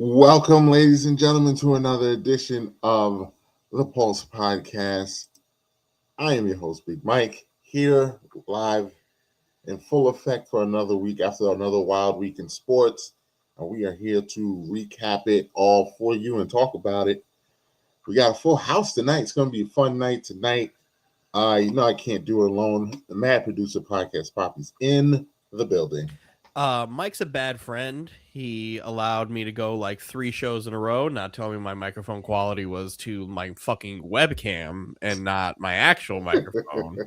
Welcome, ladies and gentlemen, to another edition of the Pulse Podcast. I am your host, Big Mike, here live in full effect for another week after another wild week in sports. And we are here to recap it all for you and talk about it. We got a full house tonight. It's going to be a fun night tonight. I can't do it alone. The Mad Producer Podcast Poppy's in the building. Mike's a bad friend. He allowed me to go like 3 shows in a row, not telling me my microphone quality was to my fucking webcam and not my actual microphone.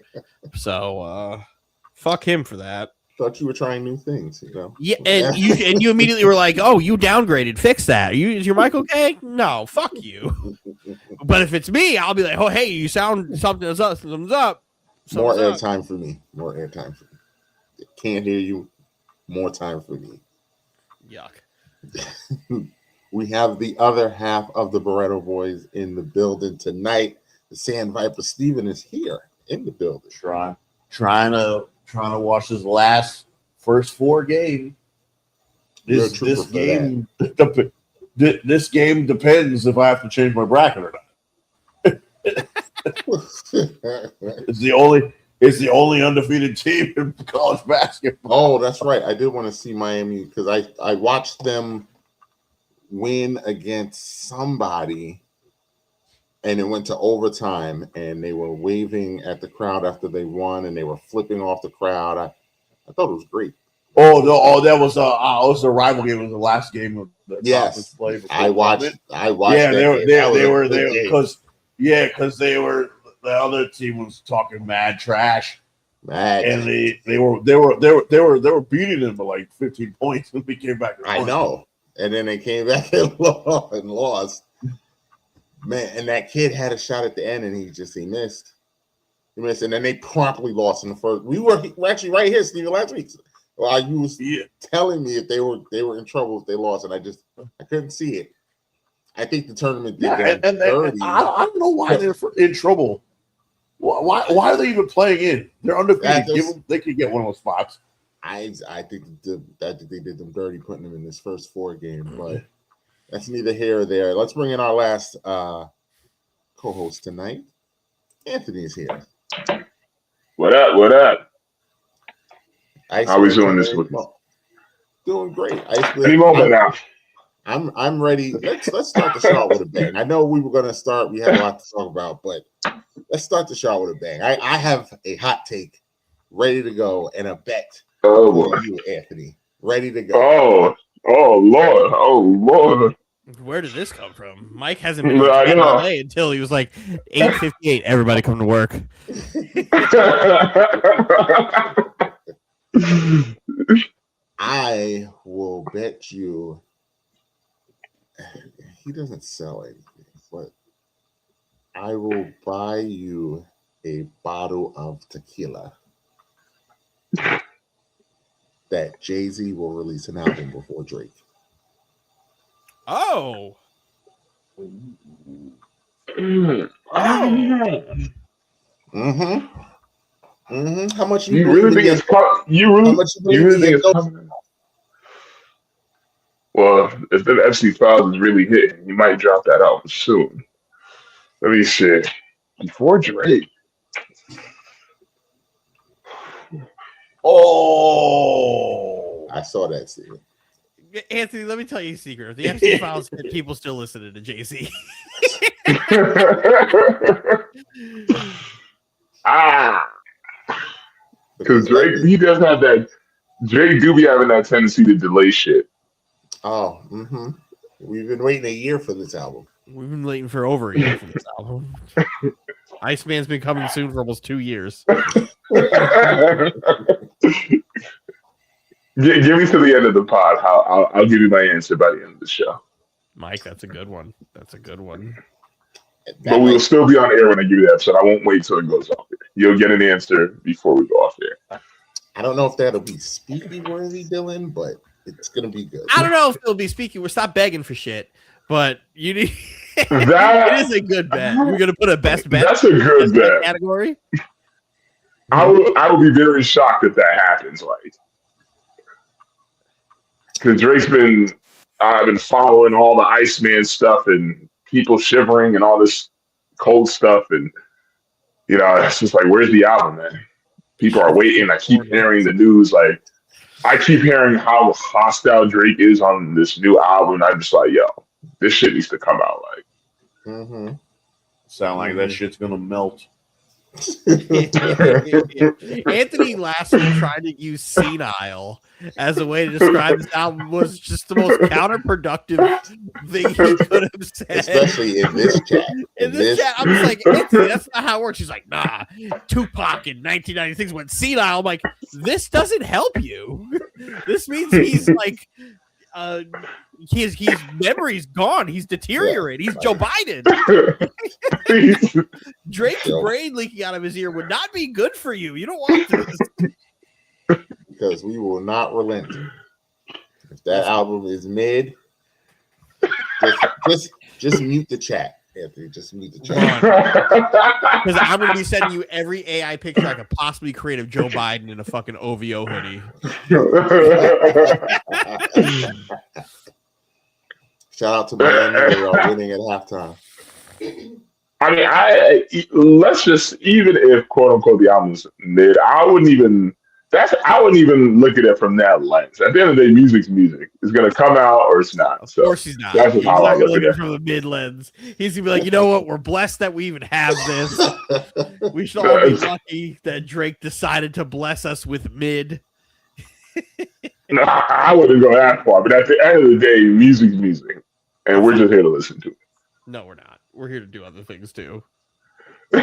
So, fuck him for that. Thought you were trying new things, Yeah, and you immediately were like, "Oh, you downgraded. Fix that. Is your mic okay?" No, fuck you. But if it's me, I'll be like, "Oh, hey, you sound something's up. More airtime for me. Can't hear you. More time for me. Yuck. We have the other half of the Barretto Boys in the building tonight. The Sand Viper Steven is here in the building. Trying to watch his first 4 games. This game depends if I have to change my bracket or not. It's the only undefeated team in college basketball. Oh, that's right. I did want to see Miami because I watched them win against somebody, and it went to overtime, and they were waving at the crowd after they won, and they were flipping off the crowd. I thought it was great. That was a rival game. It was the last game of the conference play. I watched. Yeah, they were there because the other team was talking mad trash, and they were beating them by like 15 points when we came back. I know, and then they came back and lost. Man, and that kid had a shot at the end, and he missed. He missed, and then they promptly lost in the first. We were actually right here, Steven, last week. Well, you was telling me if they were in trouble if they lost, and I couldn't see it. I think the tournament did that. And I don't know why they're in trouble. Why are they even playing in? They're undefeated. They could get one of those spots. I think they did them dirty putting them in this first 4 game, but that's neither here or there. Let's bring in our last co-host tonight. Anthony is here. What up? How we doing this week? Doing great. Any moment now. I'm ready. Let's start the show with a bang. I know we were going to start. We had a lot to talk about, but let's start the show with a bang. I have a hot take ready to go and a bet for you, Anthony. Ready to go. Oh Lord. Where did this come from? Mike hasn't been in LA until he was like 8:58. Everybody come to work. I will bet you. He doesn't sell anything, but I will buy you a bottle of tequila that Jay-Z will release an album before Drake. Oh. How much you really think it's coming? Well, if the FC Files is really hitting, you might drop that album soon. Let me see. Before Drake. Oh, I saw that, Steven. Anthony, let me tell you a secret. If the FC Files hit, people still listening to Jay-Z. Because Drake, he does have that. Drake do be having that tendency to delay shit. Oh, We've been waiting a year for this album. We've been waiting for over a year for this album. Iceman's been coming soon for almost 2 years. Give me to the end of the pod. I'll give you my answer by the end of the show. Mike, that's a good one. But we will still be on air when I give you that, so I won't wait till it goes off air. You'll get an answer before we go off air. I don't know if that'll be speaky worthy, Dylan, but it's gonna be good. I don't know if it'll be speaking. We'll stop begging for shit, but you need. It is a good bet. You're gonna put a best bet. That's a good bet category. I will be very shocked if that happens. Like, because Drake's been I've been following all the Iceman stuff and people shivering and all this cold stuff, and it's just like, where's the album, man? People are waiting. I keep hearing the news, like I keep hearing how hostile Drake is on this new album. And I'm just like, yo, this shit needs to come out. Like, sound like that shit's gonna melt. Anthony last week tried to use senile as a way to describe this album was just the most counterproductive thing he could have said. Especially in this chat. In this chat, I was like, Anthony, that's not how it works. He's like, nah, Tupac in 1996 went senile. I'm like, this doesn't help you. This means he's like, his memory's gone. He's deteriorating. He's Joe Biden. Drake's brain leaking out of his ear would not be good for you. You don't want this. Because we will not relent. If that album is mid, just mute the chat, Anthony. Just mute the chat. Because I'm going to be sending you every AI picture I could possibly create of Joe Biden in a fucking OVO hoodie. Shout out to Miami. They are winning at halftime. I mean, let's just, even if quote unquote the album's mid, I wouldn't even look at it from that lens. At the end of the day, music's music. It's gonna come out or it's not. Of course he's not. He's not looking from the mid lens. He's gonna be like, you know what? We're blessed that we even have this. We should all be lucky that Drake decided to bless us with mid. No, I wouldn't go that far, but at the end of the day, music's music, and we're just here to listen to it. No, we're not. We're here to do other things too. He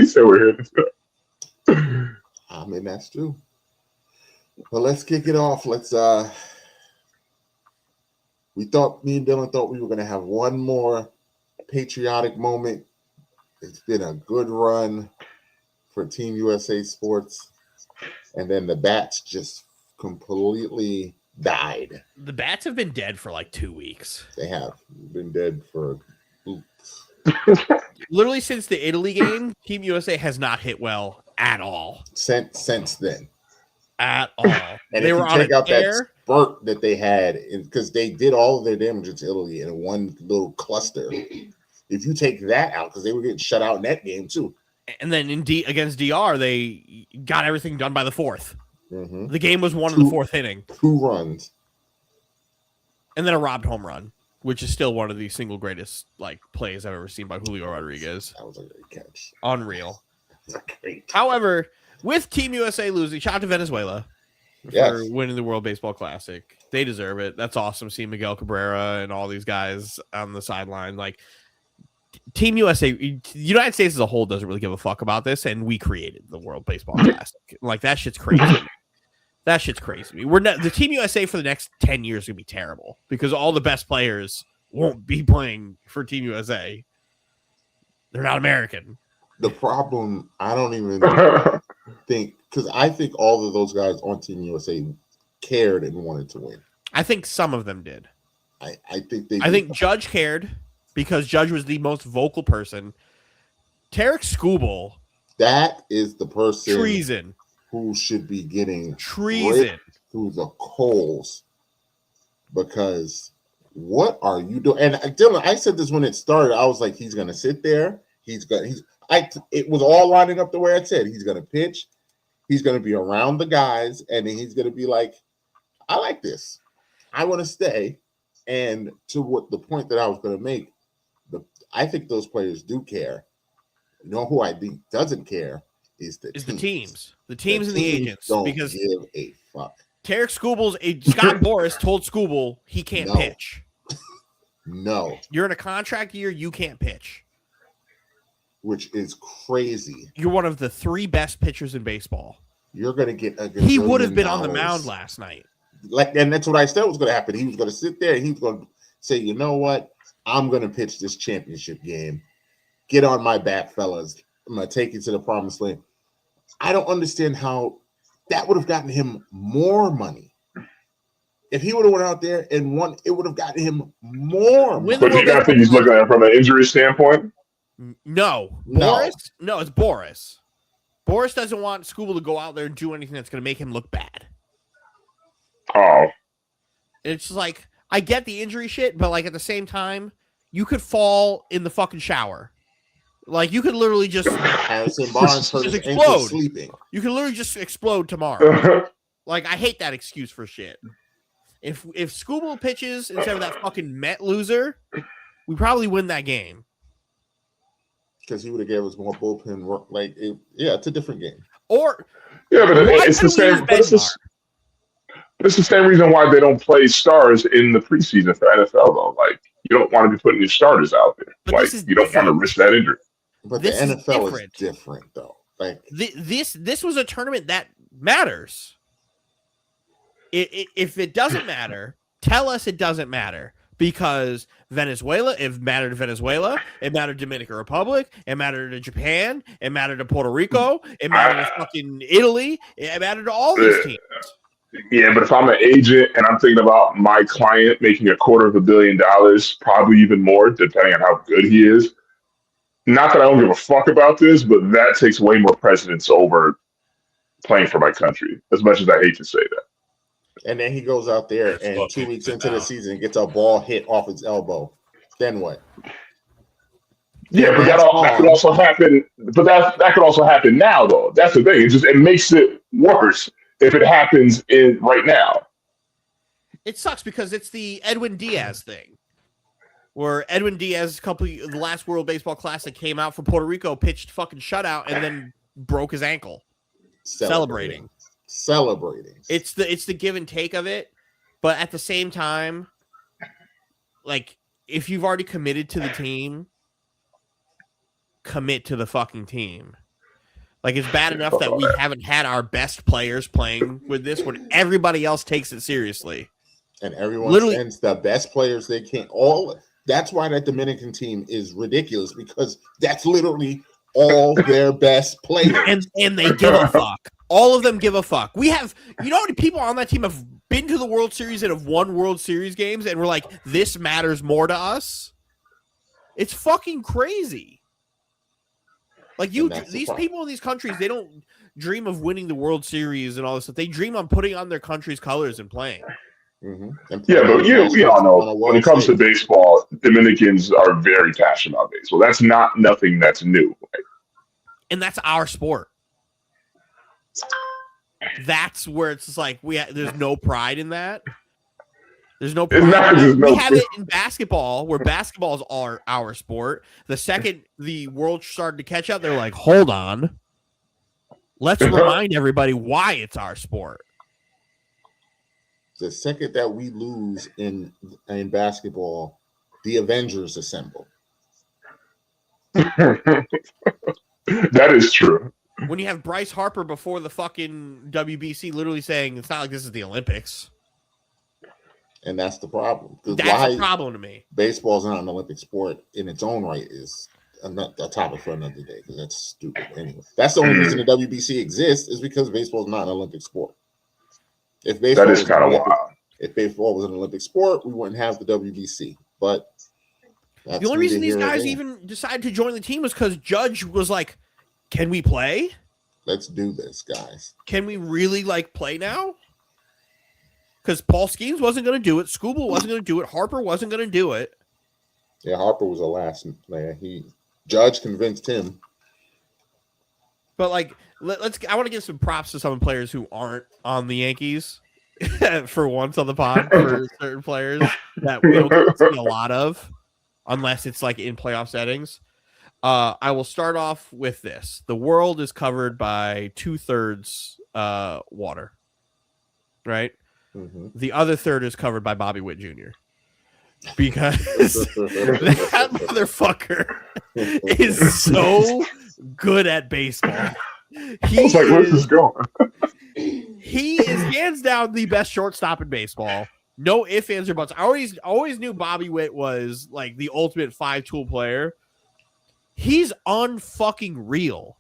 said we're here to do it. I mean, that's true. Well, let's kick it off. Me and Dylan thought we were going to have one more patriotic moment. It's been a good run for Team USA sports. And then the Bats just completely died. The Bats have been dead for like 2 weeks. They have been dead for literally since the Italy game. Team USA has not hit well at all. Since then. At all. And they were on check out that spurt that they had, because they did all of their damage to Italy in one little cluster. If you take that out, because they were getting shut out in that game too. And then against DR, they got everything done by the fourth. Mm-hmm. The game was won in the fourth inning. 2 runs. And then a robbed home run, which is still one of the single greatest plays I've ever seen by Julio Rodriguez. That was a great catch. Unreal. Great. However, with Team USA losing, shout out to Venezuela for winning the World Baseball Classic. They deserve it. That's awesome seeing Miguel Cabrera and all these guys on the sideline. Team USA, the United States as a whole doesn't really give a fuck about this, and we created the World Baseball Classic. That shit's crazy. That shit's crazy. The Team USA for the next 10 years is gonna be terrible because all the best players won't be playing for Team USA. They're not American. The problem, I don't even think, because I think all of those guys on Team USA cared and wanted to win. I think some of them did. I think Judge cared because Judge was the most vocal person. Tarek Skubal. That is the person. Treason. Who should be getting treason through the coals, because what are you doing? And Dylan, I said this when it started. I was like, he's gonna sit there. It was all lining up the way I said. He's gonna pitch. He's gonna be around the guys, and then he's gonna be like, I like this. I want to stay. And to what the point that I was gonna make, I think those players do care. You know who I think doesn't care? Is the teams. The teams and the agents. Don't because give a fuck. Tarek Skubal's Scott Boras told Skubal he can't pitch. No. You're in a contract year, you can't pitch. Which is crazy. You're one of the 3 best pitchers in baseball. You're gonna get he would have been on the mound last night. And that's what I said was gonna happen. He was gonna sit there and he was gonna say, you know what? I'm gonna pitch this championship game. Get on my back, fellas. I'm gonna take you to the promised land. I don't understand how that would have gotten him more money. If he would have went out there and won, it would have gotten him more money. But do you not think he's looking at it from an injury standpoint? No. Boras? No, it's Boras. Boras doesn't want Skubal to go out there and do anything that's going to make him look bad. Oh. It's just like, I get the injury shit, but like at the same time, you could fall in the fucking shower. Like you could literally just Harrison Barnes hurt his ankle explode. sleeping. You could literally just explode tomorrow. Like I hate that excuse for shit. If Scooble pitches instead of that fucking Met loser, we probably win that game. Because he would have gave us more bullpen work. It's a different game. Or but it's the same. It's the same reason why they don't play stars in the preseason for NFL though. Like you don't want to be putting your starters out there. But like you don't want to risk that injury. But the NFL is different though. Like this was a tournament that matters. If it doesn't matter, tell us it doesn't matter. Because Venezuela, it mattered to Venezuela, it mattered to Dominican Republic, it mattered to Japan, it mattered to Puerto Rico, it mattered to fucking Italy, it mattered to all these teams. Yeah, but if I'm an agent and I'm thinking about my client making $250 million, probably even more, depending on how good he is. Not that I don't give a fuck about this, but that takes way more precedence over playing for my country, as much as I hate to say that. And then he goes out there and 2 weeks into the season gets a ball hit off his elbow. Then what? Yeah, but that could also happen. But that could also happen now, though. That's the thing. It makes it worse if it happens right now. It sucks because it's the Edwin Diaz thing, where Edwin Diaz, the last World Baseball Classic, came out for Puerto Rico, pitched fucking shutout, and then broke his ankle. Celebrating. It's the give and take of it, but at the same time, like if you've already committed to the team, commit to the fucking team. Like it's bad enough that we haven't had our best players playing with this when everybody else takes it seriously. And everyone sends the best players they can. That's why that Dominican team is ridiculous, because that's literally all their best players. And they give a fuck. All of them give a fuck. We have, you know how many people on that team have been to the World Series and have won World Series games and we're like, this matters more to us? It's fucking crazy. Like these people in these countries, they don't dream of winning the World Series and all this stuff. They dream on putting on their country's colors and playing. Mm-hmm. Yeah, but we all know when it comes to baseball, Dominicans are very passionate about baseball. That's nothing that's new. And that's our sport. That's where it's just like there's no pride in that. There's no pride. We have it in basketball, where basketballs are our sport. The second the world started to catch up, they're like, hold on. Let's remind everybody why it's our sport. The second that we lose in basketball, the Avengers assemble. That is true. When you have Bryce Harper before the fucking WBC literally saying it's not like this is the Olympics. And that's the problem. That's a problem to me. Baseball's not an Olympic sport in its own right is a topic for another day, because that's stupid anyway. That's the only reason the WBC exists, is because baseball's not an Olympic sport. That is kind of wild. If baseball was an Olympic sport, we wouldn't have the WBC. But the only reason these guys even decided to join the team was because Judge was like, can we play? Let's do this, guys. Can we really play now? Because Paul Skeens wasn't going to do it. Scooble wasn't going to do it. Harper wasn't going to do it. Yeah, Harper was the last man. Judge convinced him. But I want to give some props to some players who aren't on the Yankees for once on the pod, for certain players that we don't see a lot of, unless it's in playoff settings. I will start off with this. The world is covered by 2/3 water, right? Mm-hmm. The other third is covered by Bobby Witt Jr. Because that motherfucker is so good at baseball. Where's this going? He is hands down the best shortstop in baseball. No ifs, ands, or buts. I always knew Bobby Witt was the ultimate 5-tool player. He's unfucking real.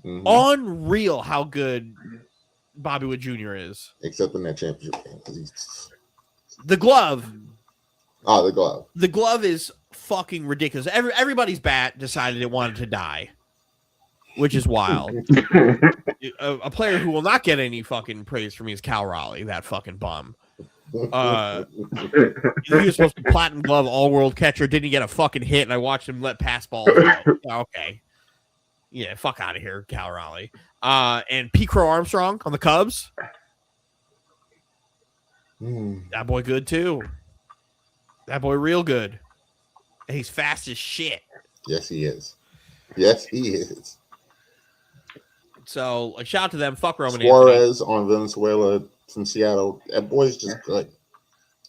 Mm-hmm. Unreal how good Bobby Witt Jr. is. Except in that championship game. The glove. Oh, the glove. The glove is fucking ridiculous. Everybody's bat decided it wanted to die, which is wild. A player who will not get any fucking praise from me is Cal Raleigh, that fucking bum. He was supposed to be platinum glove, all world catcher. Didn't get a fucking hit, and I watched him let pass balls go. Okay, yeah, fuck out of here, Cal Raleigh. And Pete Crow Armstrong on the Cubs. That boy good too. That boy real good. And he's fast as shit. Yes, he is. Yes, he is. So, like, shout out to them. Fuck Roman Suarez on Venezuela from Seattle. That boy's just good.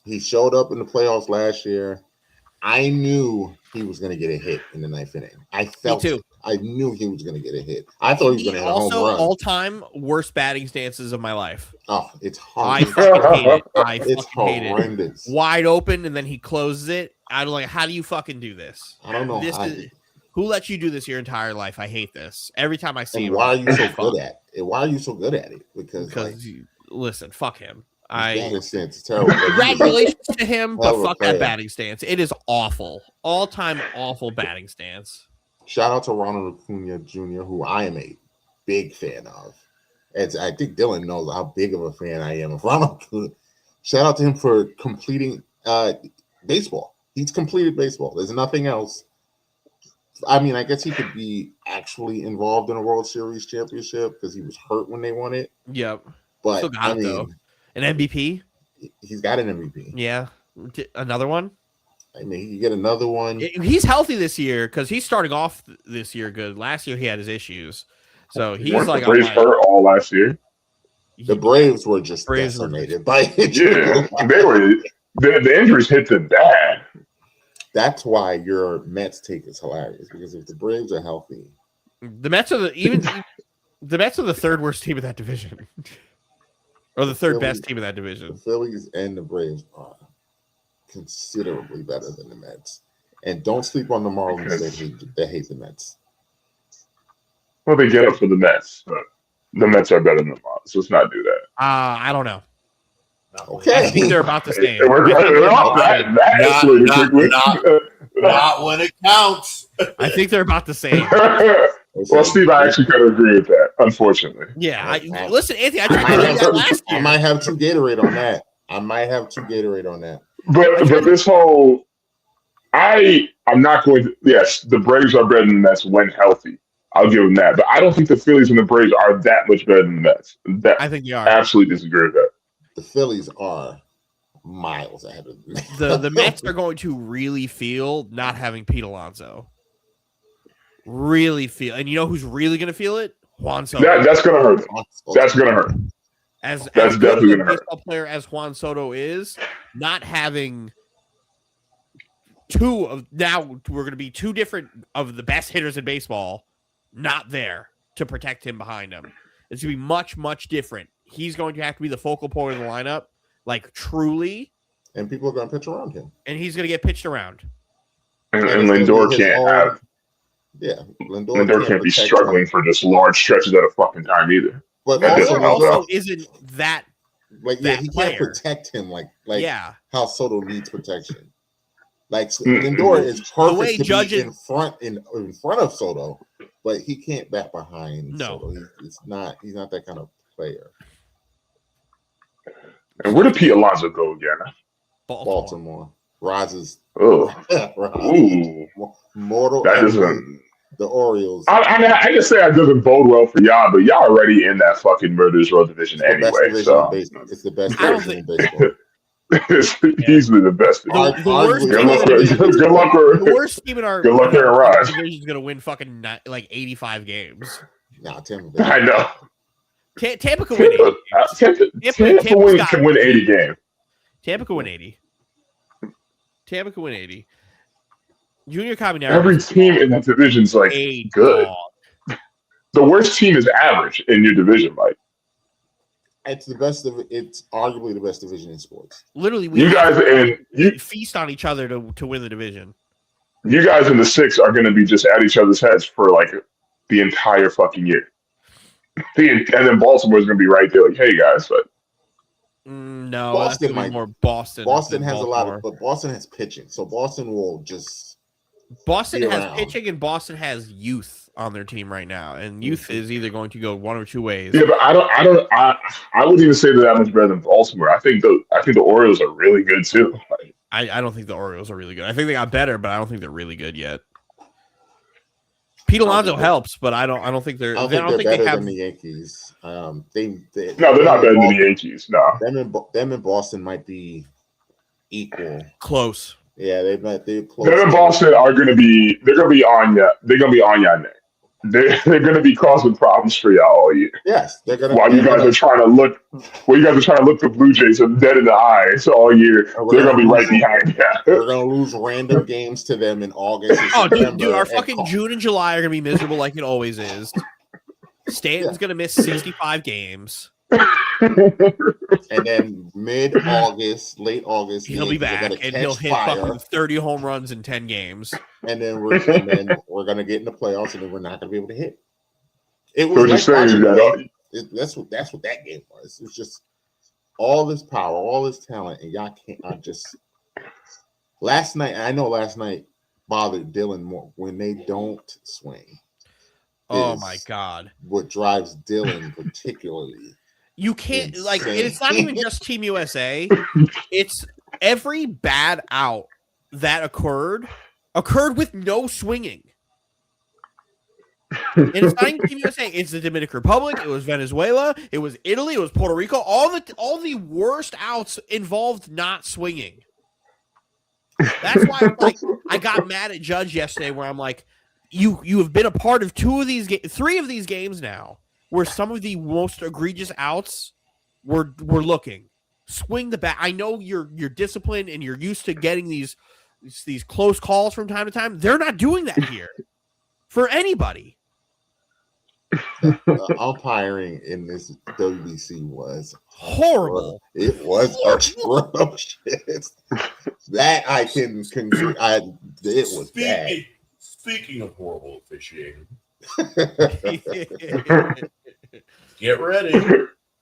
He showed up in the playoffs last year. I knew he was going to get a hit in the ninth inning. I felt it. I knew he was going to get a hit. I thought he was going to hit a home run. Also, all-time worst batting stances of my life. Oh, it's hard. I fucking hate it. It's horrendous. Wide open, and then he closes it. I'm like, how do you fucking do this? I don't know. Who lets you do this your entire life? I hate this. Every time I see him. Why are you so good at it? Why are you so good at it? Because listen, fuck him. Batting stance is terrible. Congratulations to him, but fuck that batting stance. It is awful. All-time awful batting stance. Shout out to Ronald Acuna Jr., who I am a big fan of. As I think Dylan knows how big of a fan I am of Ronald Acuna. Shout out to him for completing baseball. He's completed baseball. There's nothing else. I mean, I guess he could be actually involved in a World Series championship because he was hurt when they won it. Yep. But still got it, though. An MVP? He's got an MVP. Yeah. Another one? I mean, you get another one. He's healthy this year because he's starting off this year good. Last year he had his issues. So he's like the Braves hurt all last year. The Braves were just decimated by injury. Yeah, they were. The injuries hit them bad. That's why your Mets take is hilarious, because if the Braves are healthy, the Mets are the Mets are the third worst team in that division, or the third best team in that division. The Phillies and the Braves are considerably better than the Mets, and don't sleep on the Marlins. They hate the Mets. Well, they get up for the Mets, but the Mets are better than the Marlins. Let's not do that. I don't know. Okay, I think they're about the same. Not when it counts. I think they're about the same. Well, Steve, I actually kind of agree with that, unfortunately. Yeah. Listen, Anthony, I tried to do that last year. I might have two Gatorade on that. But this whole, I'm not going to. Yes, the Braves are better than the Mets when healthy. I'll give them that. But I don't think the Phillies and the Braves are that much better than the Mets. I think they are. Absolutely disagree with that. The Phillies are miles ahead of them. The Mets are going to really feel not having Pete Alonso. Really feel. And you know who's really going to feel it? Juan Soto. That's going to hurt. That's going to hurt. That's definitely going to hurt. Baseball player as Juan Soto is, not having now we're going to be two different of the best hitters in baseball not there to protect him behind him. It's going to be much, much different. He's going to have to be the focal point of the lineup, like truly. And people are going to pitch around him. And he's going to get pitched around. And Lindor can't have. Yeah, Lindor can't be struggling for just large stretches at a fucking time either. But also isn't that like he can't protect him like how Soto needs protection. Like Lindor is perfect to be in front of Soto, but he can't bat behind Soto. He's not that kind of player. And where did Pete Alonso go again? Baltimore. Rises. Oh. Mortal. That doesn't. The Orioles. I just say it doesn't bode well for y'all, but y'all already in that fucking Murderers Row division anyway. It's the best division in baseball. It's easily the best. The worst team in our division is going to win fucking like 85 games. Nah, Tampa. I know. Tampa can win 80. Tampa can win 80 games. Tampa can win 80. Tampa can win 80. Junior Caminero. Every team in that division is like good. Dog. The worst team is average in your division, Mike. It's the best of. It's arguably the best division in sports. Literally, you feast on each other to win the division. You guys in the 6 are going to be just at each other's heads for like the entire fucking year. And then Baltimore is going to be right there, like, hey guys, but no, Boston might be more Boston. Boston has a lot of, but Boston has pitching, so Boston will just Boston has pitching and Boston has youth on their team right now, and youth is either going to go one or two ways. Yeah, but I wouldn't even say that much better than Baltimore. I think the Orioles are really good too. I don't think the Orioles are really good. I think they got better, but I don't think they're really good yet. Pete Alonso helps, but I don't think they're. I don't think better they have than the Yankees. No, they're not better than the Yankees. No, them and Boston might be equal, close. Yeah, they're close. Them and Boston are going to be. They're going to be on ya. They're going to be on ya neck. They're going to be causing problems for y'all all year. Yes, they're going to. While you guys are trying to look the Blue Jays dead in the eyes all year, they're going to be right behind you. We're going to lose random games to them in August. Dude, our fucking June and July are going to be miserable like it always is. Stanton's going to miss 65 games. And then mid-August, late August, he'll be back and he'll hit fucking 30 home runs in 10 games. And then we're gonna get in the playoffs, and then we're not gonna be able to hit. It was that's what that game was. It was just all this power, all this talent, and y'all can't. Last night bothered Dylan more when they don't swing. Oh my God! What drives Dylan particularly? You can't it's not even just Team USA. It's every bad out that occurred with no swinging. And it's not even Team USA. It's the Dominican Republic. It was Venezuela. It was Italy. It was Puerto Rico. All the worst outs involved not swinging. That's why I got mad at Judge yesterday, where I'm like, you have been a part of three of these games now, where some of the most egregious outs were looking. Swing the bat. I know you're disciplined and you're used to getting these close calls from time to time. They're not doing that here for anybody. Umpiring in this WBC was horrible. It was atrocious. That I can conclude. It was bad. Speaking of horrible officiating. Get ready.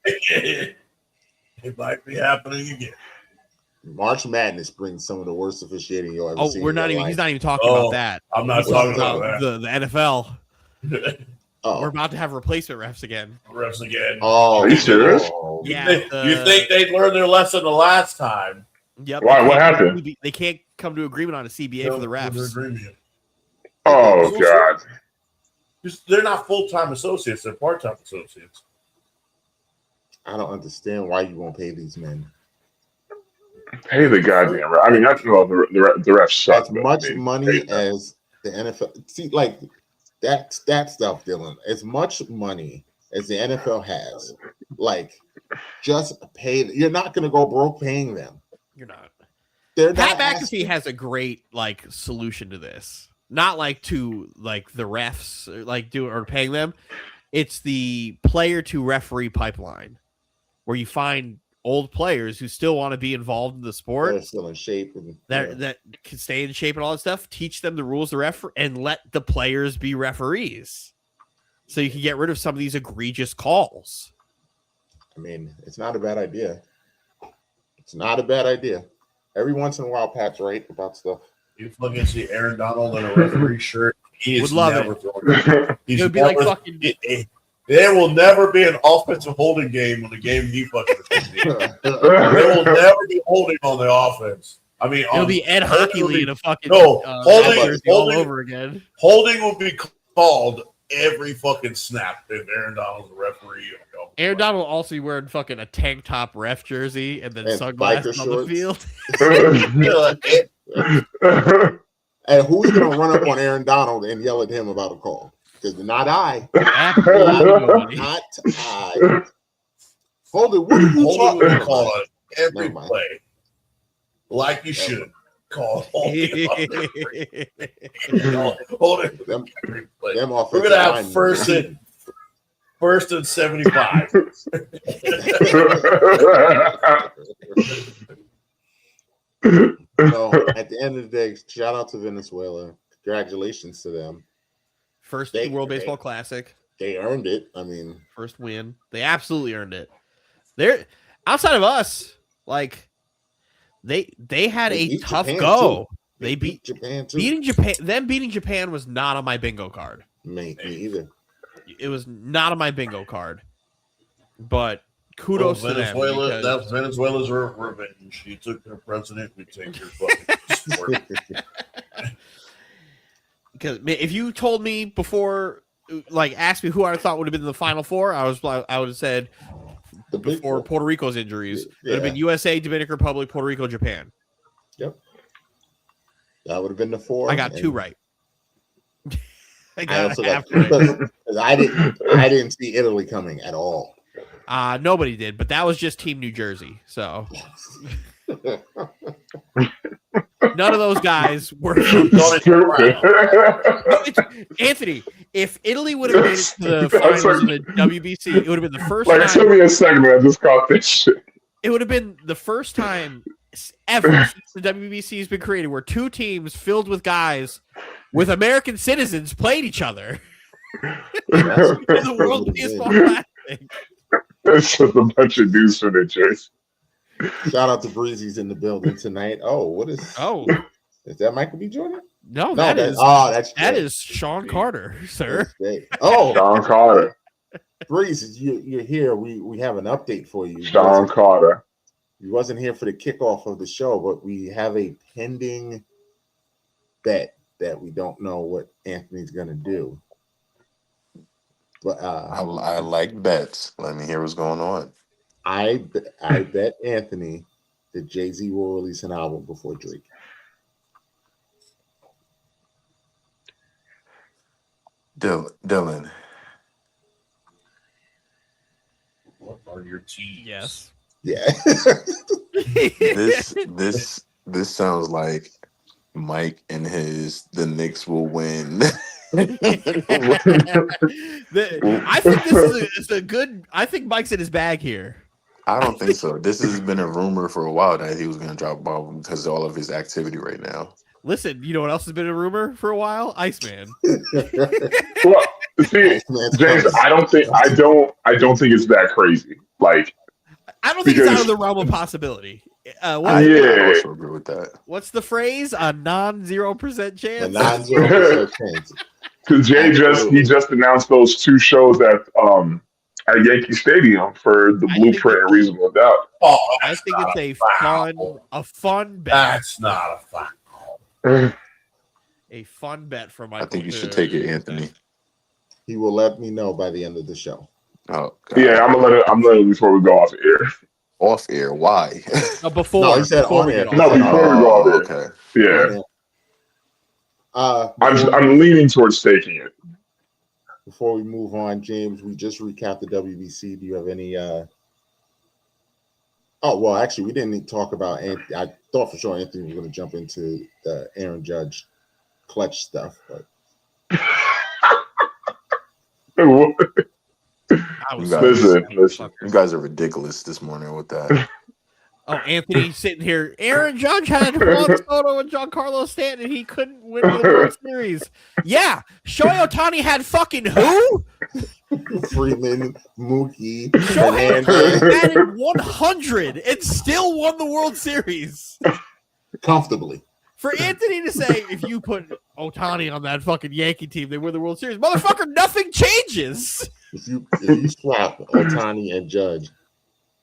It might be happening again. March Madness brings some of the worst officiating you'll ever see. He's not even talking about that. I'm not talking about that. The NFL. We're about to have replacement refs again. Oh, are you serious? Yeah. You think they learned their lesson the last time? Yep. Why? What happened? They can't come to agreement on a CBA for the refs. Oh, God. They're not full-time associates. They're part-time associates. I don't understand why you won't pay these men. Pay the goddamn ref. I mean, that's well, the refs suck. As much money as the NFL. See, like that stuff, Dylan. As much money as the NFL has, like, just pay. You're not going to go broke paying them. You're not. Pat McAfee has a great solution to this. Not to the refs or paying them. It's the player to referee pipeline, where you find old players who still want to be involved in the sport. They're still in shape. That can stay in shape and all that stuff. Teach them the rules of and let the players be referees. So you can get rid of some of these egregious calls. I mean, it's not a bad idea. It's not a bad idea. Every once in a while, Pat's right about stuff. You fucking see Aaron Donald in a referee shirt. He would love it. It would be like fucking. There will never be an offensive holding game when the game he fucking. There will never be holding on the offense. I mean, it'll be Ed Hockey Lee to fucking holding all over again. Holding will be called every fucking snap if Aaron Donald's a referee. Aaron Donald also wearing fucking a tank top ref jersey and then sunglasses on the field. And who's gonna run up on Aaron Donald and yell at him about a call? Because not I. Not I. Hold it. What are you talking about? Call it every play. Like you should. Call hold it. Them we're gonna have first and 75. So at the end of the day, shout out to Venezuela. Congratulations to them. First World Baseball Classic. They earned it. I mean, first win. They absolutely earned it. They're outside of us, they had a tough go. They beat Japan too. Beating Japan was not on my bingo card. Me either. It was not on my bingo card. But kudos to them. Venezuela. That's Venezuela's revenge. You took their president. We take your fucking sport. Because if you told me before, like, asked me who I thought would have been in the Final Four, I would have said before Puerto Rico's injuries, it would have been USA, Dominican Republic, Puerto Rico, Japan. Yep. That would have been the 4. I got 2 right. I didn't see Italy coming at all. Nobody did, but that was just Team New Jersey. So none of those guys were. Anthony, if Italy would have made it to the finals of the WBC, it would have been the first time. It took me a second. I just caught this shit. It would have been the first time ever since the WBC has been created where 2 teams filled with guys with American citizens played each other. The World Baseball Classic. It's just a bunch of dudes from New Jersey. Shout out to Breezy's in the building tonight. Oh, what is? Oh, is that Michael B. Jordan? No, that is Sean Carter, sir. Oh, Sean Carter. Breeze, you're here. We have an update for you. Sean Carter. You wasn't here for the kickoff of the show, but we have a pending bet that we don't know what Anthony's gonna do. But I like bets. Let me hear what's going on. I bet Anthony that Jay-Z will release an album before Drake. Dylan. What are your teams? Yes. Yeah. This sounds like Mike and the Knicks will win. I think this is a good. I think Mike's in his bag here. I don't think so. This has been a rumor for a while that he was going to drop a bomb because of all of his activity right now. Listen, you know what else has been a rumor for a while? Iceman. Well, see, James, I don't think it's that crazy. Like, I don't think it's out of the realm of possibility. I also agree with that. What's the phrase? A non-0% chance. A non-0% chance. Because Jay just announced those 2 shows at Yankee Stadium for the Blueprint and Reasonable Doubt. Oh, I think it's a fun bet. That's not a fun call. A fun bet for Michael. I think you should take it, Anthony. He will let me know by the end of the show. Oh, God. Yeah, I'm gonna let it before we go off air. Off air? Why? Before. No, he said on air. No, before we go off air. Okay. Yeah. I'm leaning towards taking it. Before we move on, James, we just recapped the WBC. Do you have any? Oh well, actually, we didn't talk about. I thought for sure Anthony was going to jump into the Aaron Judge clutch stuff, but Listen. You guys are ridiculous this morning with that. Oh, Anthony sitting here. Aaron Judge had Juan Soto and Giancarlo Stanton, and he couldn't win the World Series. Yeah, Shohei Ohtani had fucking who? Freeman, Mookie, Shohei added 100 and still won the World Series comfortably. For Anthony to say, if you put Ohtani on that fucking Yankee team, they win the World Series. Motherfucker, nothing changes. If you swap Ohtani and Judge,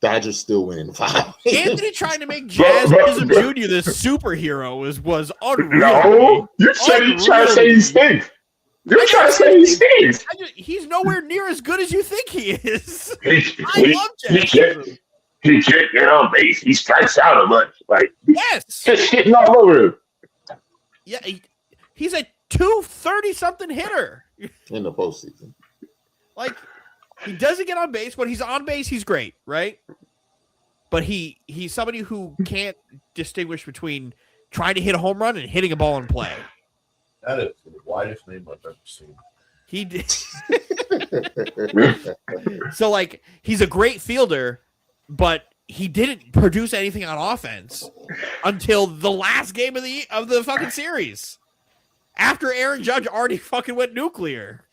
Dodgers still winning 5. Anthony trying to make Jazz Chisholm Jr. this superhero was unreal. No, you're trying to say he stinks. You're trying to say he stinks. He's nowhere near as good as you think he is. I love Jazz Chisholm. He can't get on base. He strikes out a bunch. Like, yes, just shitting all over him. Yeah, he's a 230-something hitter in the postseason. Like, he doesn't get on base. When he's on base, he's great, right? But he's somebody who can't distinguish between trying to hit a home run and hitting a ball in play. That is the widest name I've ever seen. He did. So, like, he's a great fielder, but he didn't produce anything on offense until the last game of the fucking series. After Aaron Judge already fucking went nuclear.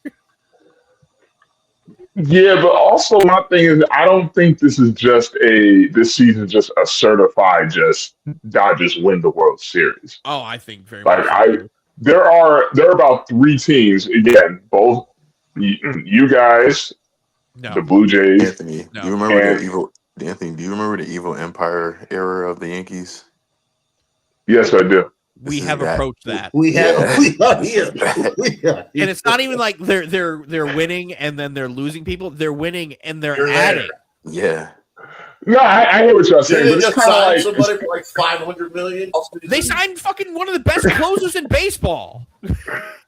Yeah, but also my thing is I don't think this season is just a certified just Dodgers win the World Series. Oh, I think very Like much. So. there are about 3 teams again, both you guys, the Blue Jays. Anthony, do you remember the evil? Anthony, do you remember the evil empire era of the Yankees? Yes, I do. We have approached that. We are here. And it's not even like they're winning and then they're losing people. They're winning and they're adding. Yeah. No, I hear what y'all saying. They But just it's signed somebody for like $500 million. They signed fucking one of the best closers in baseball.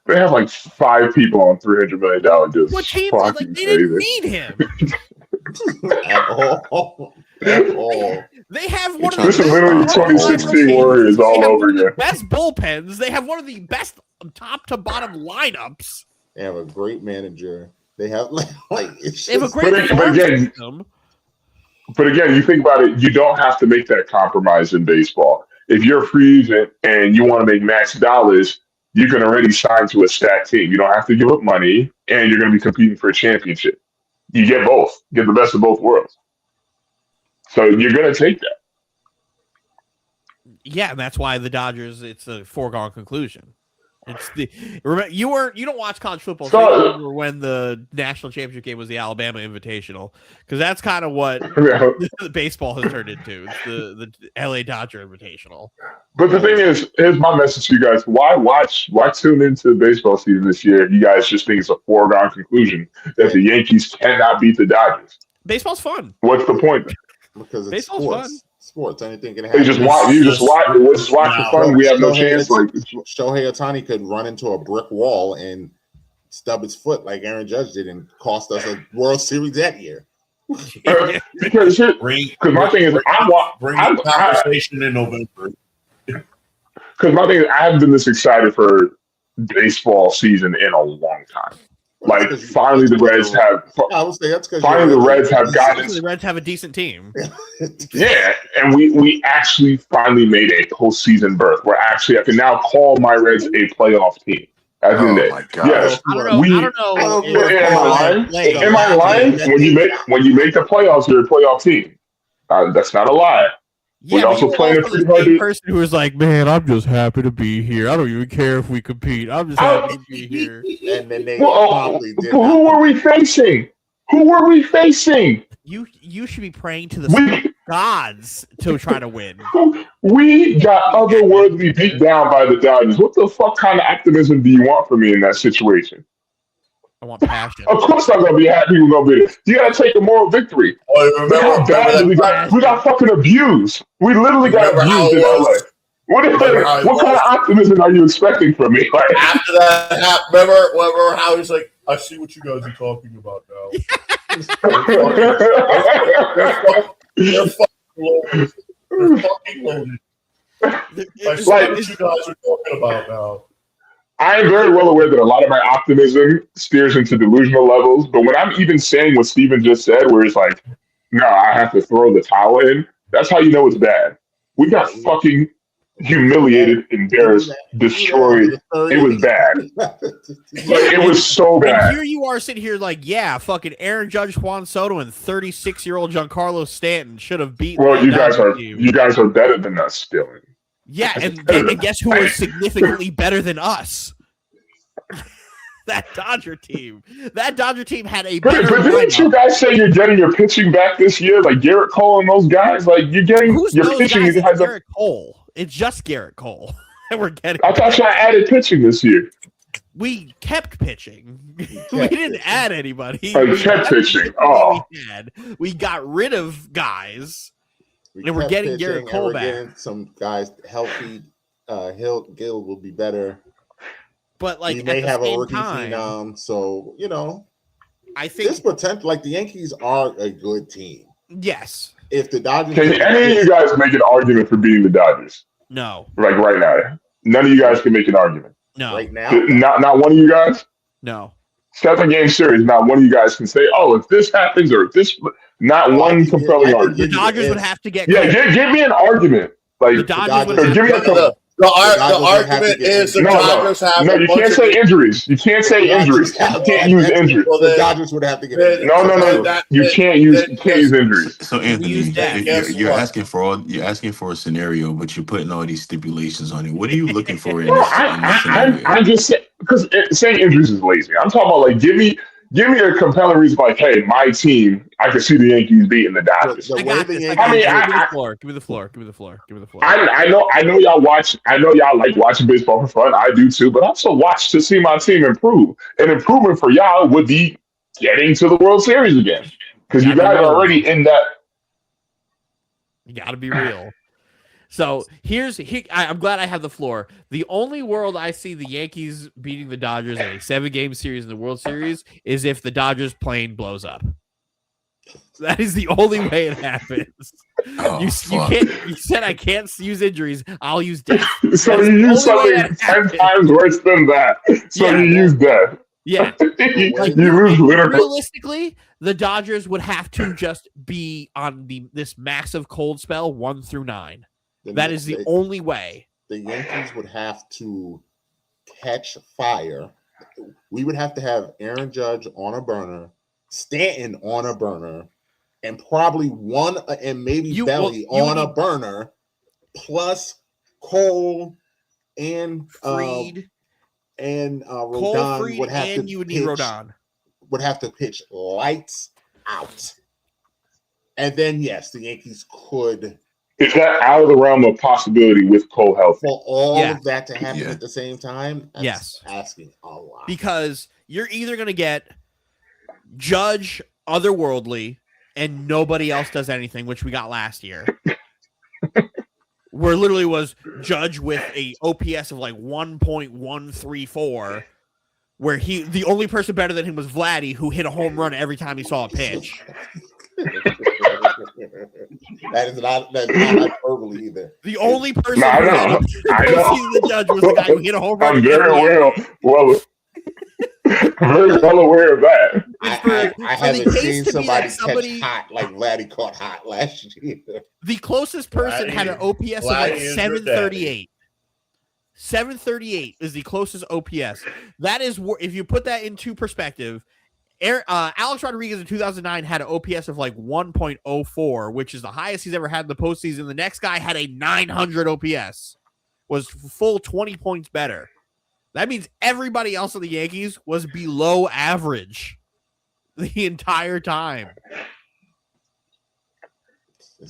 They have like 5 people on $300 million deals. What team? Like they didn't need him at all. At all. They have one of the This is literally 2016 Warriors all over again. Best bullpens. They have one of the best top to bottom lineups. They have a great manager. They have like it's they have a just, great system. But again, you think about it, you don't have to make that compromise in baseball. If you're a free agent and you want to make max dollars, you can already sign to a stacked team. You don't have to give up money, and you're going to be competing for a championship. You get both. Get the best of both worlds. So you're going to take that. Yeah, and that's why the Dodgers, it's a foregone conclusion. It's the remember you don't watch college football. So you remember when the national championship game was the Alabama Invitational, because that's kind of what the baseball has turned into. It's the LA Dodger Invitational. But the thing is, here's my message to you guys: why tune into the baseball season this year? You guys just think it's a foregone conclusion that the Yankees cannot beat the Dodgers. Baseball's fun. What's the point then? Because it's baseball's sports. Fun. Sports, anything can happen. You just watch for fun. We have no chance. Like Shohei Ohtani could run into a brick wall and stub his foot like Aaron Judge did and cost us a World Series that year. Because my thing is, I'm conversation in November. Because my thing is, I haven't been this excited for baseball season in a long time. Like finally, the Reds have. I would say that's because finally the Reds have gotten. The Reds have a decent team. Yeah, and we actually finally made a postseason berth. We're actually I can now call my Reds a playoff team. Oh my God! Yes, I don't know. Am I lying? When you make the playoffs, you're a playoff team. That's not a lie. Yeah, we're also playing a pretty hard person who is like, man, I'm just happy to be here. I don't even care if we compete. I'm just happy to be here. And then they probably did. Who were we facing? You should be praying to the gods to try to win. We got otherworldly beat down by the Dodgers. What the fuck kind of optimism do you want from me in that situation? I want passion. Of course I'm going to be happy we're going to be there. You got to take a moral victory. Remember we got fucking abused. We literally got abused in LA. What kind of optimism are you expecting from me? Like, after that, remember how he's like, I see what you guys are talking about now. They're fucking loaded. They're fucking loaded. I see what you guys are talking about now. I am very well aware that a lot of my optimism steers into delusional levels, but when I'm even saying what Steven just said, where it's like, no, I have to throw the towel in, that's how you know it's bad. We got fucking humiliated, embarrassed, destroyed. It was bad. It was so bad. And here you are sitting here like, yeah, fucking Aaron Judge, Juan Soto, and 36-year-old Giancarlo Stanton should have beaten. Well, you guys are better than us still. Yeah, and guess who was significantly better than us? That Dodger team. That Dodger team had a better But didn't you guys say you're getting your pitching back this year? Like Garrett Cole and those guys? Like you're getting your pitching has Garrett Cole. It's just Garrett Cole. And we're getting I thought y'all added pitching this year. We kept pitching. We didn't add anybody. We kept pitching. We got rid of guys. And we're getting Garrett Cole back. Getting some guys healthy. Gil will be better. But like we may have a rookie phenom, so I think this potential. Like the Yankees are a good team. Yes. If the Dodgers, can any of you guys make an argument for beating the Dodgers? No. Like right now, none of you guys can make an argument. No. Right now, not one of you guys. No. 7-game series. Not one of you guys can say, "Oh, if this happens or if this." Not one compelling argument. The Dodgers would have to get. Yeah, give me an argument. Like the Dodgers would give me argument is the Dodgers have no. You can't say injuries. You can't say injuries. You can't use injuries. Well, the Dodgers would have to get no. You can't use injuries. So Anthony, you're asking for a scenario, but you're putting all these stipulations on it. What are you looking for in this scenario? I'm just saying because saying injuries is lazy. I'm talking about like give me a compelling reason like, hey, my team, I can see the Yankees beating the Dodgers. I got this. Give me the floor. I know y'all watch. I know y'all like watching baseball for fun. I do too, but I also watch to see my team improve. And improvement for y'all would be getting to the World Series again because you guys are already in that. You got to be real. So I'm glad I have the floor. The only world I see the Yankees beating the Dodgers in a 7-game series in the World Series is if the Dodgers plane blows up. That is the only way it happens. You can't. You said I can't use injuries. I'll use death. So you use something 10 times worse than that. So you use death. Yeah. You lose literally. Realistically, the Dodgers would have to just be on this massive cold spell 1 through 9. That is the only way. The Yankees would have to catch fire. We would have to have Aaron Judge on a burner, Stanton on a burner, and probably Belly on a burner, plus Cole and Fried and Cole, Rodon Fried, would have and to you would need Rodon. Would have to pitch lights out, and then yes, the Yankees could. Is that out of the realm of possibility with Cole healthy? For all of that to happen at the same time, that's asking a lot. Because you're either going to get Judge otherworldly and nobody else does anything, which we got last year. Where literally was Judge with a OPS of like 1.134, where the only person better than him was Vladdy, who hit a home run every time he saw a pitch. That's not hyperbole either. The only person I know. the Judge was the guy who hit a home run. I'm very well aware of that. I haven't seen somebody catch hot like Vladdy caught hot last year. The closest person had an OPS of like 738. 738 is the closest OPS. That is, if you put that into perspective, Alex Rodriguez in 2009 had an OPS of like 1.04, which is the highest he's ever had in the postseason. The next guy had a 900 OPS, was full 20 points better. That means everybody else on the Yankees was below average the entire time.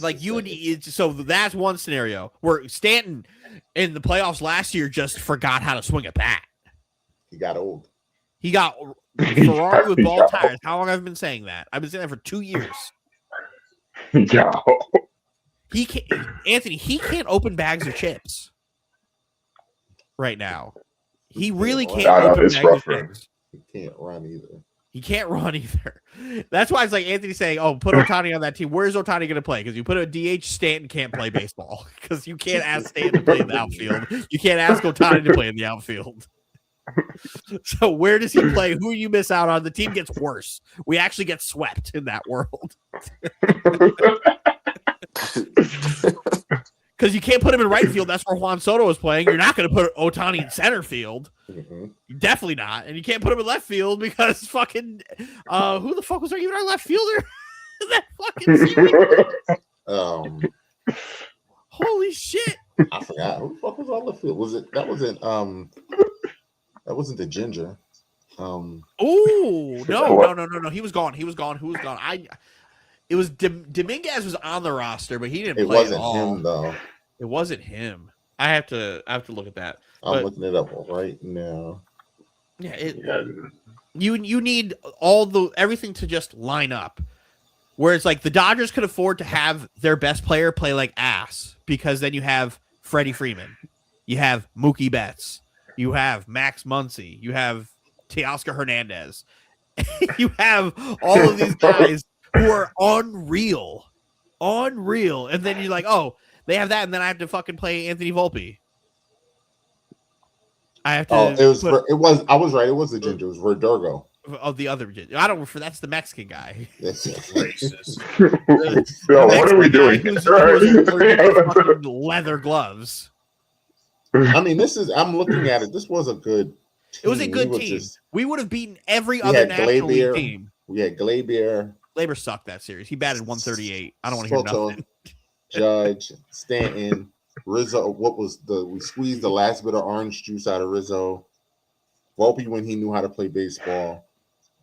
Like you would, so that's one scenario where Stanton in the playoffs last year just forgot how to swing a bat. He got old. He got Ferrari with ball tires. How long have I been saying that? I've been saying that for 2 years. Yeah. He can't, Anthony. He can't open bags of chips right now. He really can't open bags of chips. He can't run either. He can't run either. That's why it's like Anthony saying, "Oh, put Ohtani on that team." Where's Ohtani going to play? Because you put a DH, Stanton can't play baseball because you can't ask Stanton to play in the outfield. You can't ask Ohtani to play in the outfield. So where does he play? Who you miss out on? The team gets worse. We actually get swept in that world. Because you can't put him in right field. That's where Juan Soto is playing. You're not going to put Ohtani in center field. Mm-hmm. Definitely not. And you can't put him in left field because fucking who the fuck was there even our left fielder? That fucking holy shit. I forgot. Who the fuck was on left field? That wasn't the ginger. No. He was gone. Who was gone? It was Dominguez was on the roster, but he didn't play at all. It wasn't him though. It wasn't him. I have to look at that. I'm looking it up right now. Yeah, you need everything to just line up. Where it's like the Dodgers could afford to have their best player play like ass because then you have Freddie Freeman, you have Mookie Betts, you have Max Muncy, you have Teoscar Hernandez, you have all of these guys who are unreal, and then you're like, oh, they have that, and then I have to fucking play Anthony Volpe. I have to. I was right. It was the ginger. It was Verdugo. Oh, the other ginger. I don't. That's the Mexican guy. That's racist. What are we doing? Who's leather gloves. I mean, I'm looking at it. This was a good team. It was a good team. We would have beaten every other National League team. We had Glaber. Glaber sucked that series. He batted 138. I don't want to hear nothing. Judge, Stanton, Rizzo. We squeezed the last bit of orange juice out of Rizzo. Volpe when he knew how to play baseball.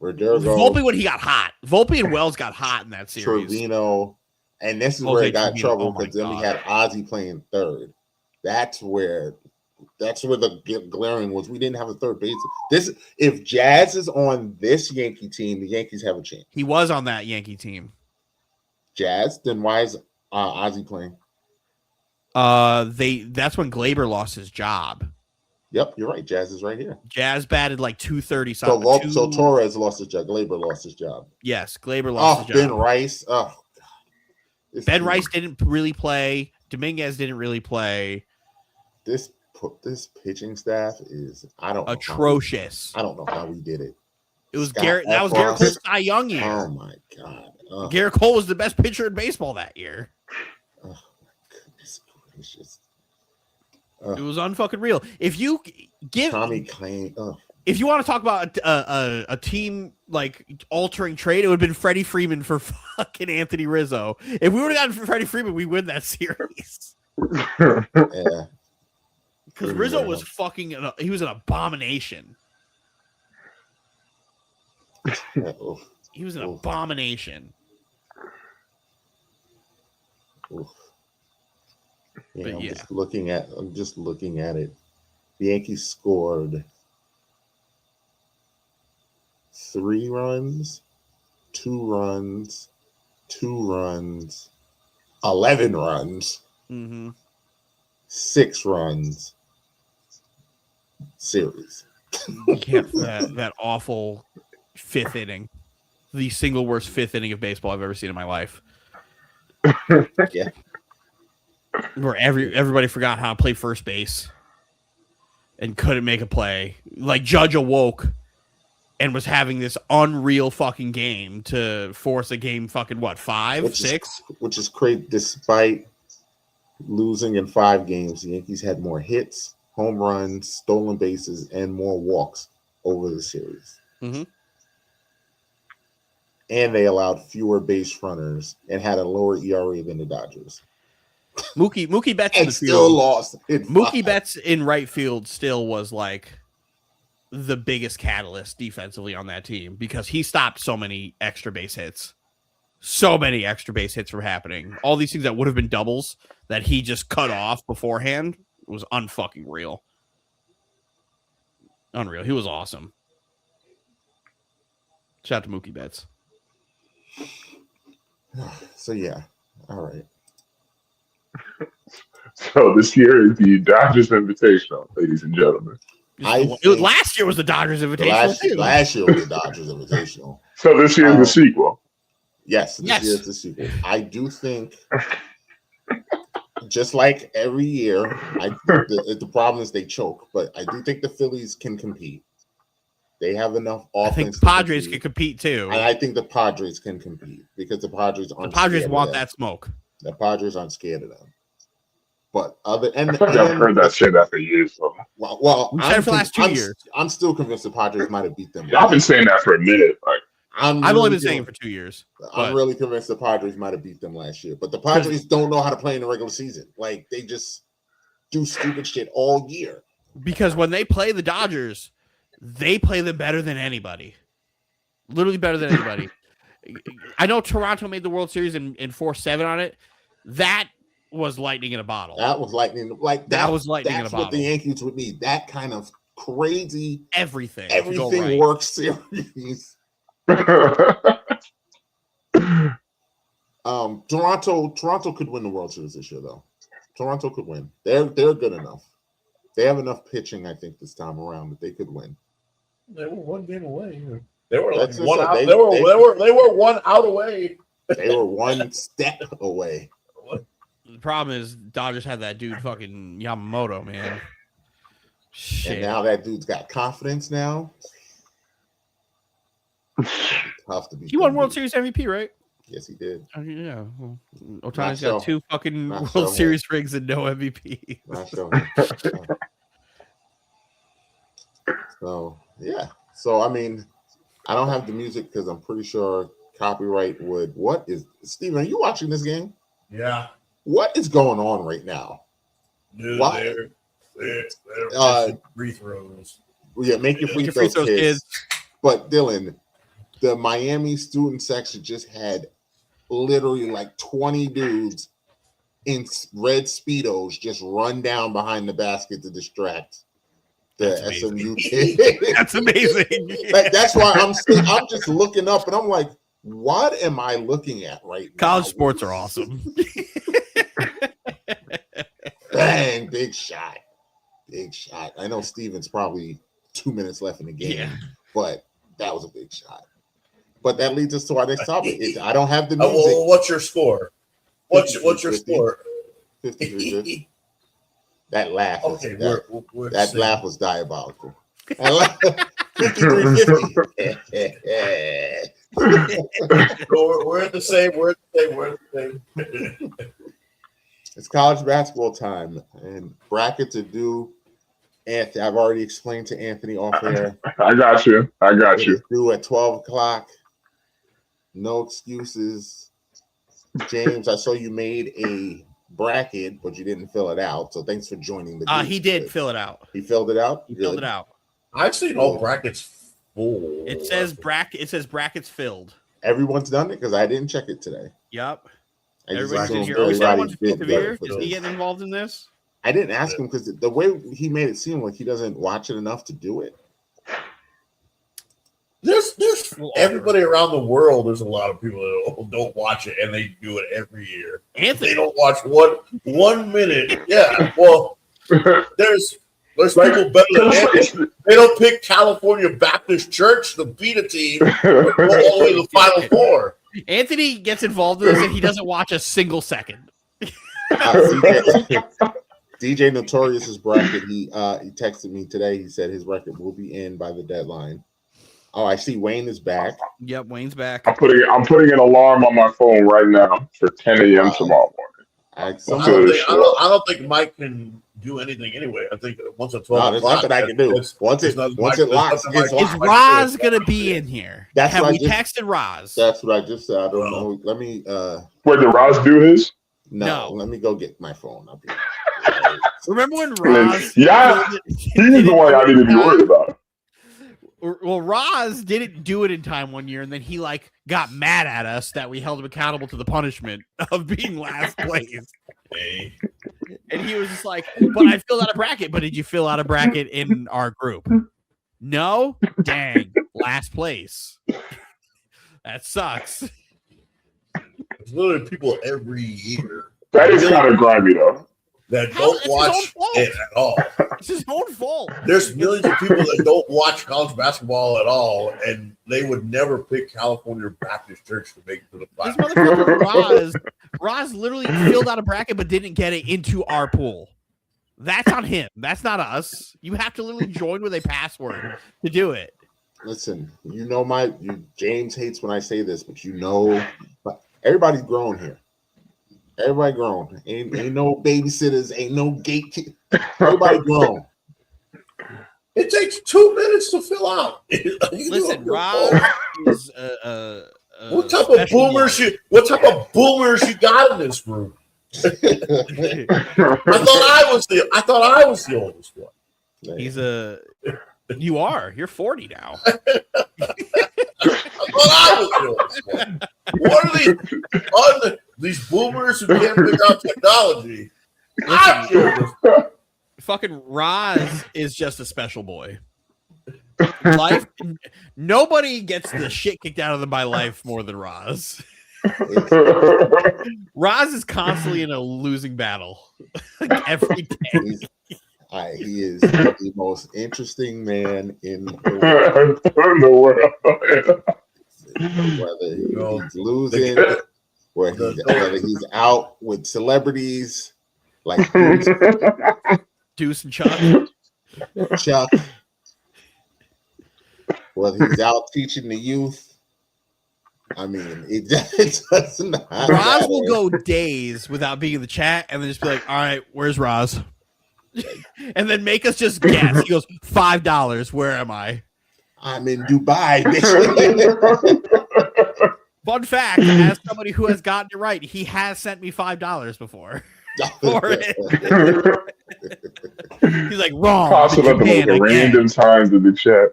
Volpe when he got hot. Volpe and Wells got hot in that series. Trevino. And this is where it got in trouble because then we had Ozzie playing third. That's where the glaring was. We didn't have a third base. If Jazz is on this Yankee team, the Yankees have a chance. He was on that Yankee team. Jazz, then why is Ozzie playing? That's when Glaber lost his job. Yep, you're right. Jazz is right here. Jazz batted like 230 something. So Torres lost his job. Glaber lost his job. Yes, Glaber lost his job. Ben Rice. Ben Rice didn't really play. Dominguez didn't really play. This pitching staff is atrocious. I don't know how we did it. It was Garrett. That was Garrett Cole's Cy Young year. Oh my god! Garrett Cole was the best pitcher in baseball that year. Oh my goodness gracious! It was unfucking real. If you give Tommy Klein, if you want to talk about a team like altering trade, it would have been Freddie Freeman for fucking Anthony Rizzo. If we would have gotten Freddie Freeman, we win that series. Yeah. Because Rizzo was he was an abomination. He was an abomination. Yeah, I'm just looking at it. The Yankees scored 3 runs, 2 runs, 2 runs, 11 runs, 6 runs. Series. That awful 5th inning, the single worst 5th inning of baseball I've ever seen in my life. Yeah, where everybody forgot how to play first base and couldn't make a play. Like Judge awoke and was having this unreal fucking game to force a game fucking 5, 6, which is crazy. Despite losing in 5 games, the Yankees had more hits, home runs, stolen bases, and more walks over the series. Mm-hmm. And they allowed fewer base runners and had a lower ERA than the Dodgers. Mookie Betts and still lost. Mookie Betts in right field still was like the biggest catalyst defensively on that team because he stopped so many extra base hits. So many extra base hits from happening. All these things that would have been doubles that he just cut off beforehand was unfucking real. Unreal. He was awesome. Shout out to Mookie Betts. So yeah, all right. So this year is the Dodgers Invitational, ladies and gentlemen. Last year was the Dodgers Invitational. Last year was the Dodgers Invitational. So this year is the sequel. Yes, this year is the sequel. I do think, just like every year, the problem is they choke, but I do think the Phillies can compete. They have enough offense. I think the Padres can compete too. And I think the Padres can compete because the Padres aren't. The Padres want that smoke. The Padres aren't scared of them. But I've heard that shit for years. So. Well, we've said it for the last 2 years. I'm still convinced the Padres might have beat them. I've been saying that for a minute. Like I've only been saying it for 2 years. I'm really convinced the Padres might have beat them last year. But the Padres don't know how to play in the regular season. Like they just do stupid shit all year. Because when they play the Dodgers, they play them better than anybody. Literally better than anybody. I know Toronto made the World Series in 4-7 on it. That was lightning in a bottle. That was lightning. That was lightning in a bottle. That's what the Yankees would need. That kind of crazy everything right. Works series. Toronto could win the World Series this year, though. Toronto could win. They're good enough. They have enough pitching, I think, this time around that they could win. They were 1 game away. They were like one out. They were 1 out away. They were 1 step away. The problem is Dodgers had that dude fucking Yamamoto, man. Shit. And now that dude's got confidence now. Tough to be. He won World Series MVP, right? Yes, he did. Yeah. Well, Ohtani's got 2 fucking Not World so Series rings and no MVP. Not sure. So yeah. So I mean, I don't have the music because I'm pretty sure copyright would. What is Steven? Are you watching this game? Yeah. What is going on right now? Dude, Why? they're free throws. Yeah, make your free throws, kids. But Dylan, the Miami student section just had literally like 20 dudes in red Speedos just run down behind the basket to distract the SMU kid. That's amazing. That's why I'm just looking up and I'm like, what am I looking at right now? College sports are awesome. Bang, big shot. Big shot. I know Steven's probably 2 minutes left in the game, but that was a big shot. But that leads us to our next topic. I don't have the music. Well, what's your score? What's your score? 53-50. That laugh. Okay, we're that laugh was diabolical. 53-50. We're at the same. We're at the same. It's college basketball time, and brackets are due. Anthony, I've already explained to Anthony off air. I got you. It's due at 12 o'clock. No excuses. James, I saw you made a bracket, but you didn't fill it out. So thanks for joining the group. He did fill it out. He filled it out? He filled it out. I've seen all brackets full. It says brackets filled. Everyone's done it because I didn't check it today. Yep. Everybody's in here. Oh, is he getting involved in this? I didn't ask him because the way he made it seem like he doesn't watch it enough to do it. There's everybody around the world. There's a lot of people that don't watch it, and they do it every year. Anthony, they don't watch 1 minute. Yeah, well, there's people better than Anthony. They don't pick California Baptist Church to beat a team and go all the way to the Final Four. Anthony gets involved in this, and he doesn't watch a single second. DJ Notorious's bracket. He texted me today. He said his record will be in by the deadline. Oh, I see Wayne is back. Yep, Wayne's back. I'm putting an alarm on my phone right now for 10 a.m. tomorrow morning. I don't think Mike can do anything anyway. I think once at 12 there's nothing I can do. Once it locks, it's locked. Is Roz gonna be in here? Have we texted Roz? That's what I just said. I don't know. Let me. Wait, did Roz do his? No. Let me go get my phone up here. Remember when Roz? Yeah, he's the one I need to be worried about. Well, Roz didn't do it in time one year, and then he got mad at us that we held him accountable to the punishment of being last place. Hey. And he was just like, "But I filled out a bracket." But did you fill out a bracket in our group? No, dang, last place. That sucks. There's literally people every year. That is kind of grimy, though. That don't watch it at all. It's his own fault. There's millions of people that don't watch college basketball at all, and they would never pick California Baptist Church to make it to the final. This motherfucker Roz literally filled out a bracket but didn't get it into our pool. That's on him. That's not us. You have to literally join with a password to do it. Listen, James hates when I say this, but everybody's grown here. Everybody grown. Ain't no babysitters. Ain't no gatekeepers. Everybody grown. It takes 2 minutes to fill out. Listen, Rob is what type of boomers you got in this group? I thought I was the oldest one. You are. You're 40 now. I thought I was the oldest one. What are these boomers who can't figure out technology? Listen, fucking Roz is just a special boy. Nobody gets the shit kicked out of them by life more than Roz. Roz is constantly in a losing battle every day. He is the most interesting man in the world. Whether he's losing, whether he's out with celebrities like Deuce and Chuck, whether he's out teaching the youth, I mean, it does not. Roz will go days without being in the chat and then just be like, all right, where's Roz? And then make us just guess. He goes, $5. Where am I? I'm in Dubai. Fun fact, as somebody who has gotten it right, he has sent me $5 before. For it. He's like, wrong. Toss it up at random times in the chat.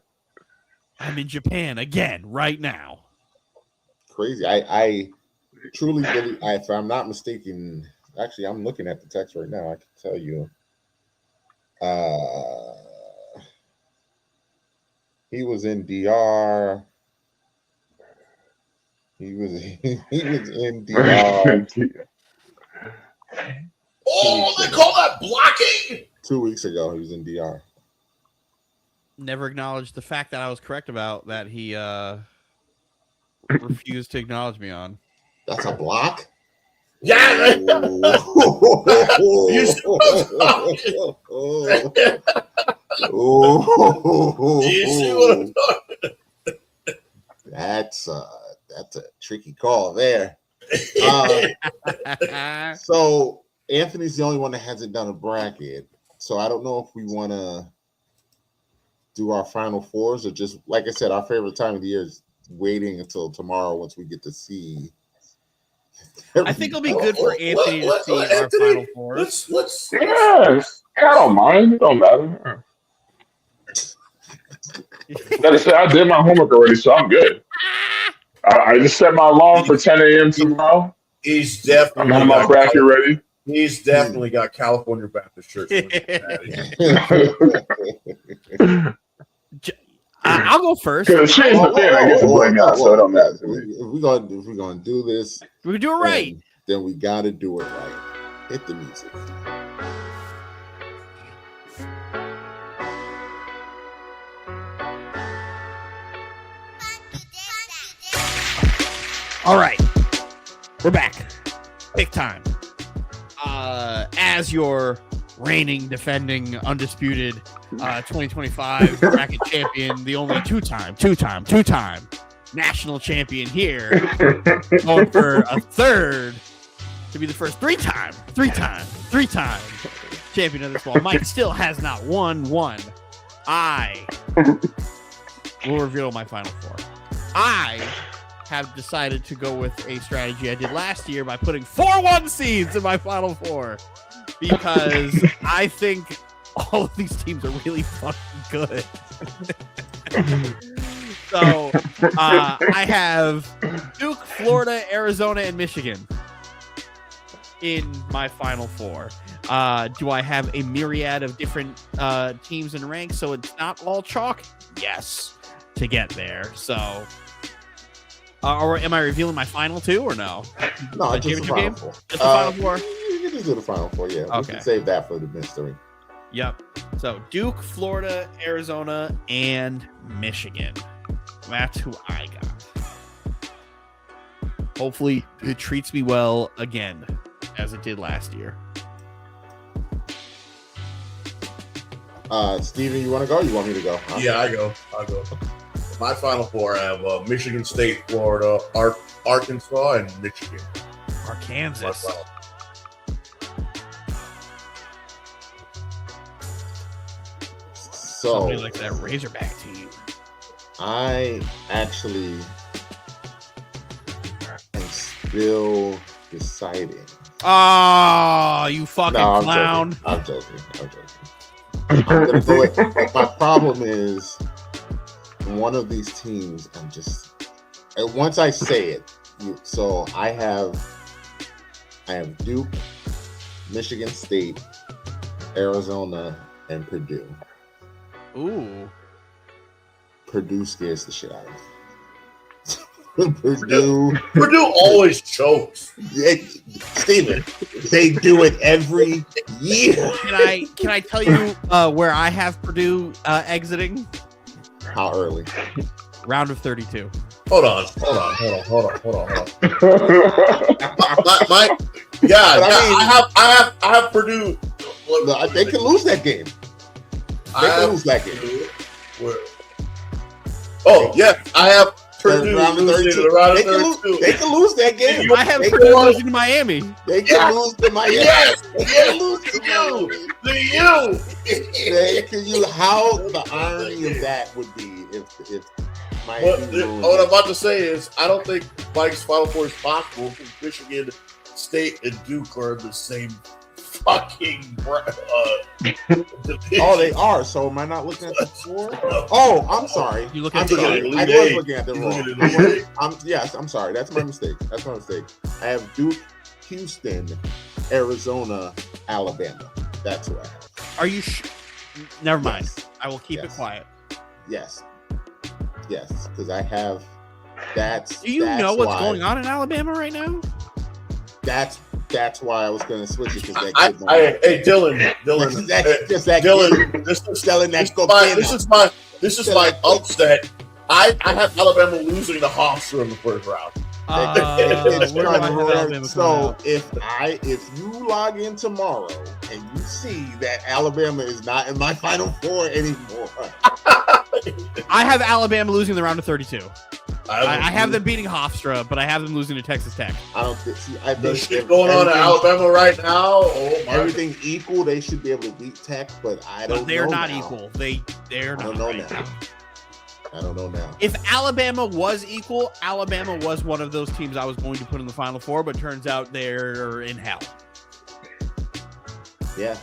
I'm in Japan again, right now. Crazy. I truly believe, if I'm not mistaken, actually, I'm looking at the text right now. I can tell you. He was in DR. He was in DR. Oh, they call that blocking. 2 weeks ago, he was in DR. Never acknowledged the fact that I was correct about that he refused to acknowledge me on. That's a block? Yeah. That's a tricky call there. So Anthony's the only one that hasn't done a bracket. So I don't know if we want to do our final fours or just, like I said, our favorite time of the year is waiting until tomorrow once we get to see. I think it'll be good for Anthony to see our final fours. Yes, I don't mind. It don't matter. Like I said, I did my homework already, so I'm good. I just set my alarm for 10 a.m. tomorrow. He's definitely I'm my bracket ready. He's definitely got California Baptist Church. I'll go first. Because Shane's the fan, I get to blame out, so it don't matter to me. If we're gonna do this, we can do it right. Then we gotta do it right. Hit the music. All right, we're back. Big time. As your reigning, defending, undisputed 2025 bracket champion, the only two-time national champion here, going for a third to be the first three-time champion of this ball. Mike still has not won one. I will reveal my final four. I have decided to go with a strategy I did last year by putting 4 1 seeds in my final four because I think all of these teams are really fucking good. So I have Duke, Florida, Arizona, and Michigan in my final four. Do I have a myriad of different teams and ranks so it's not all chalk? Yes, to get there. So or am I revealing my final two or no? No, just the final four. Just the final four? You can just do the final four, yeah. Okay. We can save that for the mystery. Yep. So Duke, Florida, Arizona, and Michigan. That's who I got. Hopefully it treats me well again, as it did last year. Steven, you want to go? You want me to go? Yeah, I'll go. My final four, I have Michigan State, Florida, Arkansas, and Michigan. Arkansas. So somebody like that Razorback team. I actually am still deciding. Oh, you fucking clown. I'm joking. I'm gonna go with, but my problem is one of these teams, I'm just, once I say it, so I have Duke, Michigan State, Arizona, and Purdue. Ooh. Purdue scares the shit out of me. Purdue always chokes. Steven, they do it every year. Can I tell you where I have Purdue exiting? How early? Round of 32. Hold on. I have Purdue. They can lose that game. Oh, yeah. I have Purdue round of losing 32. round of They 32. can lose that game. I have Purdue losing to Miami. They can lose to Miami. Yes, They can lose to you, Miami. the you. They can use how the irony of that would be if Miami. What I'm about to say is, I don't think Mike's Final Four is possible because Michigan State and Duke are in the same fucking division. Oh, they are. So am I not looking at the score? Oh, I'm sorry. You look I'm at sorry. Elite I was Eight. looking at the You wrong. look at Elite Eight. Yes, I'm sorry. That's my mistake. I have Duke, Houston, Arizona, Alabama. That's what I have. Are you? Never mind. Yes. I will keep it quiet. Yes, because I have. That's. Do you that's know what's why- going on in Alabama right now? That's why I was going to switch it because that kid. Hey, Dylan, Just that Dylan, kid this selling that is my upset. I have Alabama losing to Hofstra in the first round. It's where do I have Alabama so coming out? if you log in tomorrow and you see that Alabama is not in my Final Four anymore, I have Alabama losing the round of 32. I have them them. beating Hofstra, but I have them losing to Texas Tech. I don't think. I The think shit if going on in everything- Alabama right now. Oh my! Everything equal, they should be able to beat Tech, but I don't. But they're know not now. equal. They're I not. don't know right now. I don't know now. If Alabama was equal, Alabama was one of those teams I was going to put in the Final Four, but turns out they're in hell. Yeah,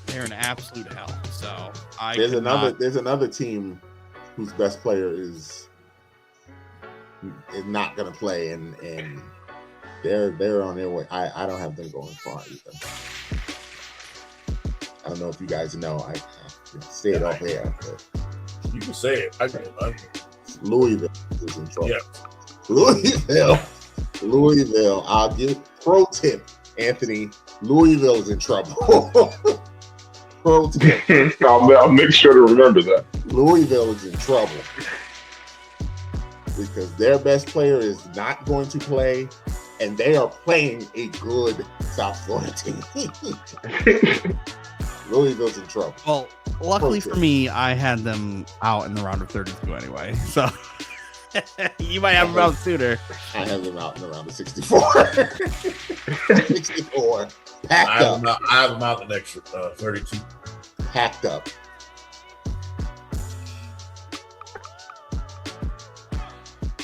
They're in absolute hell. So there's another team whose best player is not going to play, and they're on their way. I don't have them going far either. I don't know if you guys know. I can say it off air, but You can say it. I can. Louisville is in trouble. Yeah. Louisville. I'll give pro tip, Anthony. Louisville is in trouble. Pro tip. I'll make sure to remember that. Louisville is in trouble because their best player is not going to play, and they are playing a good South Florida team. Louisville's in trouble. Well, luckily for me, I had them out in the round of 32 anyway. So you might have them out sooner. I have them out in the round of 64. 64. Packed up. I have them out the next 32. Packed up.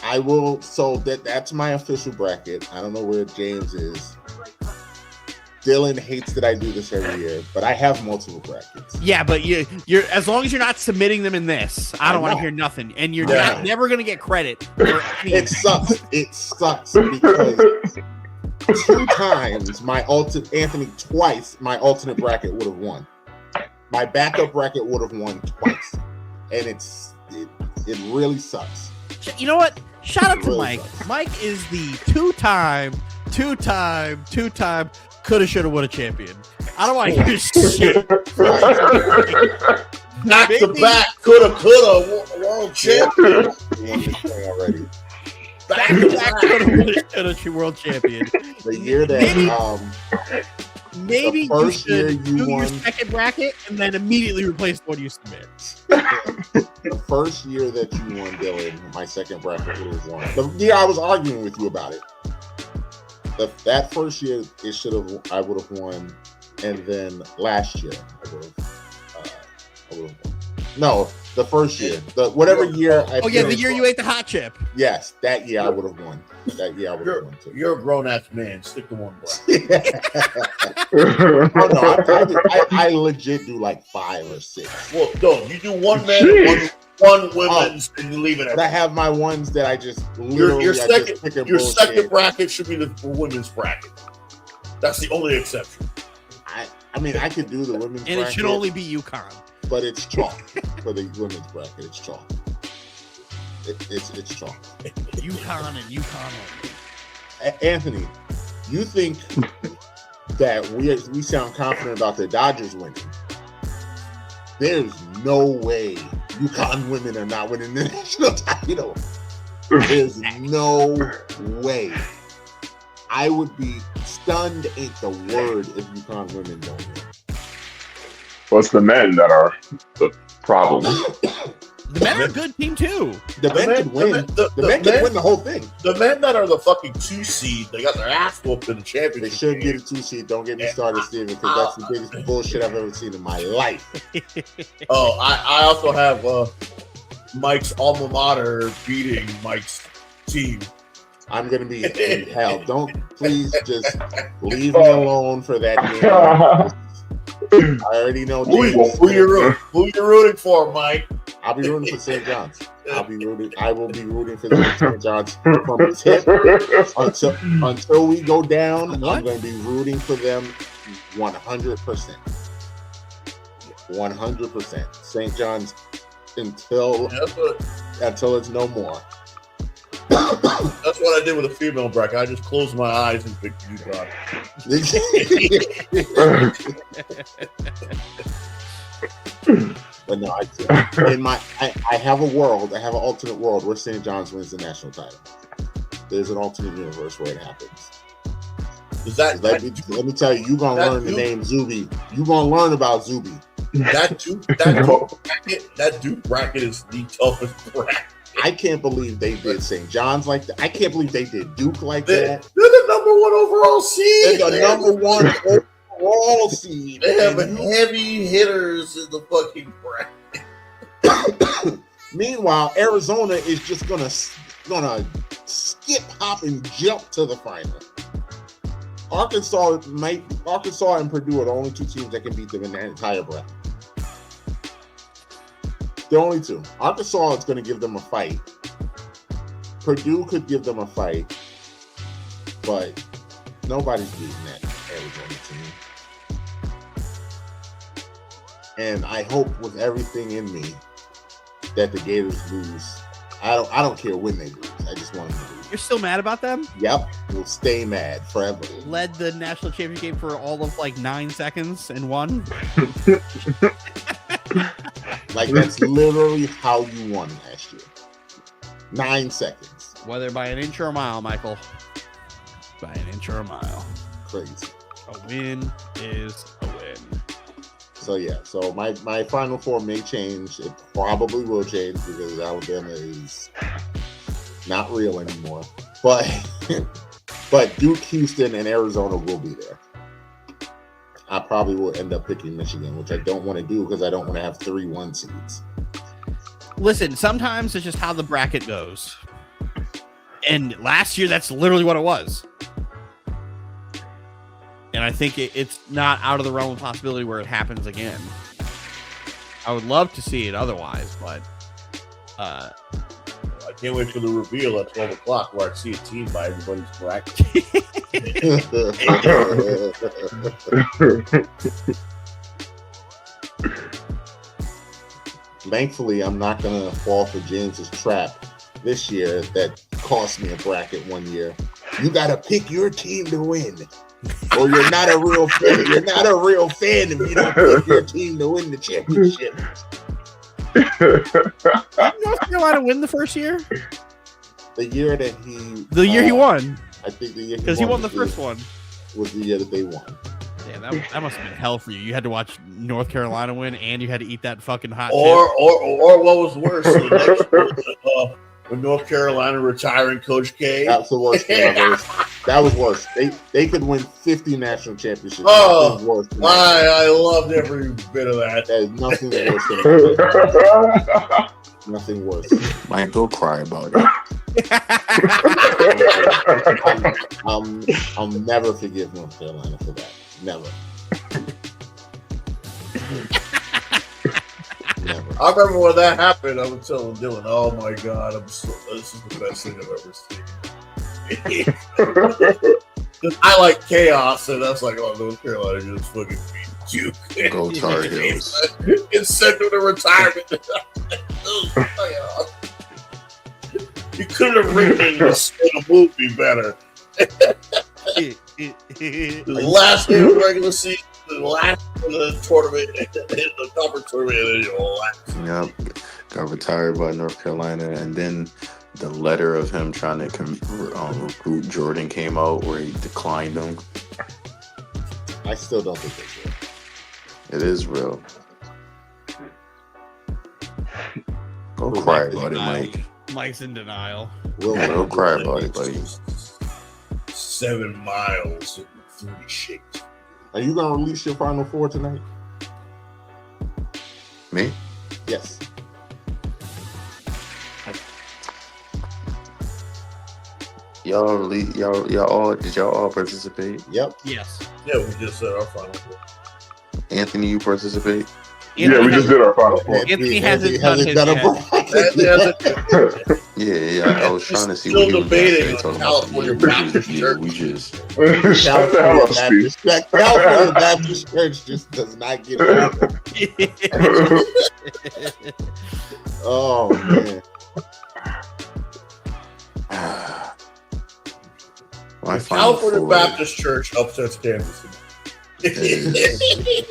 I will. So that's my official bracket. I don't know where James is. Dylan hates that I do this every year, but I have multiple brackets. Yeah, but you're as long as you're not submitting them in this, I don't want to hear nothing, and you're never going to get credit for anything. It sucks. It sucks because 2 times Anthony twice my alternate bracket would have won. My backup bracket would have won twice, and it really sucks. You know what? Shout out to Really Mike. sucks. Mike is the two-time coulda, shoulda, woulda champion. I don't want to hear shit. Back to back, coulda, world champion. Already. Back to back, coulda, shoulda, world champion. The year that Maybe the you first year should you do your won- second bracket and then immediately replace the one you submit. the first year that you won, Dylan, my second bracket would have won. The year I was arguing with you about it. That first year, I would have won, and then last year I would have won. No, the first year, whatever year. The year you ate the hot chip. Yes, that year I would have won. That year I would have won too. You're a grown ass man. Stick to one Oh, no, I legit do like 5 or 6. Well, no, you do one man, one women's, and you leave it at But I that. have my ones that I just literally Your I second, just pick and your bullshit. second bracket should be the women's bracket. That's the only exception. I mean, I could do the women's And bracket, it should only be UConn. but it's chalk for the women's bracket. It's chalk. It's chalk. UConn and UConn only. Anthony, you think that we sound confident about the Dodgers winning? There's no way UConn women are not winning the national title. There's no way. I would be stunned ain't the word if UConn women don't win. Well, it's the men that are the problem. The men are a good team too. The men could win. The men could win the whole thing. The men that are the fucking 2 seed, they got their ass whooped in the championship. They should get a 2 seed. Don't get me started, Steven, because that's the biggest bullshit I've ever seen in my life. Oh, I also have Mike's alma mater beating Mike's team. I'm gonna be in hell. Don't please just leave me alone for that game. I already know who you're rooting for, Mike. I'll be rooting for St. John's. I will be rooting for St. John's from tip until we go down. I'm going to be rooting for them 100%. 100%. St. John's until it's no more. That's what I did with a female bracket. I just closed my eyes and picked UConn. But no, I have a world. I have an alternate world where St. John's wins the national title. There's an alternate universe where it happens. Let me tell you, you're gonna learn the name Zuby. You're gonna learn about Zuby. That Duke bracket is the toughest bracket. I can't believe they did St. John's like that. I can't believe they did Duke like that. They're the number 1 overall seed. They're the number 1 overall seed. They have heavy hitters in the fucking bracket. Meanwhile, Arizona is just gonna skip, hop, and jump to the final. Arkansas and Purdue are the only 2 teams that can beat them in the entire bracket. The only 2. Arkansas is going to give them a fight. Purdue could give them a fight, but nobody's beating that Arizona team. And I hope with everything in me that the Gators lose. I don't care when they lose. I just want them to lose. You're still mad about them? Yep, we'll stay mad forever. Led the national championship game for all of 9 seconds and won. Like, that's literally how you won last year. 9 seconds. Whether by an inch or a mile, Michael. By an inch or a mile. Crazy. A win is a win. So, yeah. So, my Final Four may change. It probably will change because Alabama is not real anymore. But Duke, Houston, and Arizona will be there. I probably will end up picking Michigan, which I don't want to do because I don't want to have 3 1 seeds. Listen, sometimes it's just how the bracket goes. And last year, that's literally what it was. And I think it's not out of the realm of possibility where it happens again. I would love to see it otherwise, but I can't wait for the reveal at 12 o'clock where I see a team by everybody's bracket. Thankfully, I'm not going to fall for James's trap this year that cost me a bracket one year. You got to pick your team to win, or you're not a real fan. You're not a real fan if you don't pick your team to win the championship. Did North Carolina win the first year? The year that he won. I think the year because he won the first one was the year that they won. Yeah, that must have been hell for you. You had to watch North Carolina win, and you had to eat that fucking hot. Or what was worse, the next when North Carolina retiring Coach K. That's the worst thing I've ever seen. That was worse. They could win 50 national championships. Oh, worse than I loved every bit of that. There's nothing worse than that. Nothing worse. Might go cry about it. I'll never forgive North Carolina for that. Never. Never. I remember when that happened. I was telling Dylan, "Oh my God, this is the best thing I've ever seen." I like chaos, and that's like, "Oh, North Carolina just fucking beat Duke." Go Tar Heels. And sent them to retirement. You couldn't have written a movie better. The last game of the regular season, the last of the tournament, the conference tournament, and then you'll last. Yep. Got retired by North Carolina, and then the letter of him trying to recruit Jordan came out where he declined him. I still don't think it's real. It is real. Go cry about it, Mike. Mike's in denial. Go cry about it, buddy. 7 miles and 3 shakes. Are you gonna release your Final Four tonight? Me? Yes. Y'all all participate? Yep. Yes. Yeah, we just said our Final Four. Anthony, you participate? Yeah, we just did our Final Four. Anthony hasn't done his done a yet. bracket. Yeah. I was trying to see Still what he was debating talking on about. California Baptist Church. We just Shut the hell up, Steve. California Baptist Church just does not get it. Oh man. my Final California Four Baptist Church upsets Kansas City.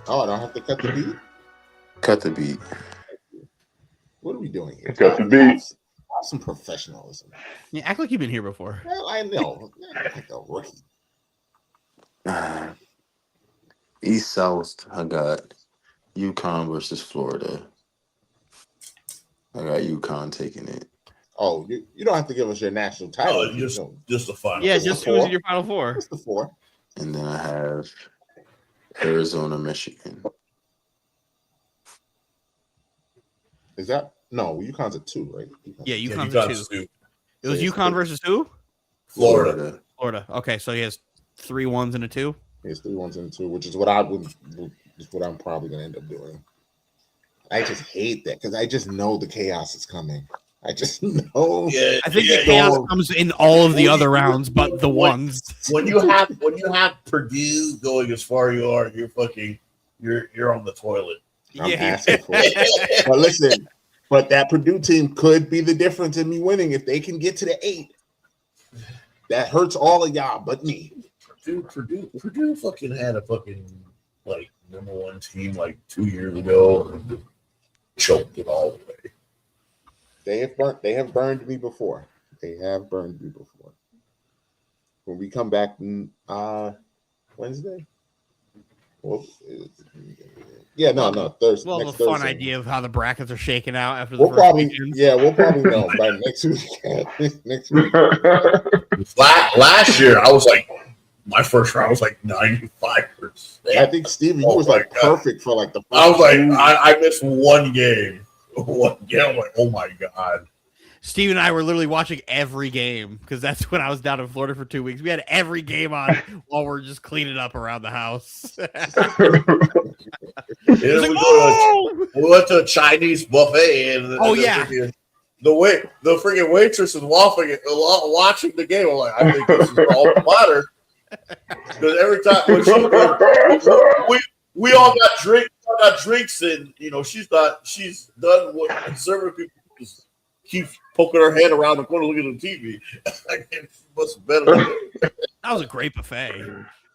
Oh, I don't have to cut the beat. Cut the beat. What are we doing here? Cut the beat. Some professionalism. Yeah, act like you've been here before. Well, I know. Like a rookie. East South, I got UConn versus Florida. I got UConn taking it. Oh, you don't have to give us your national title. Oh, just the final. Yeah, Four. just who's in your Final Four? Just the 4. And then I have Arizona, Michigan. Is that no? UConn's a 2, right? Yeah, Yeah, UConn's UConn's 2. two. It was So it's UConn 2. versus who? Florida. Florida. Okay, so he has 3 1s and a 2. It's 3 1s and a 2, which is what I'm probably gonna end up doing. I just hate that because I just know the chaos is coming. I just know. Yeah, I think yeah, the chaos yeah. comes in all of the other rounds, but the ones. When you have Purdue going as far as you are, you're on the toilet. I'm asking for it. But listen, that Purdue team could be the difference in me winning if they can get to the 8. That hurts all of y'all but me. Purdue fucking had a fucking like number 1 team like 2 years ago and choked it all the way. They have burned me before. When we come back Wednesday? Thursday. We'll have a fun Thursday. idea of how the brackets are shaking out after the We'll first probably weekend. know by next week. Next week. Last year, I was like, my first round was like 95%. I think Stevie, you was like perfect for like the first I was like, 2. I missed one game. Yeah, I'm like, oh my god. Steve and I were literally watching every game because that's when I was down in Florida for 2 weeks. We had every game on while we're just cleaning up around the house. We went to a Chinese buffet and the freaking waitress was watching the game. I'm like, I think this is all matter because every time we all got drinks and she's done what serving people just keep poking her head around the corner looking at the TV. What's better? That was a great buffet.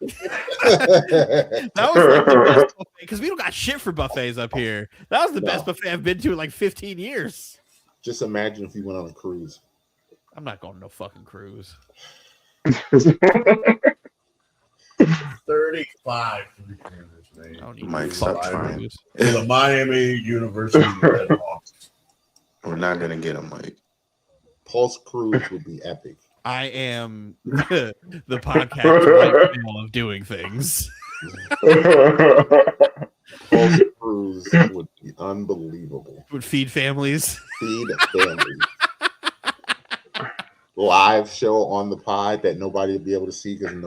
That was like the best buffet because we don't got shit for buffets up here. That was the best buffet I've been to in like 15 years. Just imagine if you went on a cruise. I'm not going to no fucking cruise. 35. Mike, stop trying. To the Miami University Red Hawks. We're not gonna get him, Mike. Pulse cruise would be epic. I am the podcast of doing things. Pulse cruise would be unbelievable. Would feed families. Feed families. Live show on the pod that nobody will be able to see because we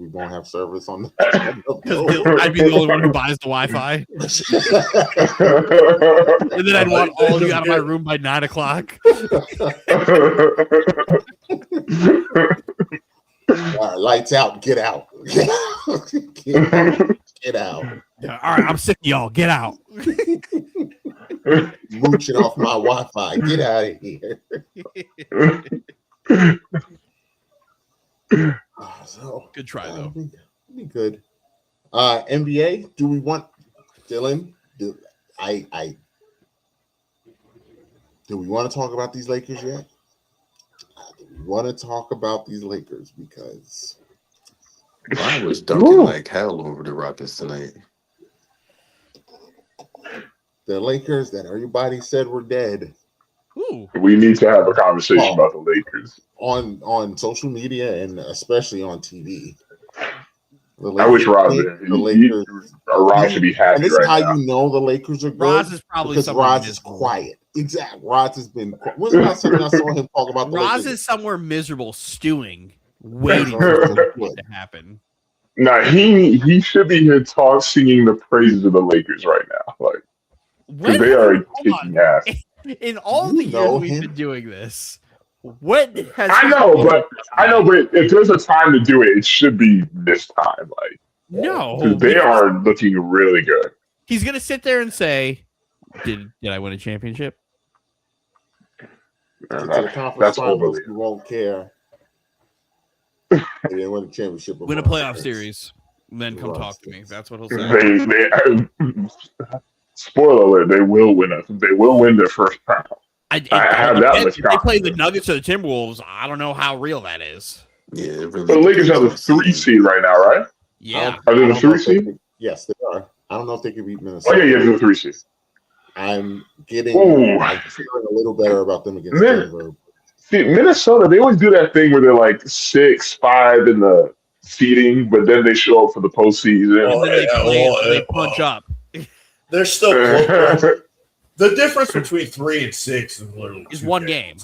won't have service on the I'd be the only one who buys the Wi-Fi. And then I'd want all of you out of my room by 9 o'clock. All right, lights out, get out. Get out. Yeah, all right, I'm sick of y'all. Get out. Mooching off my Wi-Fi. Get out of here. So good try though. Be good. NBA. Do we want Dylan? Do we want to talk about these Lakers yet? Do we want to talk about these Lakers because I was dunking like hell over the Rockets tonight. the Lakers that everybody said were dead. Ooh. We need to have a conversation about the Lakers on social media and especially on TV. I wish Roz there. Roz should be happy. And this is how you know the Lakers are good. Roz is probably because Roz is quiet. Exactly. Roz has been. When's the last time I saw him talk about the Roz Lakers? is somewhere miserable, stewing, waiting for something to happen. Nah, he should be here singing the praises of the Lakers right now. Like, because they are kicking ass. In all the years we've been doing this, what has I know, but if there's a time to do it, it should be this time. Like, no, because they are looking really good. He's gonna sit there and say, "Did I win a championship?" That's finals, you won't care. They didn't win a championship. Win a playoff series, and then come talk to me. That's what he'll say. Spoiler alert: they will win their first round. I have that much. If they play the Nuggets or the Timberwolves, I don't know how real that is. Yeah, it really. The Lakers are the 3 seed right now, right? Yeah. Are they the 3 seed? Yes, they are. I don't know if they can beat Minnesota. Oh yeah, they're the 3 seed. I'm feeling a little better about them against Denver. See, Minnesota, they always do that thing where they're like 6-5 in the seeding, but then they show up for the postseason. And then they punch up. They're still close. The difference between 3 and 6 is literally one game.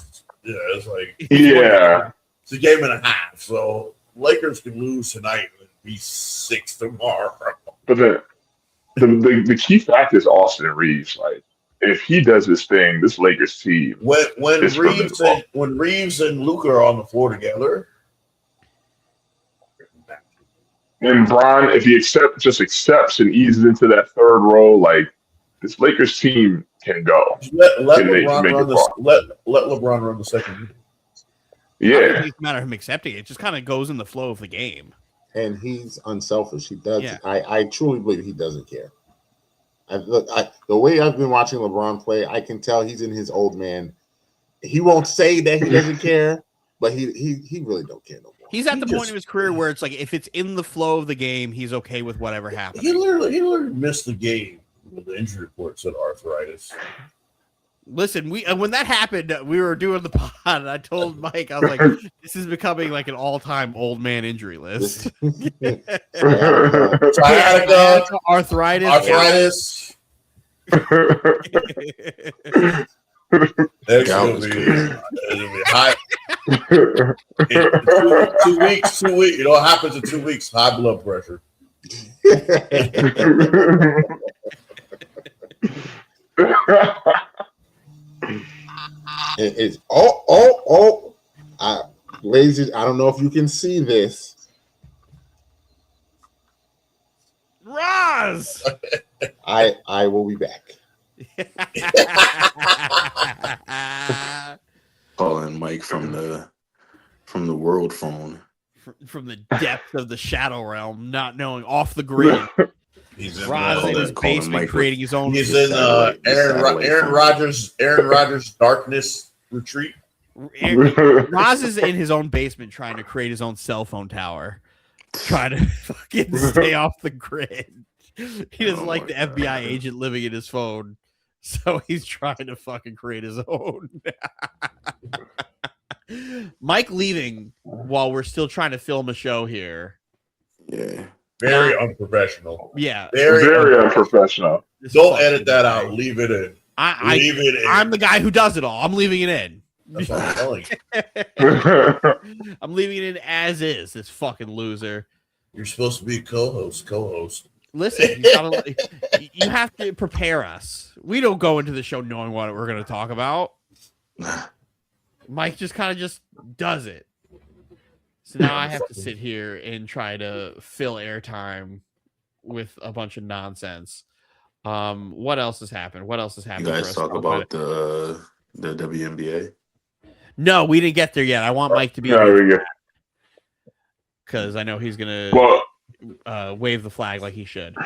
Yeah, it's like it's a game and a half. So Lakers can lose tonight and be 6 tomorrow. But the key fact is Austin Reeves. Like, if he does his thing, this Lakers team. When Reeves and Luka are on the floor together. And Bron, if he accepts and eases into that third row, like, this Lakers team can go. Let LeBron run the second. Yeah. It doesn't matter him accepting it. It just kind of goes in the flow of the game. And he's unselfish. He does. Yeah. I truly believe he doesn't care. The way I've been watching LeBron play, I can tell he's in his old man. He won't say that he doesn't care, but he really don't care no more. He's at the point of his career where it's like if it's in the flow of the game, he's okay with whatever happens. He literally missed the game. The injury report said arthritis. Listen, when that happened, we were doing the pod, and I told Mike, I was like, "This is becoming like an all-time old man injury list." Sciatica, arthritis. It's gonna be high. 2 weeks. You know what happens in 2 weeks? High blood pressure. It's ladies, I don't know if you can see this. Roz! I will be back. Calling Mike from the world phone. From the depth of the shadow realm, not knowing off the grid. He's in Roz in his basement creating his own. He's in Aaron Rodgers' darkness retreat. Roz is in his own basement trying to create his own cell phone tower, trying to fucking stay off the grid. He doesn't like the FBI agent living in his phone, so he's trying to fucking create his own. Mike leaving while we're still trying to film a show here. Yeah. Very unprofessional. Yeah. Very unprofessional. Don't edit that out. Leave it in. Leave it in. I'm the guy who does it all. I'm leaving it in. That's what I'm telling you. I'm leaving it in as is, this fucking loser. You're supposed to be co-host. Listen, you have to prepare us. We don't go into the show knowing what we're going to talk about. Mike just kind of just does it. So now I have to sit here and try to fill airtime with a bunch of nonsense. What else has happened? You guys talk about the WNBA? No, we didn't get there yet. I want Mike to be here because I know he's gonna wave the flag like he should.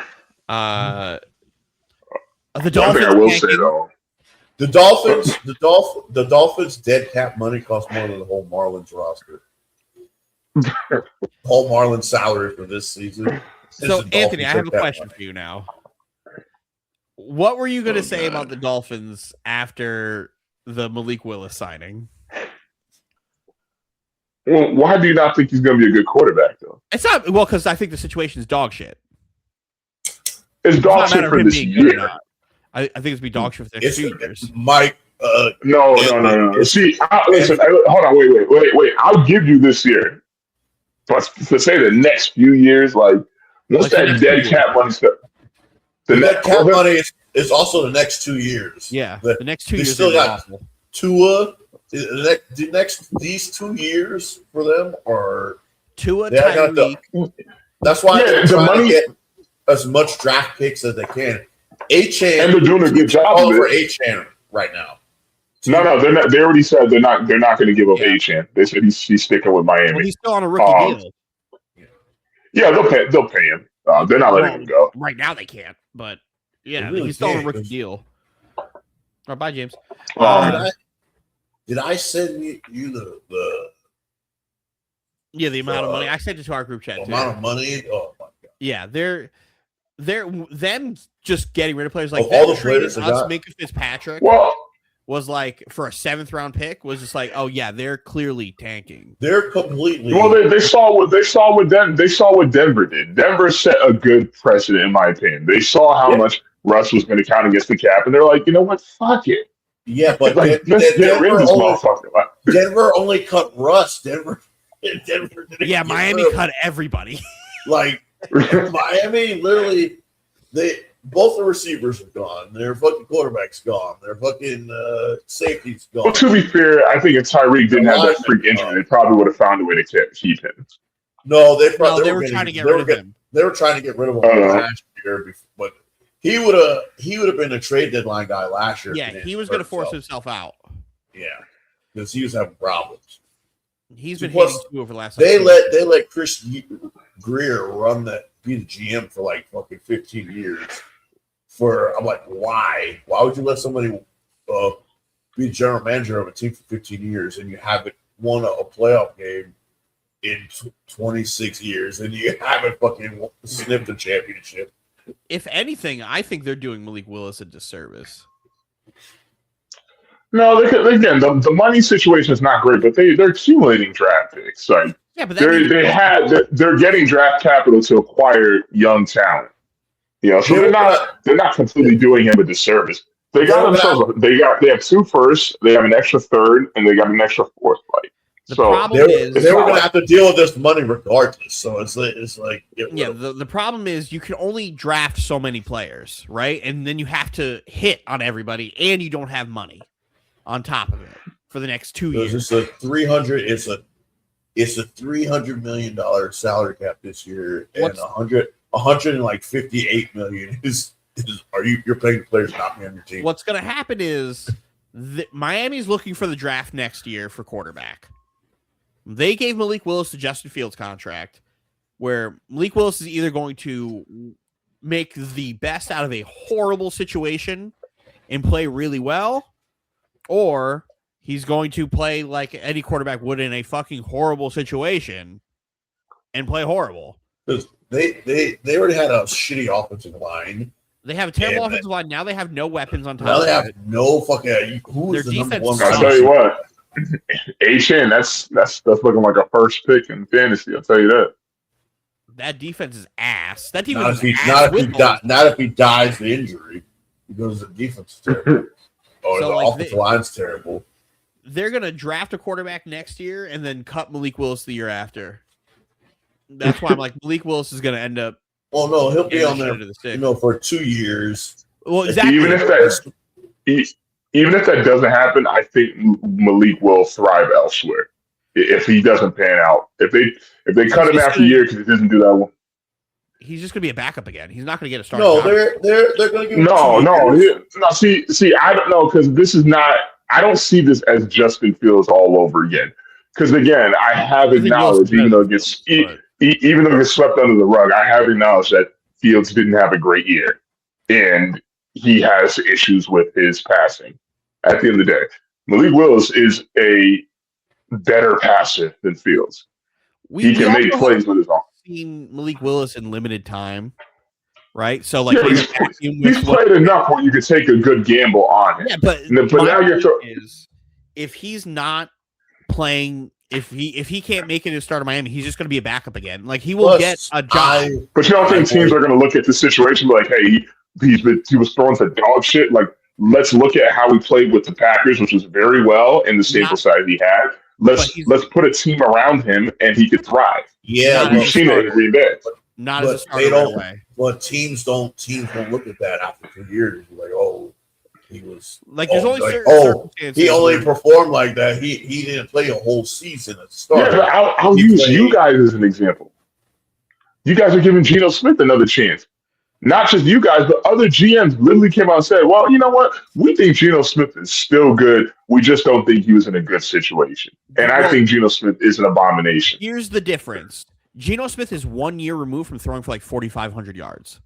The Dolphins. I will say though, the Dolphins dead cap money costs more than the whole Marlins roster. Whole Marlins salary for this season. So Anthony, I have a question for you now. What were you going to say about the Dolphins after the Malik Willis signing? Well, why do you not think he's going to be a good quarterback, though? It's not because I think the situation is dog shit. It's dog shit for this year. I think it's going to be dog shit for the next 2 years. Mike. No. See, listen, hold on, wait. I'll give you this year. But to say the next few years, like, what's that dead cap money stuff? The dead cap money is also the next 2 years. Yeah, the next 2 years. Still got awful. Tua. The next these 2 years for them are Tua, Tyreek. That's why they're trying to get as much draft picks as they can. Achane, and they're doing a good job for Achane right now. No, they're not. They already said they're not going to give up Achane. They said he's sticking with Miami. Well, he's still on a rookie deal. Yeah, they'll pay him. They're not letting him go right now. They can't, but yeah, he's still on a rookie deal. All right, bye, James. Did I send you the the amount of money? I sent it to our group chat. Amount of money? Oh my god! Yeah, they're them just getting rid of players like all the players. Minka Fitzpatrick. Well, was like for a 7th round pick was just like, oh yeah, they're clearly tanking. They're completely. Well, they saw what Denver did. Denver set a good precedent, in my opinion. They saw how much Russ was going to count against the cap, and they're like, you know what, fuck it. Yeah, but let's get rid of this motherfucker. Denver only cut Russ. Denver didn't Miami cut everybody. Like Miami, literally, both the receivers are gone. Their fucking quarterback's gone. Their fucking safety's gone. Well, to be fair, I think if Tyreek didn't have that freak injury, they probably would have found a way to keep him. No, they were trying to get rid of him. They were trying to get rid of him last year, but he would have been a trade deadline guy last year. Yeah, he was going to force himself out. Yeah, because he was having problems. He's been hitting too over the last. They let Chris Greer be the GM for like fucking 15 years. I'm like, why? Why would you let somebody be general manager of a team for 15 years and you haven't won a playoff game in 26 years and you haven't fucking sniffed a championship? If anything, I think they're doing Malik Willis a disservice. No, again, the money situation is not great, but they're accumulating draft picks. Like, yeah, but they're getting draft capital to acquire young talent. You know, so they're not completely doing him a disservice. They got themselves. They have 2 firsts. They have an extra 3rd, and they got an extra 4th. Like, the problem is they were going to have to deal with this money regardless. So it's like the problem is you can only draft so many players, right? And then you have to hit on everybody, and you don't have money on top of it for the next 2 years. It's a $300 million salary cap this year, and 158 million is you're paying players not being on your team. What's going to happen is Miami's looking for the draft next year for quarterback. They gave Malik Willis the Justin Fields contract, where Malik Willis is either going to make the best out of a horrible situation and play really well, or he's going to play like any quarterback would in a fucking horrible situation and play horrible. They already had a shitty offensive line. They have a terrible offensive line. Now they have no weapons on top. Now they have no fucking. Who is the number one? I'll tell you what. Achane, that's looking like a first pick in fantasy. I'll tell you that. That defense is ass. That defense not if he dies the injury, because the defense is terrible. Or the offensive line's terrible. They're gonna draft a quarterback next year and then cut Malik Willis the year after. That's why I'm like, Malik Willis is gonna end up. Well, no, he'll be on there, for 2 years. Well, exactly. Even if that doesn't happen, I think Malik will thrive elsewhere. If he doesn't pan out, if they cut him after a year because he doesn't do that one, he's just gonna be a backup again. He's not gonna get a start. No, they're gonna give him no. See, I don't know, because this is not. I don't see this as Justin Fields all over again. Because again, I have acknowledged, even though it gets swept under the rug, I have acknowledged that Fields didn't have a great year, and he has issues with his passing. At the end of the day, Malik Willis is a better passer than Fields. He can make plays with his arm. Seen Malik Willis in limited time, right? So like he's played enough where you could take a good gamble on it. Yeah, but now you're if he's not playing, if he can't make it to start of Miami, he's just going to be a backup again. Like he will get a job. But you don't think teams are going to look at the situation like, hey, he was throwing to dog shit. Like, let's look at how he played with the Packers, which was very well in the sample size he had. Let's put a team around him and he could thrive. Yeah, you've seen it in Green Bay. Not as a starter right away. But teams don't look at that after 2 years. Like, oh, he was like there's only certain circumstances. He only performed like that. He didn't play a whole season at the start. Yeah, but I'll use you guys as an example. You guys are giving Geno Smith another chance. Not just you guys, but other GMs literally came out and said, well, you know what? We think Geno Smith is still good. We just don't think he was in a good situation. And I think Geno Smith is an abomination. Here's the difference. Geno Smith is 1 year removed from throwing for like 4,500 yards.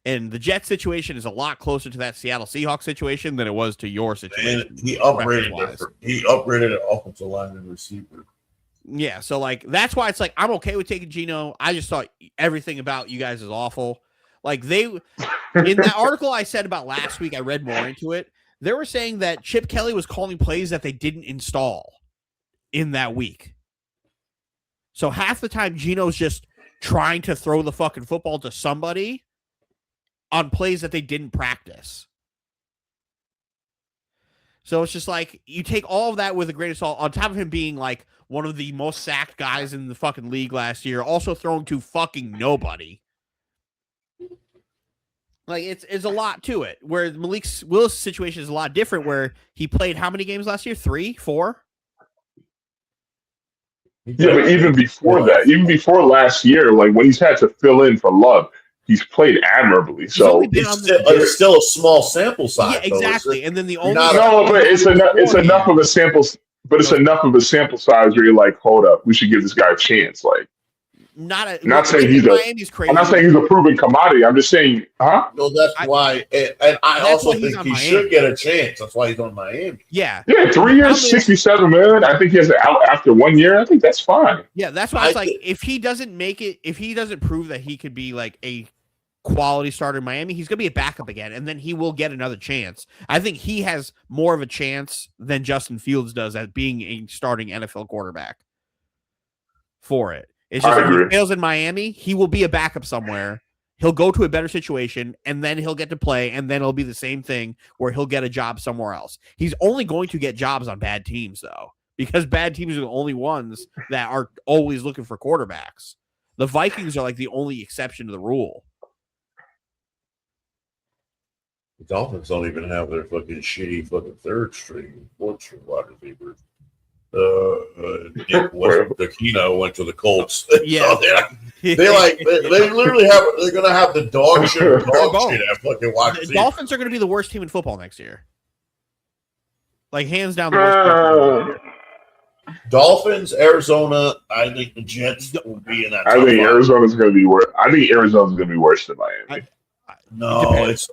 And the Jets situation is a lot closer to that Seattle Seahawks situation than it was to your situation. And he upgraded an offensive line and receiver. Yeah, so like that's why it's like I'm okay with taking Geno. I just thought everything about you guys is awful. Like in that article I said about last week, I read more into it. They were saying that Chip Kelly was calling plays that they didn't install in that week. So half the time Geno's just trying to throw the fucking football to somebody on plays that they didn't practice. So it's just like you take all of that with a grain of salt on top of him being like one of the most sacked guys in the fucking league last year, also throwing to fucking nobody. Like it's a lot to it. Where Malik Willis' situation is a lot different where he played how many games last year? 3, 4? Yeah, but even before that, even before last year, like when he's had to fill in for Love, he's played admirably. So it's still a small sample size. Yeah, exactly. And then the only but it's enough of a sample. But it's enough of a sample size where you're like, hold up, we should give this guy a chance. Like, not saying he's a proven commodity. I'm just saying, huh? No, that's why, and I also think he should get a chance. That's why he's on Miami. Yeah, 3 years, $67 million. I think he has out after 1 year. I think that's fine. Yeah, that's why it's like if he doesn't make it, if he doesn't prove that he could be like a quality starter in Miami, he's going to be a backup again, and then he will get another chance. I think he has more of a chance than Justin Fields does at being a starting NFL quarterback for it. It's just if he fails in Miami, he will be a backup somewhere. He'll go to a better situation, and then he'll get to play, and then it'll be the same thing where he'll get a job somewhere else. He's only going to get jobs on bad teams, though, because bad teams are the only ones that are always looking for quarterbacks. The Vikings are like the only exception to the rule. The Dolphins don't even have their fucking shitty fucking third string, fourth string wide receiver. Aquino went to the Colts. Yeah, so they literally have. They're gonna have the dog shit at fucking wide receiver. The Dolphins are gonna be the worst team in football next year. Like hands down, the worst. Dolphins, Arizona. I think the Jets will be in that. I think Arizona's gonna be worse. I think Arizona's gonna be worse than Miami.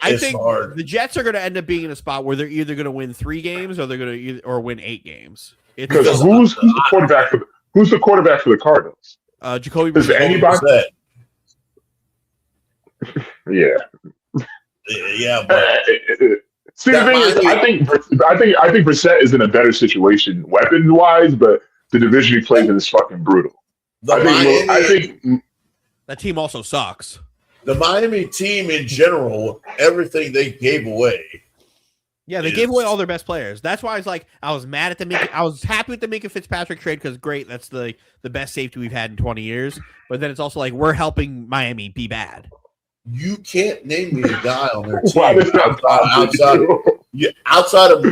I think hard. The Jets are going to end up being in a spot where they're either going to win 3 games or they're going to win 8 games. Because who's the quarterback for the Cardinals? Jacoby Is Brissett. Anybody? Yeah. Yeah, but see, the thing is, I think Brissett is in a better situation weapon wise, but the division he plays in is fucking brutal. I think that team also sucks. The Miami team in general, everything they gave away. Yeah, they gave away all their best players. That's why I was mad at the I was happy with the Minka Fitzpatrick trade because great, that's the best safety we've had in 20 years. But then it's also like we're helping Miami be bad. You can't name me a guy on their team outside of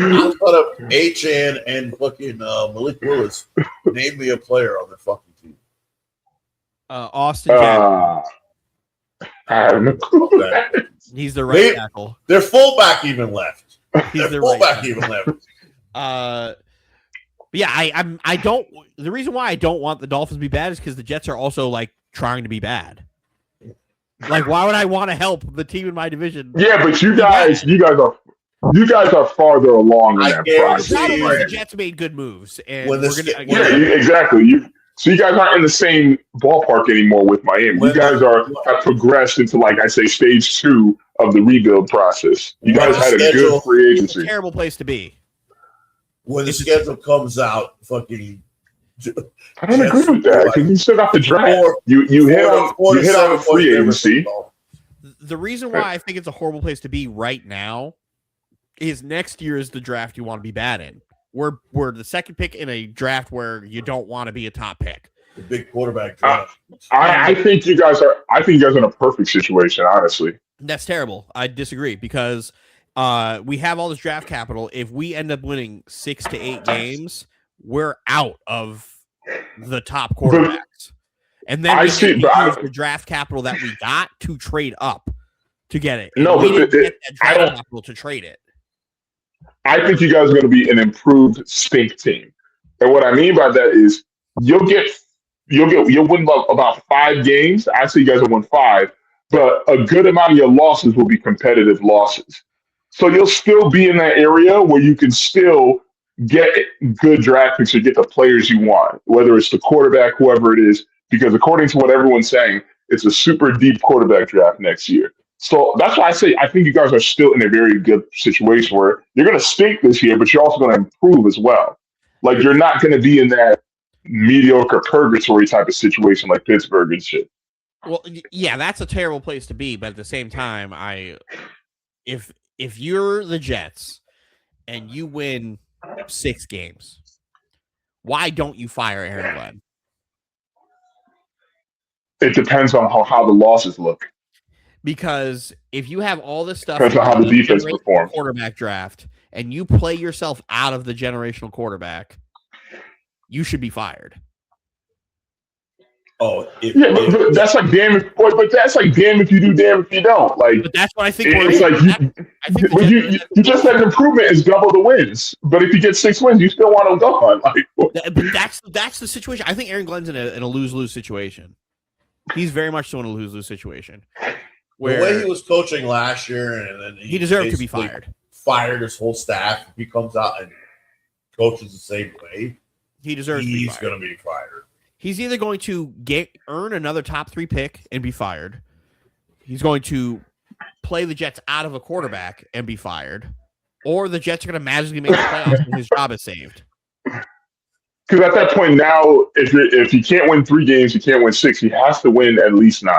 H.N. and fucking Malik Willis. Name me a player on their fucking team. Austin Jackson. I don't know. He's the right tackle. Their fullback even left. He's the fullback even left. Yeah, I don't. The reason why I don't want the Dolphins to be bad is because the Jets are also like trying to be bad. Like, why would I want to help the team in my division? Yeah, but you guys are farther along in that process. The Jets made good moves, and exactly. So you guys aren't in the same ballpark anymore with Miami. You guys have progressed into, like I say, stage 2 of the rebuild process. You guys had a good free agency. It's a terrible place to be. When the schedule comes out, fucking. I don't agree with that because you still got the draft. You hit on free agency. The reason why I think it's a horrible place to be right now is next year is the draft you want to be bad in. We're the second pick in a draft where you don't want to be a top pick. The big quarterback draft. I think you guys are. I think you guys are in a perfect situation. Honestly, that's terrible. I disagree because we have all this draft capital. If we end up winning 6 to 8 games, we're out of the top quarterbacks. And then we use the draft capital that we got to trade up to get it. And we didn't get that draft capital to trade it. I think you guys are going to be an improved stink team, and what I mean by that is you'll win about 5 games. I say you guys will win 5, but a good amount of your losses will be competitive losses. So you'll still be in that area where you can still get good draft picks or get the players you want, whether it's the quarterback, whoever it is, because according to what everyone's saying, it's a super deep quarterback draft next year. So that's why I say I think you guys are still in a very good situation where you're going to stink this year, but you're also going to improve as well. Like you're not going to be in that mediocre purgatory type of situation like Pittsburgh and shit. Well, yeah, that's a terrible place to be, but at the same time, if you're the Jets and you win 6 games, why don't you fire Aaron Glenn? It depends on how the losses look. Because if you have all this stuff, depends on how the defense performs. Quarterback draft, and you play yourself out of the generational quarterback, you should be fired. Oh, but that's like damn if you do, damn if you don't. Like, but that's what I think. It's like you just said improvement is double the wins. But if you get 6 wins, you still want to go on. Like, but that's the situation. I think Aaron Glenn's in a lose-lose situation. He's very much so in a lose-lose situation. Where the way he was coaching last year, and then he deserved to be fired. Fired his whole staff. If he comes out and coaches the same way, he deserves. He's going to be fired. He's either going to earn another top 3 pick and be fired. He's going to play the Jets out of a quarterback and be fired, or the Jets are going to magically make the playoffs and his job is saved. Because at that point now, if he can't win 3 games, he can't win 6. He has to win at least 9.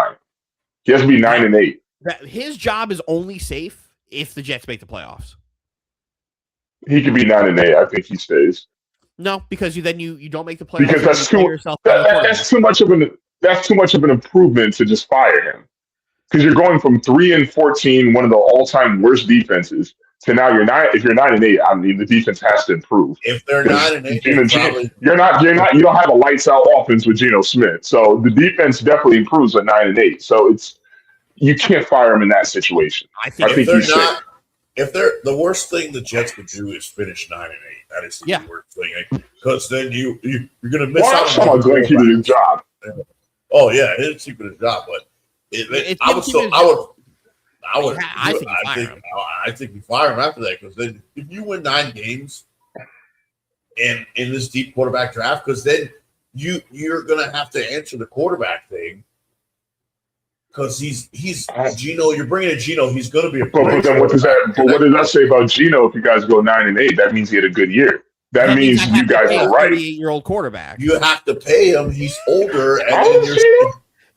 He has to be 9-8. His job is only safe if the Jets make the playoffs. He could be 9-8. I think he stays. No, because you don't make the playoffs. Because that's too much of an improvement to just fire him. Because you're going from 3-14, one of the all-time worst defenses, to now if you're 9-8. I mean, the defense has to improve. If they're 9-8, you don't have a lights out offense with Geno Smith. So the defense definitely improves at 9-8. So you can't fire him in that situation. I think if they're the worst thing the Jets could do is finish 9-8. That is the worst thing, because then you're going to miss out on Glenn keeping his job. Oh yeah, it's keeping his job, but I think we fire him after that, because then if you win 9 games and in this deep quarterback draft, because then you're going to have to answer the quarterback thing. Because he's Geno, you're bringing in Geno, he's going to be a. But then what does that say about Geno? If you guys go 9-8, that means he had a good year. That means you guys are right. 38-year-old quarterback. You have to pay him. He's older, and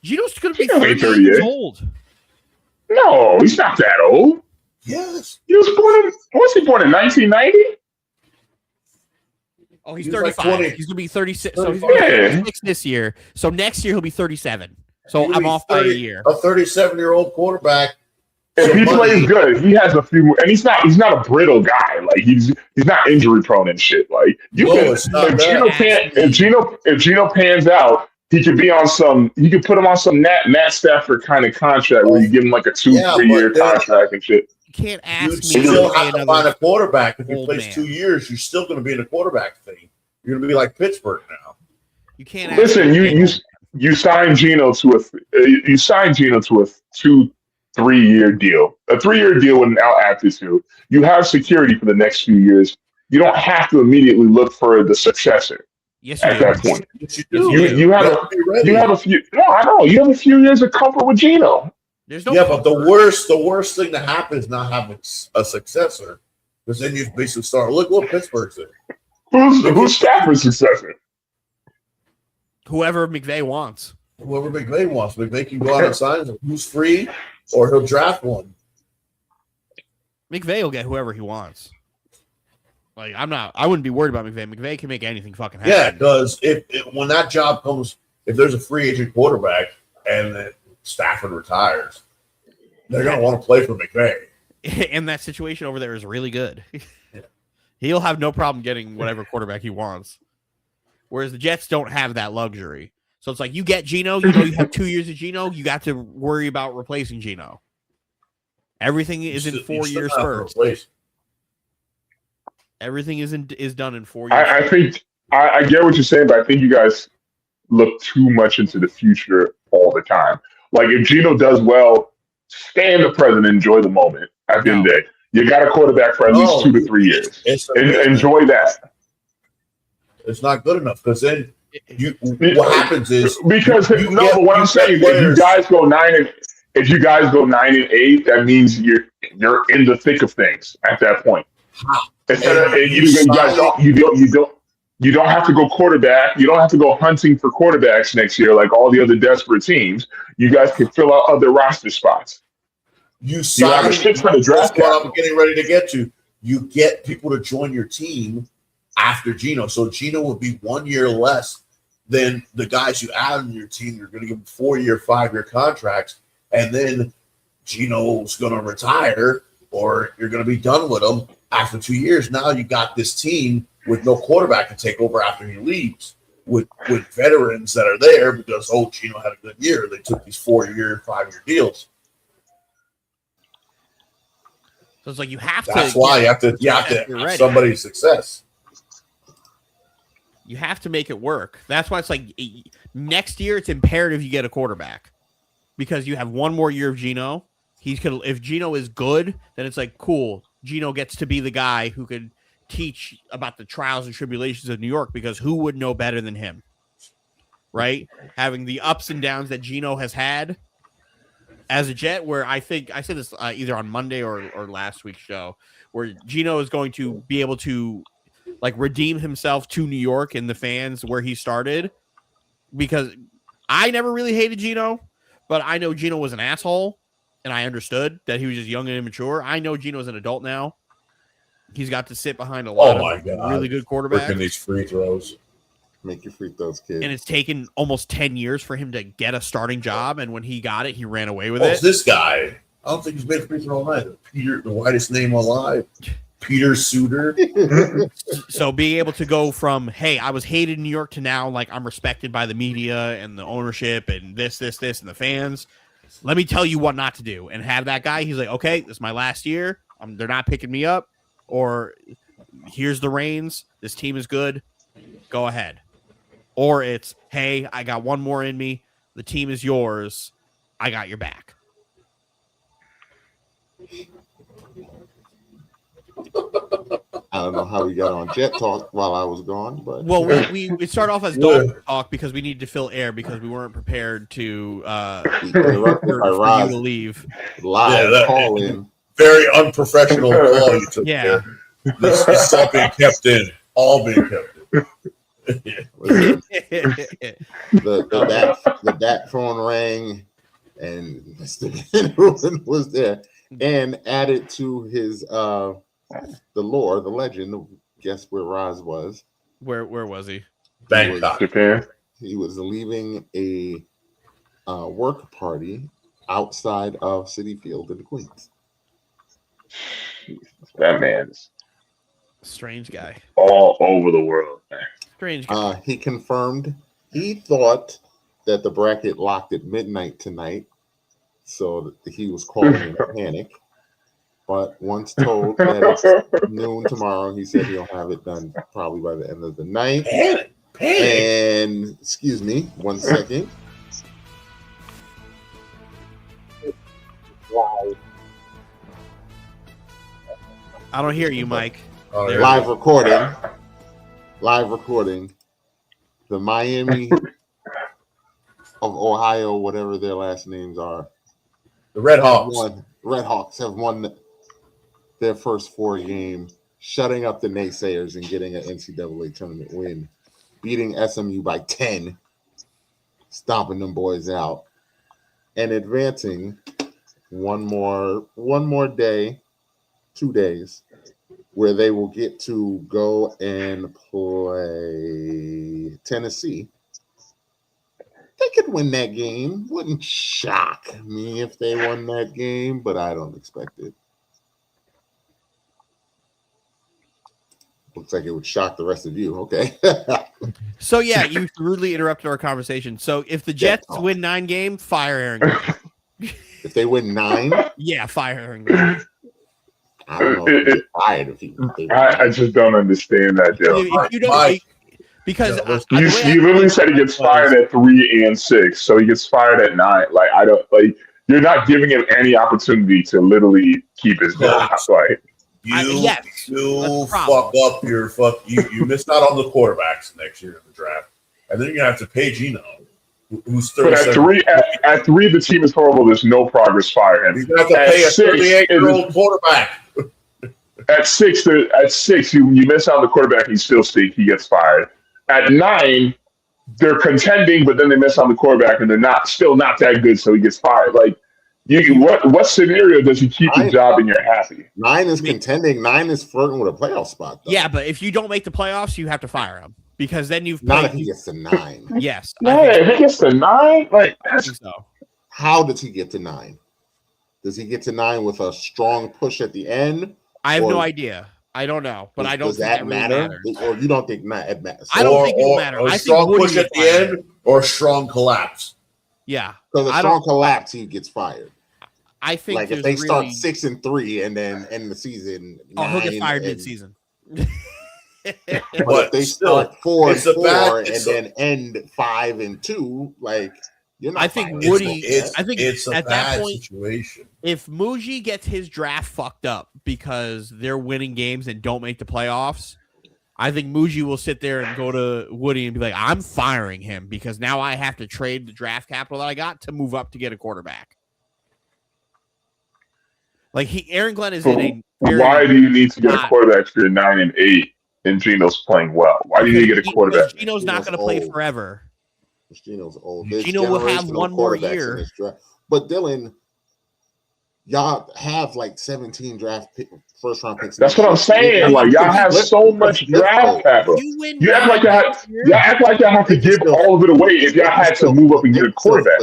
Geno's going to be 38 years old. No, he's not that old. Yes, he was born in 1990. Oh, he's 35. Like he's going to be 36. So he's going to be 36 this year. So next year he'll be 37. So I'm off by a year. A 37-year-old quarterback. If he plays good, he has a few more, and he's not a brittle guy. Like he's not injury prone and shit. Like if Geno pans out, he could be on some. You could put him on some Matt Stafford kind of contract where you give him like a 2-3 year contract and shit. You can't ask me. You still have to find a quarterback. If he plays 2 years, you're still going to be in the quarterback thing. You're going to be like Pittsburgh now. You can't. Listen, you signed Geno to a 2-3 year deal, a 3-year deal with an out aptitude. You have security for the next few years. You don't have to immediately look for the successor. Yes, you at do. that point. Yes, you do. You have a few. No, I know you have a few years of comfort with Geno. There's no. But the worst thing to happen is not having a successor, because then you basically start. Look what Pittsburgh's in. Who's Stafford's successor? Whoever McVay wants. Whoever McVay wants. McVay can go out and sign him. Who's free, or he'll draft one. McVay will get whoever he wants. Like I wouldn't be worried about McVay. McVay can make anything fucking happen. Yeah, because if when that job comes, if there's a free agent quarterback and then Stafford retires, they're gonna want to play for McVay. And that situation over there is really good. He'll have no problem getting whatever quarterback he wants. Whereas the Jets don't have that luxury. So it's like you get Geno, you know you have 2 years of Geno, you got to worry about replacing Geno. Everything is in 4 year spurts. Everything is done in 4 years. I think I get what you're saying, but I think you guys look too much into the future all the time. Like if Geno does well, stay in the present, enjoy the moment. At the end of the day, you got a quarterback for at least 2 to 3 years. Enjoy that. It's not good enough because then what happens is because but what I'm saying, if you guys go 9-8, that means you're in the thick of things at that point. Instead of you don't have to go quarterback. You don't have to go hunting for quarterbacks next year like all the other desperate teams. You guys can fill out other roster spots. You have a shit ton of draft capital. What I'm getting ready to get to. You get people to join your team after Geno. So Geno will be 1 year less than the guys you add on your team. You're going to give them 4-year, 5-year contracts, and then Geno's going to retire, or you're going to be done with him after 2 years. Now you got this team with no quarterback to take over after he leaves, with veterans that are there because Geno had a good year. They took these 4-year, 5-year deals. So it's like you have That's why you have to have somebody's success. You have to make it work. That's why it's like next year it's imperative you get a quarterback because you have 1 more year of Geno. If Geno is good, then it's like cool. Geno gets to be the guy who could teach about the trials and tribulations of New York because who would know better than him, right? Having the ups and downs that Geno has had as a Jet, where I think I said this either on Monday or last week's show, where Geno is going to be able to like redeem himself to New York and the fans where he started, because I never really hated Geno, but I know Geno was an asshole and I understood that he was just young and immature. I know Geno's an adult now. He's got to sit behind a lot of really good quarterbacks. Freaking these free throws. Make your free throws, kid. And it's taken almost 10 years for him to get a starting job, and when he got it, he ran away with it. It's this guy. I don't think he's made a free throw all night. Peter, the whitest name alive. Peter Suter. So being able to go from, hey, I was hated in New York to now, like, I'm respected by the media and the ownership and this, and the fans. Let me tell you what not to do. And have that guy, he's like, okay, this is my last year. They're not picking me up. Or here's the reins. This team is good. Go ahead. Or it's, hey, I got 1 more in me. The team is yours. I got your back. I don't know how we got on Jet Talk while I was gone, but well, we start off as Dog Talk because we needed to fill air because we weren't prepared to for you to leave. Live call in. Very unprofessional call you took. Yeah, this is all being kept in. All being kept in. the bat phone rang, and Mr. Van Ruben was there, and added to his the lore, the legend. Guess where Roz was? Where was he? Bangkok, Japan. He was leaving a work party outside of Citi Field in Queens. That man's strange guy. All over the world, man. Strange guy. He confirmed he thought that the bracket locked at midnight tonight, so he was calling in a panic. But once told that it's noon tomorrow, he said he'll have it done probably by the end of the night. Panic. And excuse me, 1 second. I don't hear you, Mike. Live recording. the Miami of Ohio, whatever their last names are. The Red Hawks. Red Hawks have won their first 4 games, shutting up the naysayers and getting an NCAA tournament win, beating SMU by 10, stomping them boys out, and advancing one more day, 2 days, where they will get to go and play Tennessee. They could win that game. Wouldn't shock me if they won that game, but I don't expect it. Looks like it would shock the rest of you. Okay. So, yeah, you rudely interrupted our conversation. So, if the Jets win 9 games, fire Aaron Glenn. If they win 9? Yeah, fire Aaron Glenn. I don't know if they get fired if he I just don't understand that, Joe. If you don't, because you literally said he gets fired at 3 and 6, so he gets fired at 9. Like, I don't like. You're not giving him any opportunity to literally keep his job. Like, you fuck up your you missed out on the quarterbacks next year in the draft, and then you're gonna have to pay Geno, who's 37. But at three, the team is horrible. There's no progress. Fire him. You're gonna have to pay a 38-year-old quarterback. At 6, you miss out on the quarterback. He still stinks. He gets fired. At 9, they're contending, but then they miss on the quarterback, and they're still not that good, so he gets fired. Like, what scenario does he keep his job and you're happy? 9 is contending. 9 is flirting with a playoff spot, though. Yeah, but if you don't make the playoffs, you have to fire him because then you've not if he gets to 9. Yes. No, if he gets to 9, like I think so. How does he get to 9? Does he get to 9 with a strong push at the end? I have no idea. I don't know, but I don't does think that really matter? matters. Or you don't think it matters? I don't think it will matter. Or I strong think push at the end or strong collapse. Yeah. Because a strong collapse, he gets fired. I think like if they start 6-3 and then end the season, he'll get fired mid-season. But if they start 4-4 and then end 5-2, like you're not. I think fired. Woody. I think it's a at bad that point, situation. If Muji gets his draft fucked up because they're winning games and don't make the playoffs, I think Muji will sit there and go to Woody and be like, "I'm firing him because now I have to trade the draft capital that I got to move up to get a quarterback." Like Aaron Glenn is in a. Why do you need to get a quarterback if you're 9 and 8 and Geno's playing well? Why do you need to get a quarterback? Geno's not going to play forever. Geno's old. Geno will have one more year. But Dylan, y'all have like 17 first round picks. That's what I'm saying. Like y'all have so much draft capital. You act like y'all have to give all of it away if y'all had to move up and get a quarterback.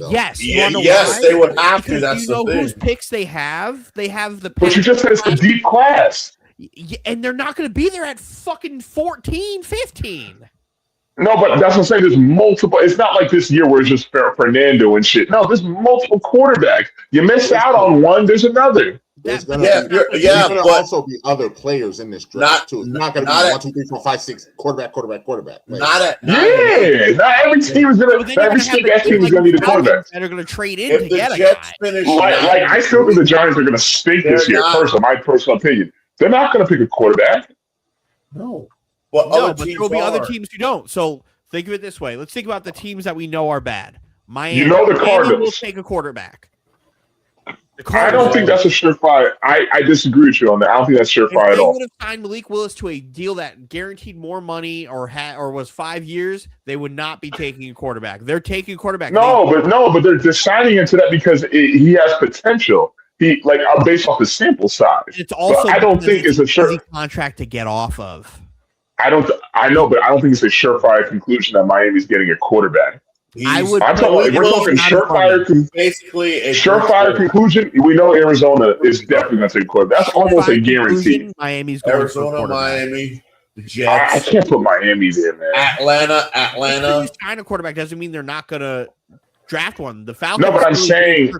Yes, yes, they would have to. That's the thing. You know whose picks they have? They have the. But you just said it's a deep class. And they're not going to be there at fucking 14, 15. No, but that's what I'm saying. There's multiple. It's not like this year where it's just Fernando and shit. No, there's multiple quarterbacks. You miss out on one, there's another. There's gonna also be other players in this draft too. It's not gonna be 1, 2, 3, 4, 5, 6 quarterback. Like, not every team is gonna. Every team is gonna need a quarterback. And are gonna trade in to get a guy. Like I still think the Giants are gonna stink this year. My personal opinion, they're not gonna pick a quarterback. No. Well, but there will be other teams who don't. So think of it this way. Let's think about the teams that we know are bad. Miami, the Cardinals will take a quarterback. I don't think that's a surefire. I disagree with you on that. I don't think that's surefire at all. If they would have signed Malik Willis to a deal that guaranteed more money or was 5 years, they would not be taking a quarterback. They're taking a quarterback. But they're signing into that because he has potential. He based off the sample size. It's also I don't think it's a sure contract to get off of. I know, but I don't think it's a surefire conclusion that Miami's getting a quarterback. We're talking surefire. Basically, a surefire conclusion. We know Arizona is definitely going to take a quarterback. That's almost a guarantee. Miami's going Arizona, Miami, the Jets. I can't put Miami there, man. Atlanta. Sign a quarterback doesn't mean they're not going to draft one. The Falcons. No, but I'm saying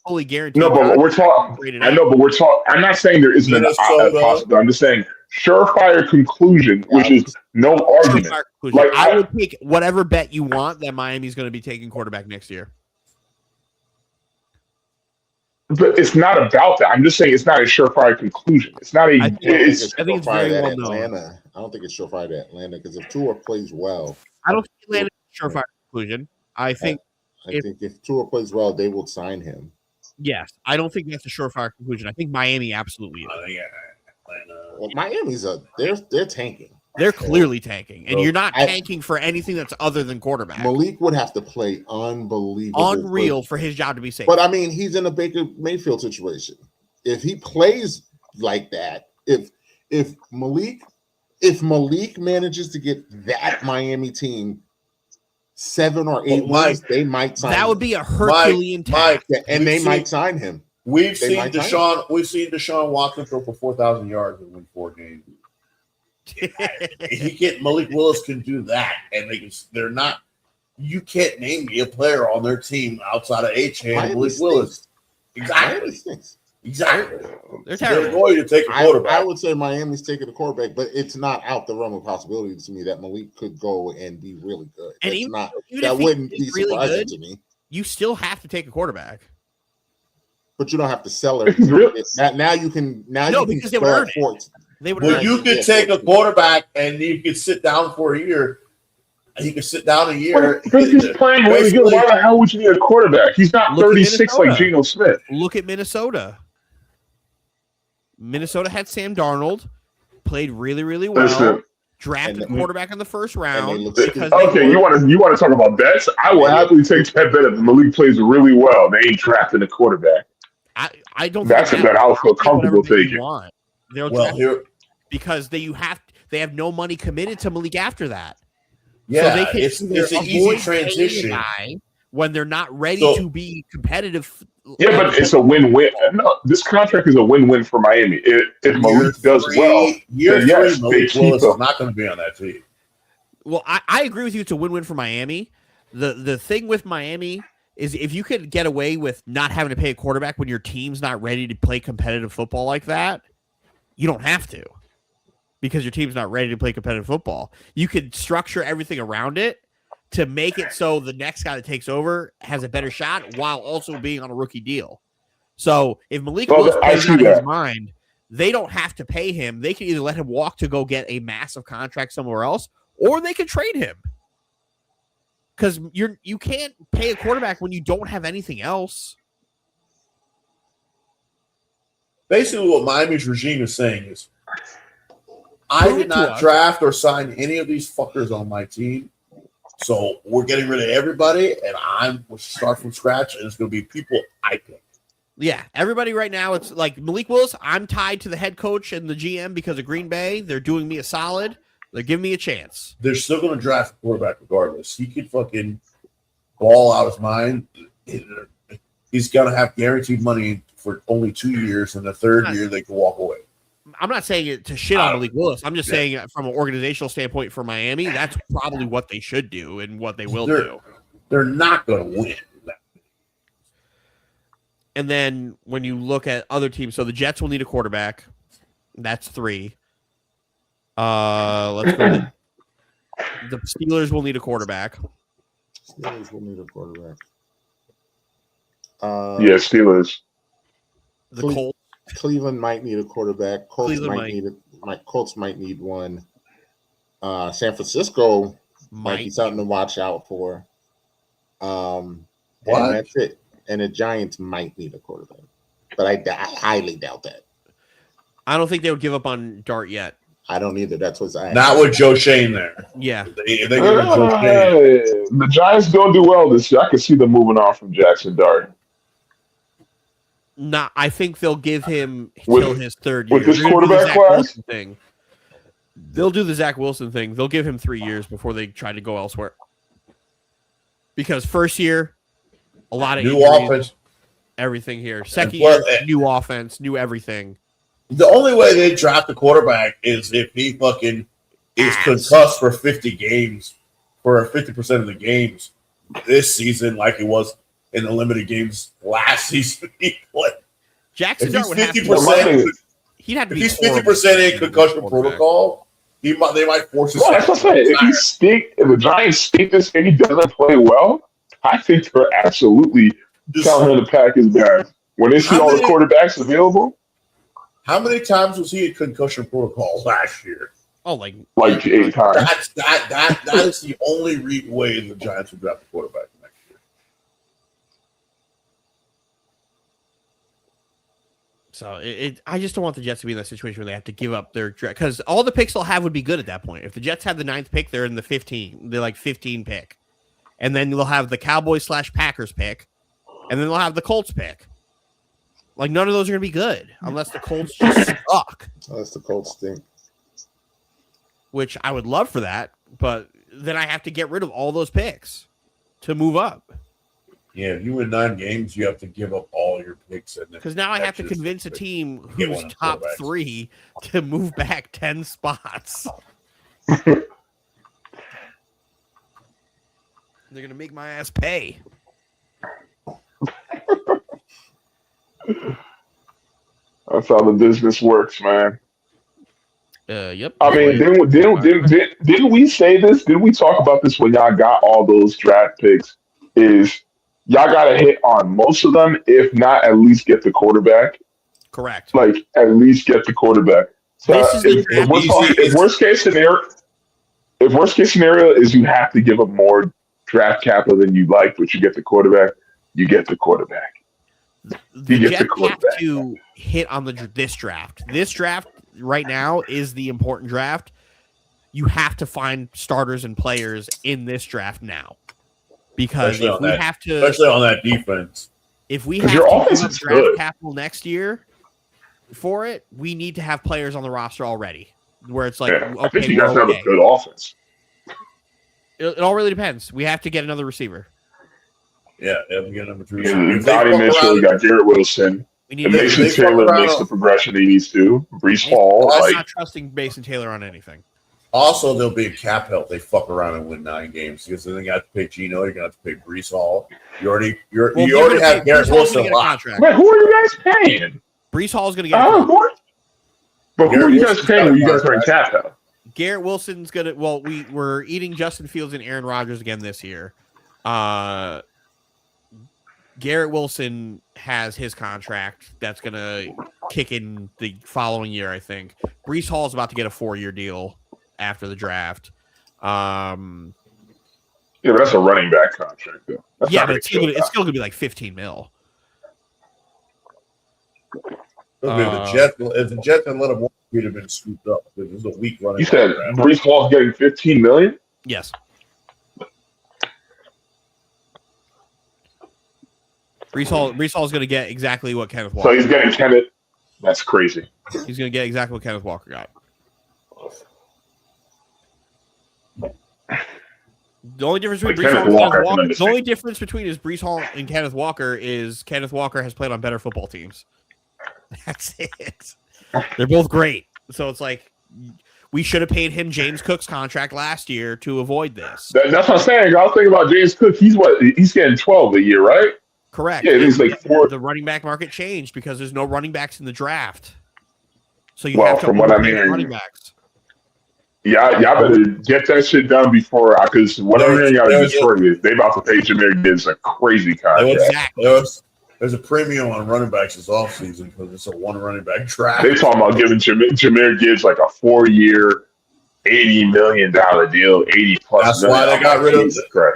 fully guaranteed. No, but we're talking. I know, but we're talking. I'm not saying there isn't a possibility. I'm just saying surefire conclusion, which is no argument. Like I would take whatever bet you want that Miami's going to be taking quarterback next year. But it's not about that. I'm just saying it's not a surefire conclusion. It's not a. I think it's very well known. I don't think it's surefire to Atlanta because if Tua plays well, I don't think Atlanta's a surefire conclusion. I think if Tua plays well, they will sign him. Yes, I don't think that's a surefire conclusion. I think Miami absolutely is. Well, Miami's they're tanking. They're clearly tanking, and you're not tanking for anything that's other than quarterback. Malik would have to play unreal for his job to be safe. But I mean, he's in a Baker Mayfield situation. If he plays like that, if Malik manages to get that Miami team 7 or 8 wins, they might sign him. That would be a Herculean task, and they might sign him. We've seen Deshaun Watson throw for 4,000 yards and win 4 games. Malik Willis can do that, and they're not. You can't name me a player on their team outside of H-Hand and Malik Willis. Exactly. They're going to take a quarterback. I would say Miami's taking a quarterback, but it's not out the realm of possibility to me that Malik could go and be really good. And that wouldn't be surprising to me. You still have to take a quarterback. But you don't have to sell it. Now you can. Because they would earn it. You could take a quarterback and you could sit down for a year. And he could sit down a year. Because he's playing really good. Why the hell would you need a quarterback? He's not 36 like Geno Smith. Look at Minnesota. Minnesota had Sam Darnold, played really, really well. Drafted a quarterback in the first round. You want to talk about bets? I will happily take that bet if Malik plays really well. They ain't drafting a quarterback. I don't. That's a bet I'll feel comfortable taking. Because they have no money committed to Malik after that. Yeah, so they can it's an easy transition when they're not ready to be competitive. Yeah, but it's a win-win. No, this contract is a win-win for Miami. If Malik does well, yes, Malik Willis is not going to be on that team. Well, I agree with you. It's a win-win for Miami. The thing with Miami is if you could get away with not having to pay a quarterback when your team's not ready to play competitive football like that, you don't have to. Because your team's not ready to play competitive football. You could structure everything around it to make it so the next guy that takes over has a better shot while also being on a rookie deal. So if Malik Willis plays out of his mind, they don't have to pay him. They can either let him walk to go get a massive contract somewhere else, or they can trade him. Because you can't pay a quarterback when you don't have anything else. Basically, what Miami's regime is saying is, I did not draft or sign any of these fuckers on my team. So we're getting rid of everybody, and I'm going to start from scratch, and it's going to be people I pick. Yeah, everybody right now, it's like Malik Willis, I'm tied to the head coach and the GM because of Green Bay. They're doing me a solid. They're giving me a chance. They're still going to draft a quarterback regardless. He could fucking ball out his mind. He's going to have guaranteed money for only 2 years, and the third year they can walk away. I'm not saying it to shit on Malik Willis. I'm just saying from an organizational standpoint for Miami, that's probably what they should do and what they will do. They're not going to win. And then when you look at other teams, so the Jets will need a quarterback. That's 3. Let's go. The Steelers will need a quarterback. Steelers. The Colts. Cleveland might need a quarterback. Colts might need one. San Francisco might be something to watch out for. And that's it. And the Giants might need a quarterback, but I highly doubt that. I don't think they would give up on Dart yet. I don't either. That's what's not with Joe Shane there. Yeah, the Giants don't do well this year. I can see them moving on from Jackson Dart. Nah, I think they'll give him till his third year. With this quarterback class thing, they'll do the Zach Wilson thing. They'll give him 3 years before they try to go elsewhere. Because first year, a lot of new offense, everything here. Second year, new offense, new everything. The only way they draft a quarterback is if he fucking is concussed for 50 games, for 50% of the games this season, like it was in the limited games last season. Jackson Dart would have to he'd have to be. If he's 50% in concussion protocol, they might force his. Well, that's what I'm saying. If the Giants stink this and he doesn't play well, I think they're absolutely telling him to pack his bags. When they see all the quarterbacks available. How many times was he in concussion protocol last year? Oh, like 8 times. That is the only way the Giants would draft a quarterback next year. So I just don't want the Jets to be in that situation where they have to give up their draft, because all the picks they'll have would be good at that point. If the Jets have the 9th pick, they're in the 15. They're like 15 pick, and then they'll have the Cowboys/Packers pick, and then they'll have the Colts pick. Like, none of those are going to be good unless the Colts just suck. Unless the Colts stink. Which I would love for that, but then I have to get rid of all those picks to move up. Yeah, if you win 9 games, you have to give up all your picks. Because now I have to convince a team who's top 3 to move back 10 spots. They're going to make my ass pay. That's how the business works, man. Yep. I mean, didn't we say this? Didn't we talk about this when y'all got all those draft picks? Is y'all got to hit on most of them, if not at least get the quarterback. Correct. Like, at least get the quarterback. So if worst case scenario is you have to give up more draft capital than you like, but you get the quarterback, you get the quarterback. The Jets have to hit on this draft. This draft right now is the important draft. You have to find starters and players in this draft now. Because especially if we have to, especially on that defense, if we have to give up draft capital next year for it, we need to have players on the roster already. Where it's like, okay, I think you guys have a good offense. It all really depends. We have to get another receiver. Yeah, we get number 3. Donnie Mitchell, we got Garrett Wilson. We need Mason Taylor makes the progression he needs to. Breece Hall. I'm not trusting Mason Taylor on anything. Also, there'll be a cap help. They fuck around and win 9 games because then they got to pay Geno. You're gonna have to pay Breece Hall. You already have Garrett Wilson. Wait, who are you guys paying? Breece Hall is gonna get. But who are you guys paying? When you guys are in cap help? Garrett Wilson's gonna. Well, we're eating Justin Fields and Aaron Rodgers again this year. Garrett Wilson has his contract that's going to kick in the following year, I think. Breece Hall is about to get a 4-year deal after the draft. Yeah, but that's a running back contract, though. But it's still going to be like 15 mil. If the Jets had let him walk, he'd have been scooped up. This is a weak running. You said Breece Hall's getting $15 million? Yes. Breece Hall is going to get exactly what Kenneth Walker. So he's getting Kenneth. That's crazy. He's going to get exactly what Kenneth Walker got. The only difference between Breece Hall and Kenneth Walker is Kenneth Walker has played on better football teams. That's it. They're both great. So it's like we should have paid him James Cook's contract last year to avoid this. That's what I'm saying. I was thinking about James Cook. He's getting 12 a year, right? Correct. Yeah, he's like 4. The running back market changed because there's no running backs in the draft. So you have to from what I'm hearing, running backs. Yeah, y'all better get that shit done before, because what I'm hearing out of Detroit is they about to pay Jahmyr Gibbs a crazy contract. Exactly. There's a premium on running backs this offseason because it's a 1 running back draft. They talking about giving Jahmyr Gibbs like a 4-year, $80 million deal, 80 plus. That's why they got rid of.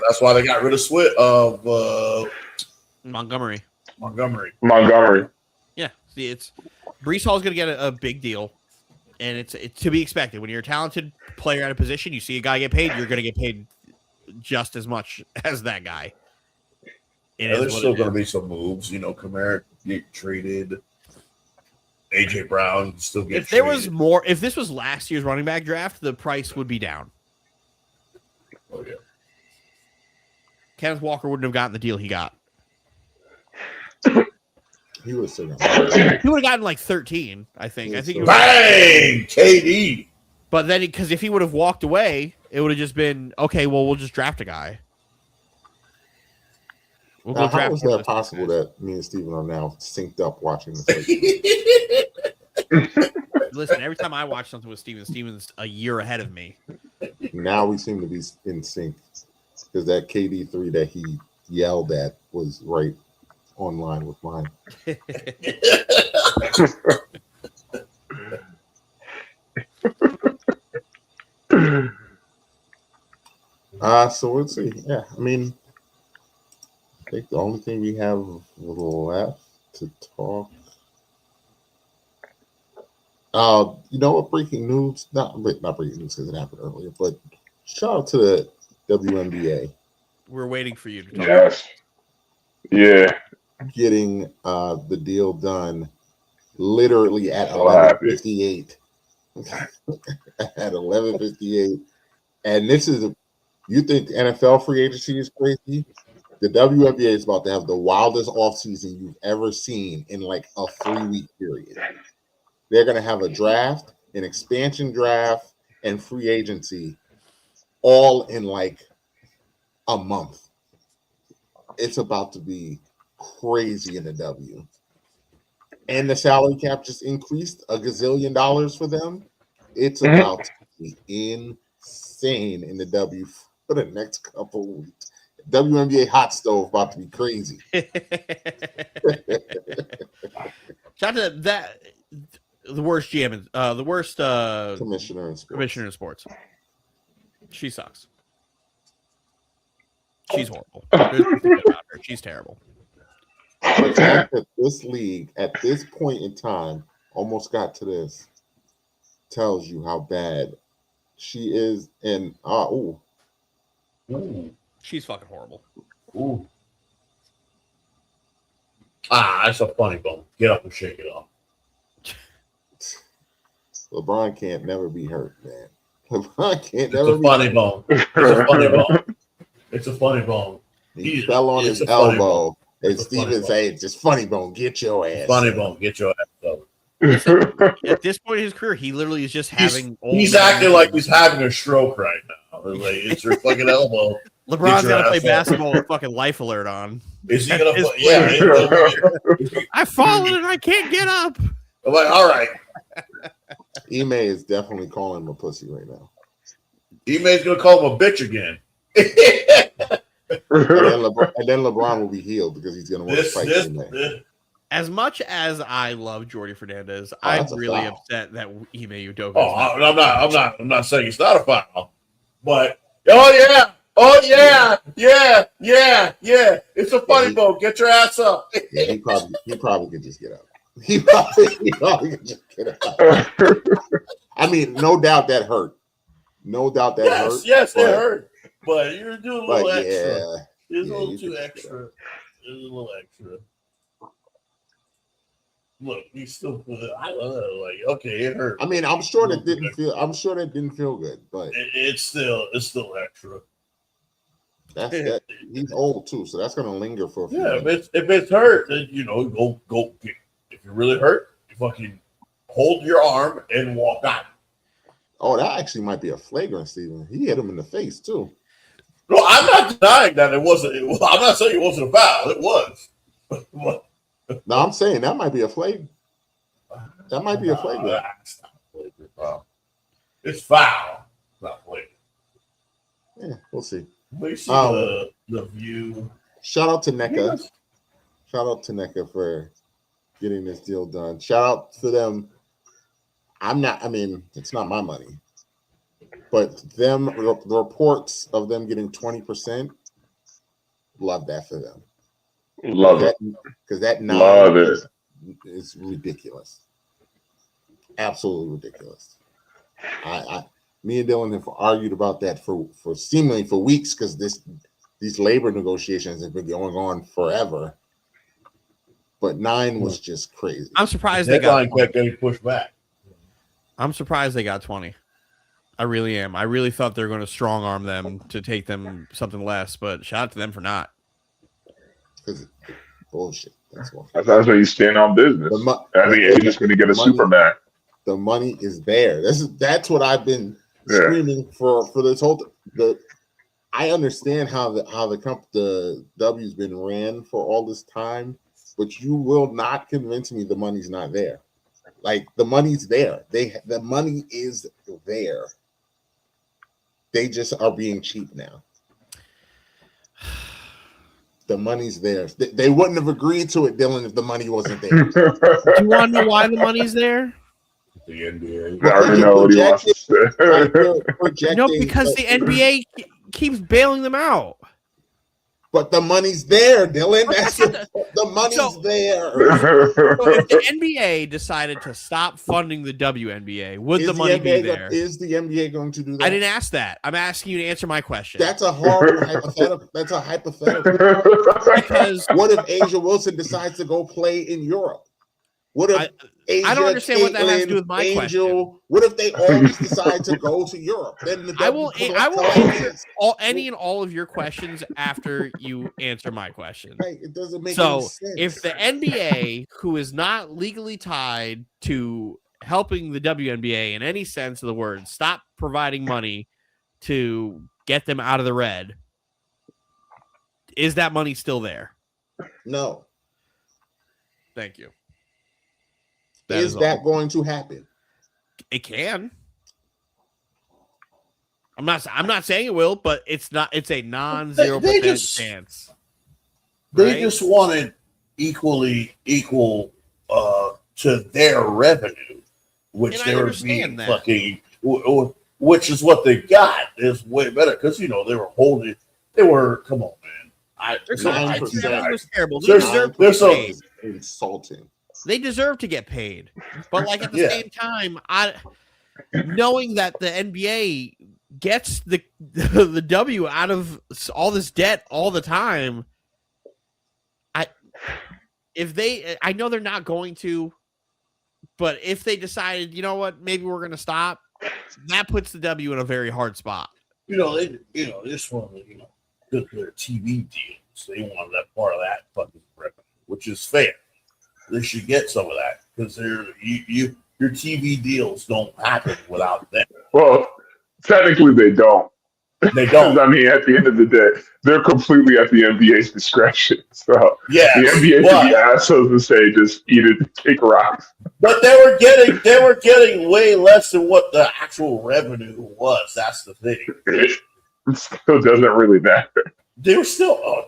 That's why they got rid of Montgomery. Yeah, see, it's Breece Hall's going to get a big deal, and it's to be expected. When you're a talented player at a position, you see a guy get paid, you're going to get paid just as much as that guy. There's still going to be some moves. Kamara get traded. AJ Brown still get traded. If this was last year's running back draft, the price would be down. Oh yeah. Kenneth Walker wouldn't have gotten the deal he got. He would have gotten like 13, I think. Bang! KD. But then, because if he would have walked away, it would have just been, okay, well, we'll just draft a guy. How is that possible that me and Steven are now synced up watching this? Listen, every time I watch something with Steven, Steven's a year ahead of me. Now we seem to be in sync because that KD3 that he yelled at was right online with mine. So let's see. Yeah, I mean, I think the only thing we have left to talk. You know what? Breaking news. Not breaking news because it happened earlier, but shout out to the WNBA. We're waiting for you to talk. Yes. Yeah. Getting the deal done literally at So happy. 11:58. At 11:58, and this is you think NFL free agency is crazy? The WNBA is about to have the wildest offseason you've ever seen in like a 3-week period. They're going to have a draft, an expansion draft, and free agency all in like a month. It's about to be crazy in the W. And the salary cap just increased $1 gazillion for them. It's about to be insane in the W for the next couple of weeks. WNBA hot stove about to be crazy. Shout out to that the worst GM, the worst commissioner in sports. She sucks. She's horrible. She's terrible. The fact that this league at this point in time almost got to this tells you how bad she is. And she's fucking horrible. Ooh. That's a funny bone. Get up and shake it off. LeBron can't never be hurt, man. LeBron can't It's never a funny bone. It's a funny bone. It's a funny bone. He fell on his elbow. And Steven say, "Just funny bone, get your ass. Funny bone, get your ass up." At this point in his career, he literally is just having. He's acting like he's having a stroke right now. Like it's your fucking elbow. LeBron's gonna play basketball with fucking Life Alert on. Is he gonna play? Yeah. I've fallen and I can't get up. I'm like, all right. Ime is definitely calling him a pussy right now. Ime's gonna call him a bitch again. And then LeBron will be healed because he's going to want to fight Ime. As much as I love Jordy Fernandez, I'm really upset that Ime Udoka. I'm not saying it's not a foul, but yeah, it's a funny bone. Get your ass up. Yeah, he probably could just get up. He probably could just get up. I mean, no doubt that hurt. No doubt that hurt. Yes, it hurt. But you're doing a little extra. Yeah, it's a little too extra. It's a little extra. Look, you still. I love it. Like, okay, it hurt. I mean, I'm sure that didn't feel good, but it's still extra. That he's old too, so that's gonna linger for a few minutes. If it's hurt, then go. If you're really hurt, you fucking hold your arm and walk out. Oh, that actually might be a flagrant, Steven. He hit him in the face too. No, I'm not denying that it wasn't. I'm not saying it wasn't a foul. It was. No, I'm saying that might be a flagrant. That might be a flagrant. It's not flagrant. It's foul. It's not flagrant. Yeah, we'll see. We see the view. Shout out to NECA. Yes. Shout out to NECA for getting this deal done. Shout out to them. It's not my money. But the reports of them getting 20%, love that for them. Love it. Because that love it is ridiculous. Absolutely ridiculous. Me and Dylan have argued about that for seemingly for weeks because these labor negotiations have been going on forever. But 9 was just crazy. I'm surprised they got getting pushed back. I'm surprised they got 20. I really am. I really thought they were going to strong arm them to take them something less, but shout out to them for not. Because bullshit. That's why you stand on business. I think agent's going to get a Superman. The money is there. That's what I've been screaming for this whole. I understand how the W's been ran for all this time, but you will not convince me the money's not there. Like the money's there. The money is there. They just are being cheap now. The money's there. They wouldn't have agreed to it, Dylan, if the money wasn't there. Do you want to know why the money's there? The NBA. I already know what he wants to say. No, because the NBA keeps bailing them out. But the money's there, Dylan. The money's there. So if the NBA decided to stop funding the WNBA, would the money be there? Is the NBA going to do that? I didn't ask that. I'm asking you to answer my question. That's a horrible hypothetical. That's a hypothetical. Because what if Asia Wilson decides to go play in Europe? What if I don't understand what that has to do with my question. What if they all just decide to go to Europe? Then I will answer any and all of your questions after you answer my question. Right, it doesn't make any sense. If the NBA, who is not legally tied to helping the WNBA in any sense of the word, stop providing money to get them out of the red, is that money still there? No. Thank you. Is that going to happen? It can. I'm not saying it will, but it's not. It's a non-0% chance. They just wanted equal to their revenue, which they were being fucking, which is what they got. Is way better because they were holding. They were come on, man. It was terrible. They're so insulting. They deserve to get paid, but like at the same time, knowing that the NBA gets the W out of all this debt all the time, I know they're not going to, but if they decided, you know what, maybe we're going to stop, that puts the W in a very hard spot. They just want their TV deals. They want that part of that fucking revenue, which is fair. They should get some of that because your TV deals don't happen without them. Well, technically they don't. They don't. I mean, at the end of the day, they're completely at the NBA's discretion. So the NBA can be assholes and say, just eat it, take rocks. But they were getting way less than what the actual revenue was. That's the thing. It still doesn't really matter. They were still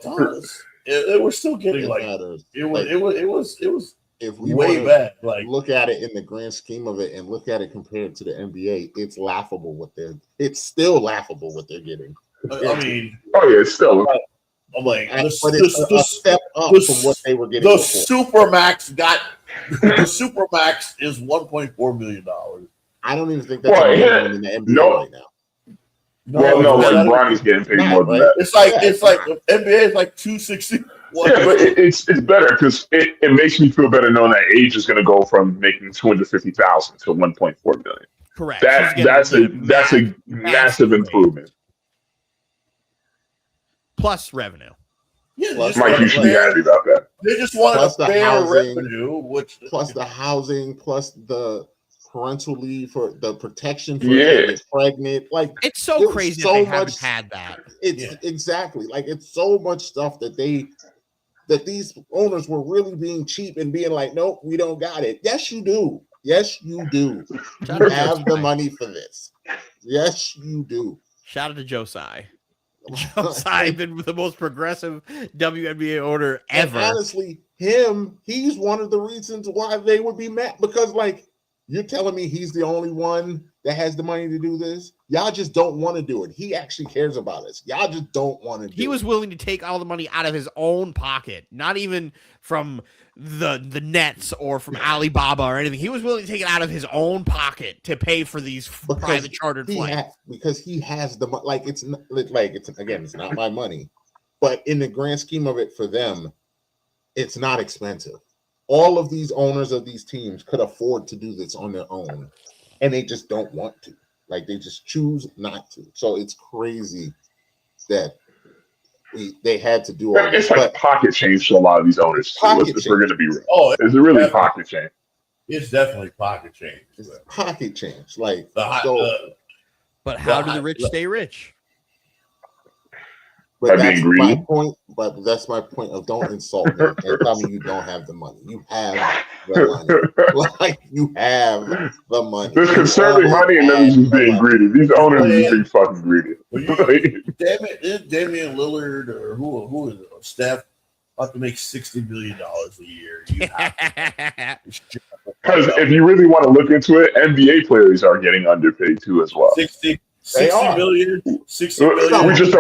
they were still getting it was if we way bad. Like look at it in the grand scheme of it and look at it compared to the NBA, it's laughable it's still laughable what they're getting. I mean, it's still. I'm like, but it's a step up from what they were getting. The Supermax is $1.4 million. I don't even think that's a minimum in the NBA right now. Bronny's getting paid more than that. It's like the NBA is like 260. Yeah, but it's better because it makes me feel better knowing that Age is going to go from making $250,000 to $1.4 million. Correct. That's a massive improvement. Plus revenue. Yeah, Mike, you should be happy about that. They just wanted a fair revenue, plus the housing, plus the parental leave for the protection for getting pregnant. Like it's so crazy that they haven't had that. It's exactly like it's so much stuff that these owners were really being cheap and being like, nope, we don't got it. Yes, you do. Yes, you do. You have the money for this. Yes, you do. Shout out to Josai. Josai been the most progressive WNBA owner ever. And honestly, he's one of the reasons why they would be mad because like you're telling me he's the only one that has the money to do this? Y'all just don't want to do it. He actually cares about us. Y'all just don't want to do it. He was willing to take all the money out of his own pocket, not even from the Nets or from Alibaba or anything. He was willing to take it out of his own pocket to pay for these private chartered flights. Because he has the money. Like it's not my money. But in the grand scheme of it for them, it's not expensive. All of these owners of these teams could afford to do this on their own, and they just don't want to. Like they just choose not to. So it's crazy that they had to do all this. It's like pocket change to a lot of these owners. If we're going to be real. Oh, it's really pocket change. It's definitely pocket change. It's pocket change. Like, but how do the rich stay rich? But that's my point. But that's my point of don't insult me and tell me you don't have the money. You have the money. Like you have the money. There's conserving money and then just being greedy. These owners are just being fucking greedy. Damian Lillard or who is it? Steph about to make $60 million a year. Because if you really want to look into it, NBA players are getting underpaid too as well. 60 million. 60 million. We just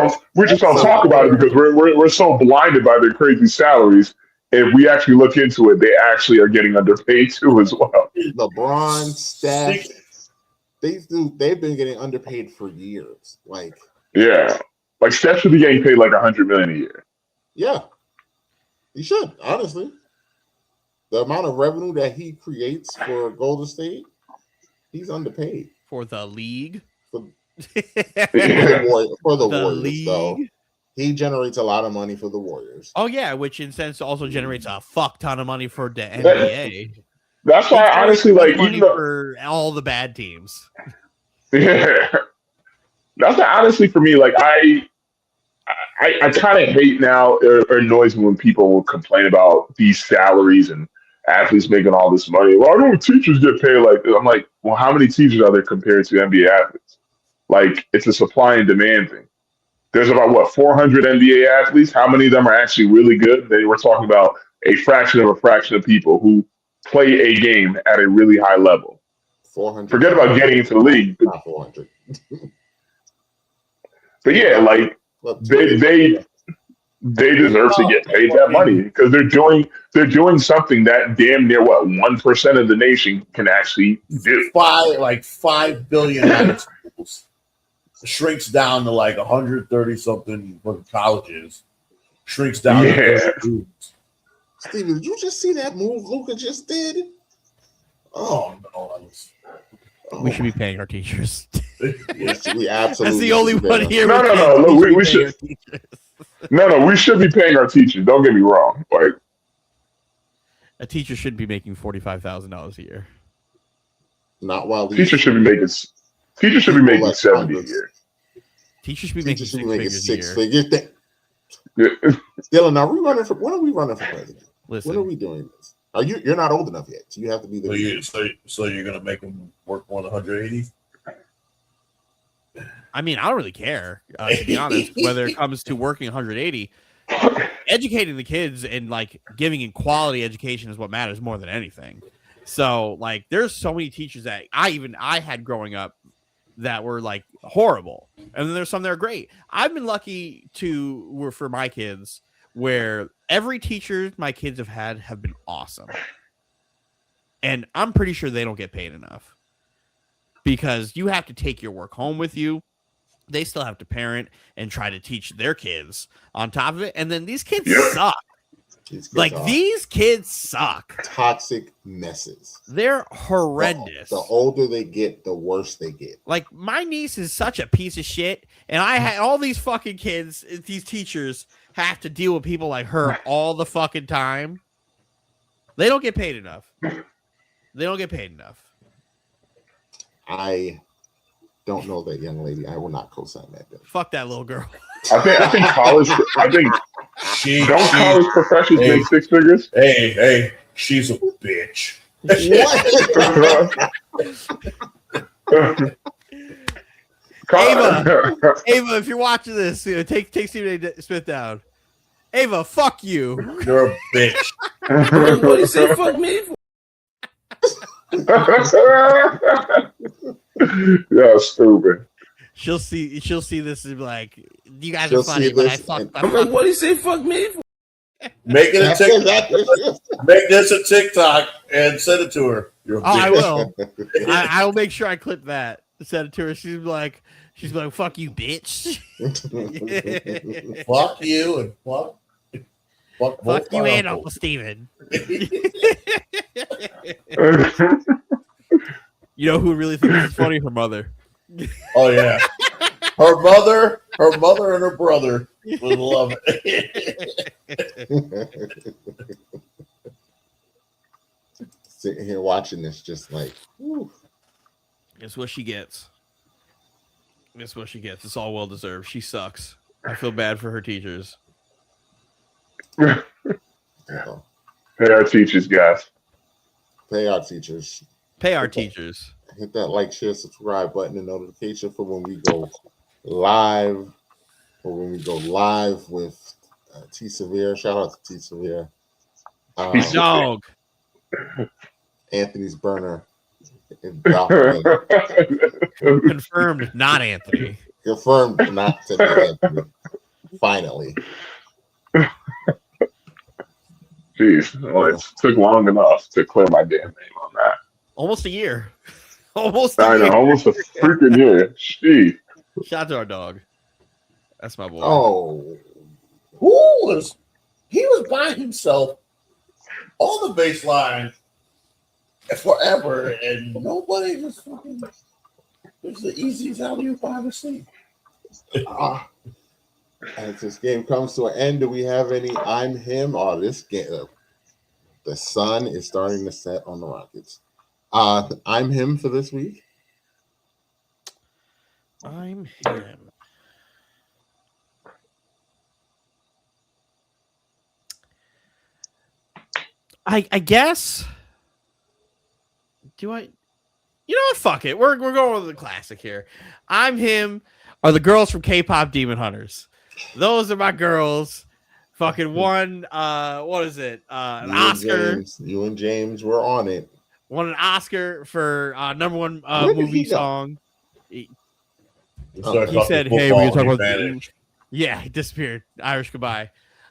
don't talk about it because we're so blinded by their crazy salaries. If we actually look into it, they actually are getting underpaid too as well. LeBron, Steph, they've been getting underpaid for years. Like Steph should be getting paid like $100 million a year. Yeah, he should, honestly. The amount of revenue that he creates for Golden State, he's underpaid. For the league? For the Warriors, league? though. He generates a lot of money for the Warriors. Oh, yeah, which in sense also generates a fuck ton of money for the NBA. That's why, honestly, like, money for all the bad teams. Yeah. That's why, honestly, for me, like, I kind of hate now or annoys me when people will complain about these salaries and athletes making all this money. Well, I know teachers get paid like this. I'm like, well, how many teachers are there compared to NBA athletes? Like, it's a supply and demand thing. There's about 400 NBA athletes. How many of them are actually really good? They were talking about a fraction of people who play a game at a really high level. 400. Forget about getting into the league. Not 400. But yeah, like they deserve to get paid that money because they're doing something that damn near 1% of the nation can actually do. 5 billion out of schools shrinks down to like 130 something for the colleges. Shrinks down to students. Steven, did you just see that move Luka just did? Oh no! We should be paying our teachers. Yes, we absolutely. That's the only one here. No. Look, we should. No, we should be paying our teachers. Don't get me wrong. Like, a teacher should be making $45,000 a year. Not while teachers should be making 70 a year. Teachers should be making six figures. Dylan, now when are we running for president? Listen, when are we doing this? You're not old enough yet, so you have to be the. So you're gonna make them work more than 180? I mean, I don't really care, to be honest, whether it comes to working 180. Educating the kids and like giving in quality education is what matters more than anything. So like, there's so many teachers that I had growing up that were like horrible, and then there's some that are great. I've been lucky for my kids where every teacher my kids have been awesome, and I'm pretty sure they don't get paid enough because you have to take your work home with you. They still have to parent and try to teach their kids on top of it, and then these kids suck. These kids suck. Toxic messes. They're horrendous. The older they get, the worse they get. Like, my niece is such a piece of shit, and I had all these fucking kids, these teachers have to deal with people like her all the fucking time. They don't get paid enough. I don't know that young lady. I will not co-sign that bill. Fuck that little girl. I think college. Don't college professors make six figures? Hey, she's a bitch. Ava, if you're watching this, take Stephen A. Smith down. Ava, fuck you. You're a bitch. What do you say? Fuck me. Yeah, stupid. She'll see this and be like, you guys are funny, but I fuck. What do you say? Fuck me. Make it a TikTok. Make this a TikTok and send it to her. I will. I will make sure I clip that. Send it to her. She's like, fuck you, bitch. Fuck you and fuck you and Uncle Steven. You know who really thinks it's funny? Her mother. Oh yeah, her mother and her brother would love it. Sitting here watching this, just like, whew. Guess what she gets. It's all well deserved. She sucks. I feel bad for her teachers. Pay our teachers, guys. Pay our teachers. Hit that like, share, subscribe button and notification for when we go live. Or when we go live with T Severe. Shout out to T Severe. Dog. Anthony's burner. Confirmed, not Anthony. Confirmed, not to be Anthony. Finally. Jeez, well, it took long enough to clear my damn name on that. Almost a year. Almost a freaking year. Jeez. Shout out to our dog. That's my boy. Oh. He was by himself on the baseline forever, and nobody just fucking. It's the easiest alley you've ever seen. As this game comes to an end, do we have any I'm him? Oh, this game, the sun is starting to set on the Rockets. I'm him for this week. I'm him. I guess. Do I? You know what? Fuck it. We're going with the classic here. I'm him. Are the girls from K-pop Demon Hunters? Those are my girls. Fucking one. What is it? An Oscar. You and James were on it. Won an Oscar for number one movie song. He said, "Hey, we're gonna talk about." Yeah, he disappeared. Irish goodbye.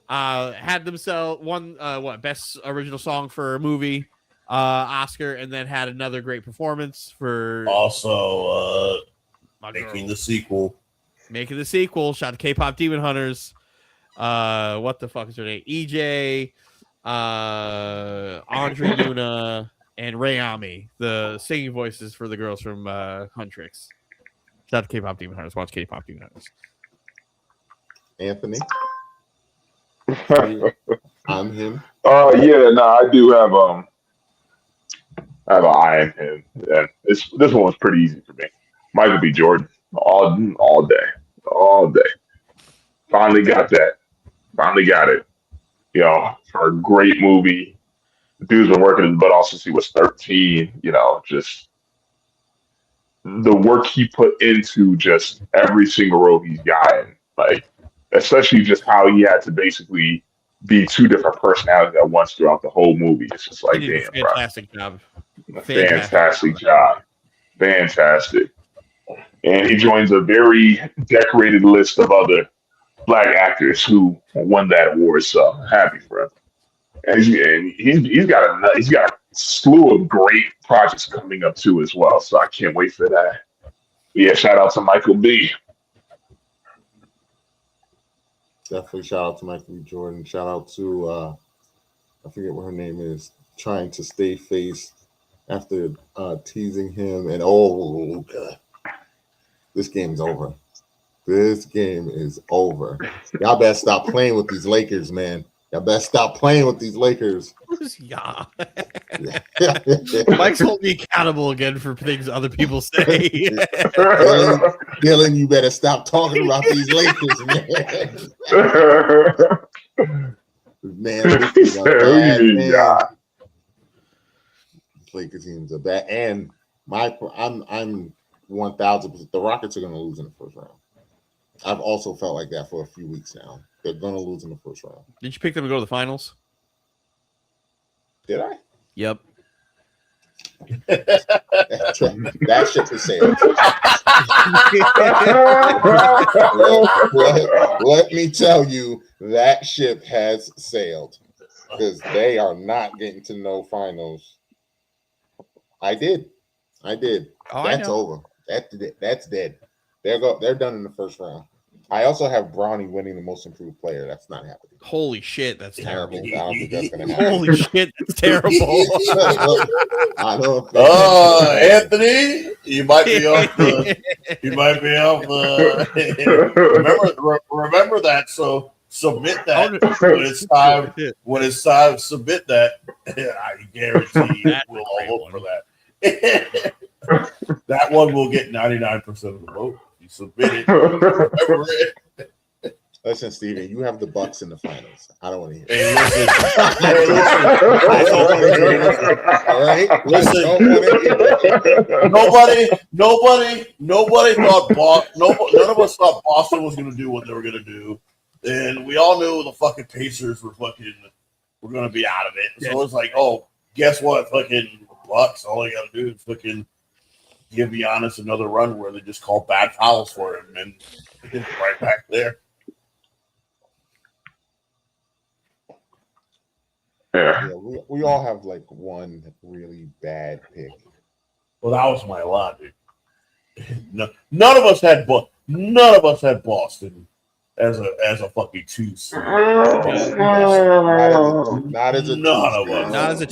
Had themselves one best original song for a movie Oscar, and then had another great performance for making the sequel. Making the sequel. Shout out to K-pop Demon Hunters. What the fuck is her name? EJ, Andre Luna, and Rayami, the singing voices for the girls from Huntrix. Shout out to K-pop Demon Hunters. Watch K-pop Demon Hunters. Anthony. I'm him. I do have an I am him. Yeah, this one was pretty easy for me. Michael B. Jordan, all day. Finally got that. Finally got it. You know, for a great movie. The dude's been working his butt off since he was 13. You know, just the work he put into just every single role he's gotten. Like, especially just how he had to basically be two different personalities at once throughout the whole movie. It's just like, damn, fantastic bro. job. Fantastic job. Fantastic. And he joins a very decorated list of other Black actors who won that award. So happy for him. And he's got a slew of great projects coming up too as well. So I can't wait for that. Yeah, shout out to Michael B. Definitely shout out to Michael B. Jordan. Shout out to I forget what her name is, trying to stay face after teasing him. And God, this game's over. This game is over. Y'all better stop playing with these Lakers, man. Y'all better stop playing with these Lakers. Yeah. Mike's holding me accountable again for things other people say. Dylan, you better stop talking about these Lakers, man. Lakers are bad, man. Lakers teams are bad, and I'm 1,000%. The Rockets are going to lose in the first round. I've also felt like that for a few weeks now. They're going to lose in the first round. Did you pick them to go to the finals? Did I? Yep. That ship has sailed. let me tell you, that ship has sailed because they are not getting to no finals. I did. Oh, That's over. That's dead. They're done in the first round. I also have Bronny winning the most improved player. That's not happening. Holy shit, that's terrible. I don't think that's going to happen. Holy shit, that's terrible. I know. Anthony, you might be off the. Remember that. So submit that when it's time. Submit that. I guarantee we'll all vote for that. That one will get 99% of the vote. You submit it. Listen, Steven, you have the Bucks in the finals. I don't want to hear it. All right? Nobody thought none of us thought Boston was going to do what they were going to do. And we all knew the fucking Pacers were going to be out of it. So it's like, oh, guess what? Fucking Bucks, all they got to do is fucking give Giannis another run where they just call bad fouls for him, and it's right back there. Yeah, we all have like one really bad pick. Well, that was my logic. None of us had Boston as a fucking 2 seed. Not as a 2. Not as a 2. Not as a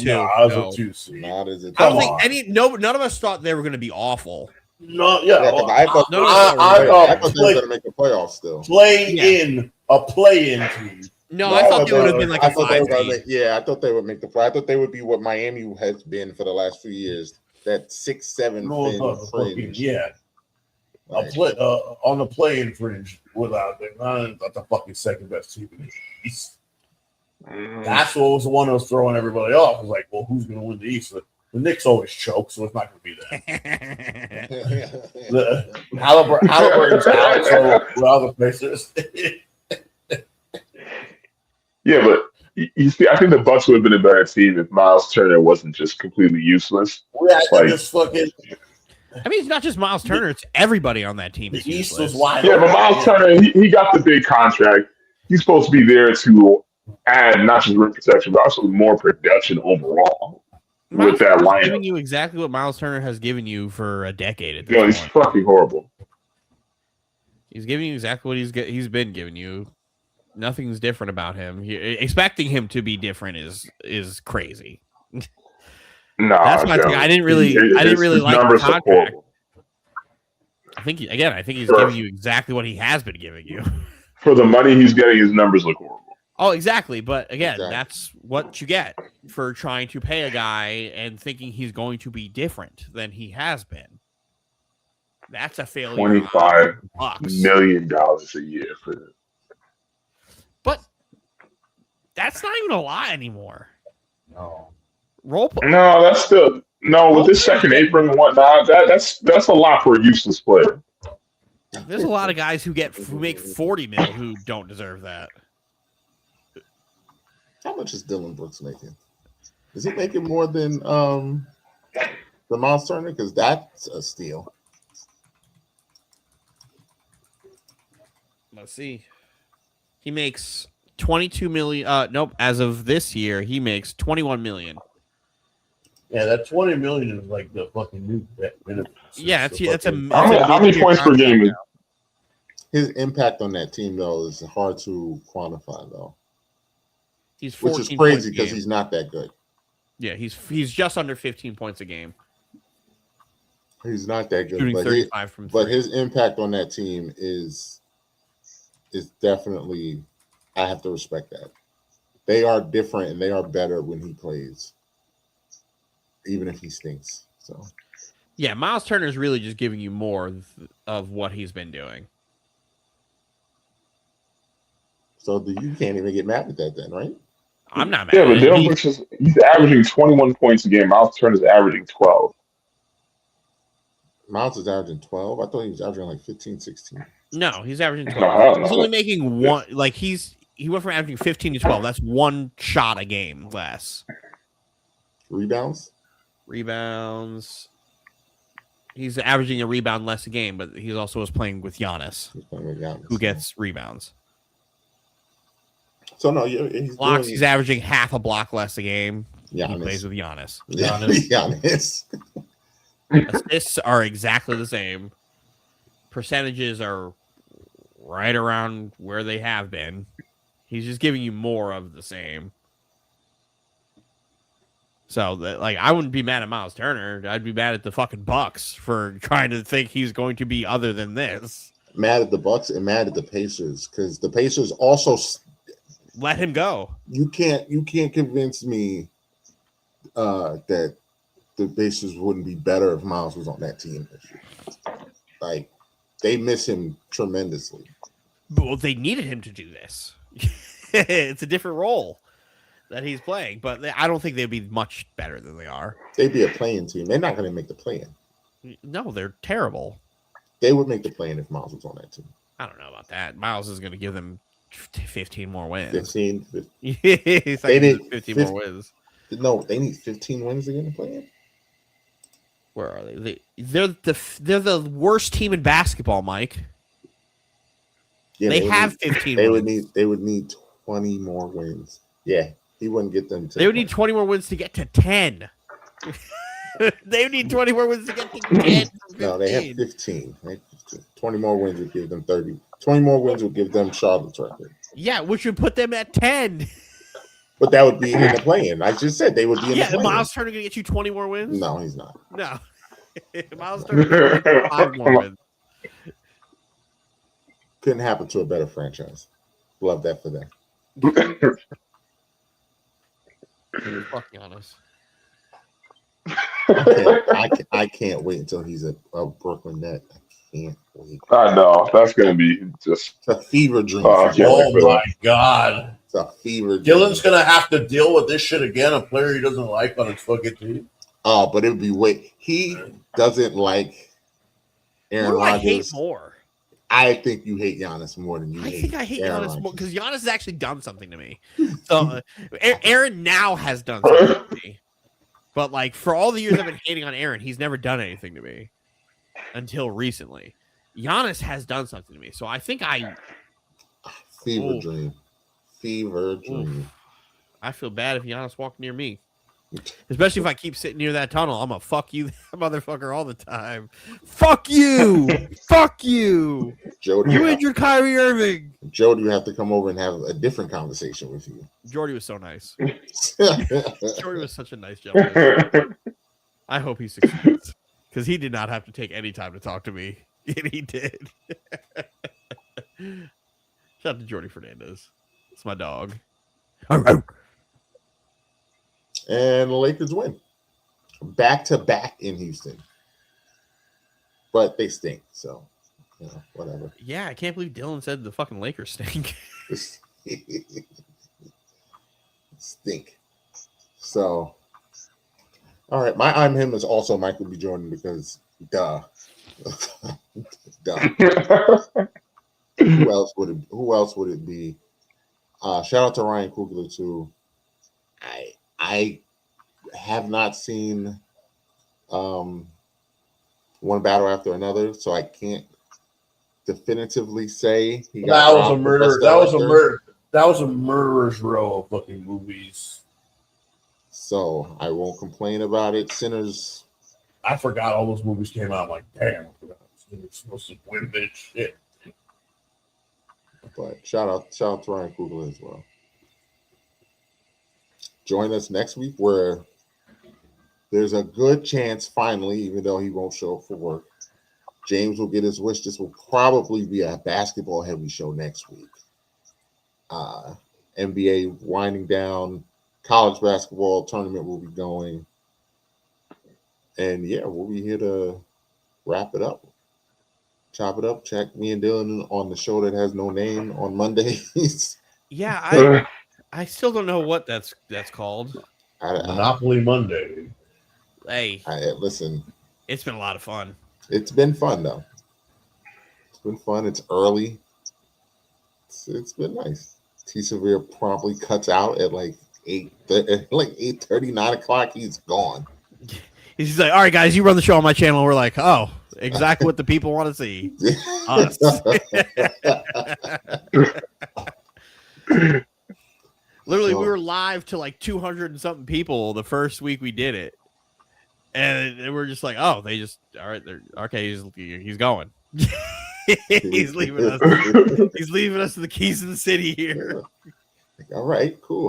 2 seed. Not as a 2. I don't think none of us thought they were going to be awful. No, yeah. I thought they were going to make the playoffs still. Play-in team. No, I thought they would have been like a 5 seed. I thought they would make the play. I thought they would be what Miami has been for the last few years. That 6-7 fringe. Yeah. Like, on the play-in fringe without not the fucking second best team in the East. That's what was the one that was throwing everybody off. I was like, well, who's going to win the East? The Knicks always choke, so it's not going to be that. The Halliburton's out, so the other places. Yeah, but you see, I think the Bucks would have been a better team if Miles Turner wasn't just completely useless. Just fucking. I mean, it's not just Miles Turner; it's everybody on that team. The East was wide. Yeah, but Miles Turner, he got the big contract. He's supposed to be there to add not just rim protection, but also more production overall. Miles with that lineup, giving you exactly what Miles Turner has given you for a decade. At this point. He's fucking horrible. He's giving you exactly what he's been giving you. Nothing's different about him. Expecting him to be different is crazy. No, that's my thing. I didn't really like the contract. I think he's giving you exactly what he has been giving you. For the money he's getting, his numbers look horrible. Oh, exactly. But again, that's what you get for trying to pay a guy and thinking he's going to be different than he has been. That's a failure. $25 million a year for this. But that's not even a lot anymore. No. No, that's still with this second apron and whatnot. That's a lot for a useless player. There's a lot of guys who make $40 million who don't deserve that. How much is Dylan Brooks making? Is he making more than the Miles Turner? Because that's a steal. Let's see. He makes $22 million. Nope. As of this year, he makes $21 million. Yeah, that $20 million is like the fucking new benefits. Yeah, that's a. How many points per game is? His impact on that team though is hard to quantify though. Which is crazy because he's not that good. Yeah, he's just under 15 points a game. He's not that good, shooting 35 from 3. But his impact on that team is definitely. I have to respect that. They are different and they are better when he plays, even if he stinks. So, yeah, Miles Turner is really just giving you more of what he's been doing. So you can't even get mad at that then, right? I'm not mad. Yeah, but Dylan Brooks he's averaging 21 points a game. Miles Turner is averaging 12. Miles is averaging 12. I thought he was averaging like 15, 16. No, he's averaging 12. He's only making one. Like he went from averaging 15 to 12. That's one shot a game less. Rebounds. He's averaging a rebound less a game, but he also was playing with Giannis, who gets rebounds. So no, blocks. He's averaging half a block less a game. Giannis. He plays with Giannis. Giannis. Assists are exactly the same. Percentages are right around where they have been. He's just giving you more of the same. So, I wouldn't be mad at Miles Turner. I'd be mad at the fucking Bucks for trying to think he's going to be other than this. Mad at the Bucks and mad at the Pacers because the Pacers also let him go. You can't convince me that the Pacers wouldn't be better if Miles was on that team this year. Like, they miss him tremendously. Well, they needed him to do this. It's a different role that he's playing, but I don't think they'd be much better than they are. They'd be a playing team. They're not going to make the play-in. No, they're terrible. They would make the play-in if Miles was on that team. I don't know about that. Miles is going to give them 15 more wins. 15? They need 15 more wins. No, they need 15 wins to get in the play-in? Where are they? They're the worst team in basketball, Mike. Yeah, they have 15 wins. They would need 20 more wins. Yeah, he wouldn't get them to. They would need 20 more wins to get to 10. They would need 20 more wins to get to 10. No, they have 15. 20 more wins would give them 30. 20 more wins would give them Charlotte's record. Yeah, which would put them at 10. But that would be in the play-in. I just said they would be in the play-in. Miles Turner going to get you 20 more wins? No, he's not. No. Miles Turner going to get you 5 more wins. Couldn't happen to a better franchise. Love that for them. Fuck Giannis. I can't wait until he's a Brooklyn Net. I can't wait. I know. That's going to be just a fever dream. Oh my God. It's a fever dream. Dylan's going to have to deal with this shit again. A player he doesn't like on his fucking team. Oh, but it would be he doesn't like Aaron Rodgers. I hate more. I think you hate Giannis more than you hate. I think I hate Giannis more because Giannis has actually done something to me. So Aaron now has done something to me. But like for all the years I've been hating on Aaron, he's never done anything to me until recently. Giannis has done something to me. So I think fever dream. I feel bad if Giannis walked near me. Especially if I keep sitting near that tunnel. I'm gonna fuck you, motherfucker, all the time. Fuck you! Fuck you! Jody, you injured Kyrie Irving. Jody, you have to come over and have a different conversation with you. Jordy was so nice. Jordy was such a nice gentleman. I hope he succeeds because he did not have to take any time to talk to me, and he did. Shout out to Jordy Fernandez. It's my dog. And the Lakers win. Back-to-back in Houston. But they stink, so, whatever. Yeah, I can't believe Dylan said the fucking Lakers stink. Stink. So, all right, my I'm him is also Michael B. Jordan because, duh. Who else would it be? Shout out to Ryan Coogler, too. I have not seen one battle after another, so I can't definitively say he got that was a murder. That was a murder. That was a murderer's row of fucking movies. So I won't complain about it. Sinners. I forgot all those movies came out. I'm like, damn, I forgot. It's supposed to win this shit. But shout out to Ryan Coogler as well. Join us next week where there's a good chance finally, even though he won't show up for work, James will get his wish. This will probably be a basketball heavy show next week. NBA winding down, college basketball tournament will be going. And yeah, we'll be here to wrap it up. Chop it up. Check me and Dylan on the show that has no name on Mondays. Yeah, I still don't know what that's called. Monopoly Monday. Hey, listen. It's been a lot of fun. It's been fun though. It's been fun. It's early. It's been nice. T. Severe promptly cuts out at like 8:30, 9 o'clock. He's gone. He's like, all right, guys, you run the show on my channel. We're like, oh, exactly what the people want to see. Us. Literally, we were live to like 200 and something people the first week we did it. And we're just like, oh, they just, all right, they're okay. He's going. He's leaving us. He's leaving us the keys to the city here. Like, all right, cool.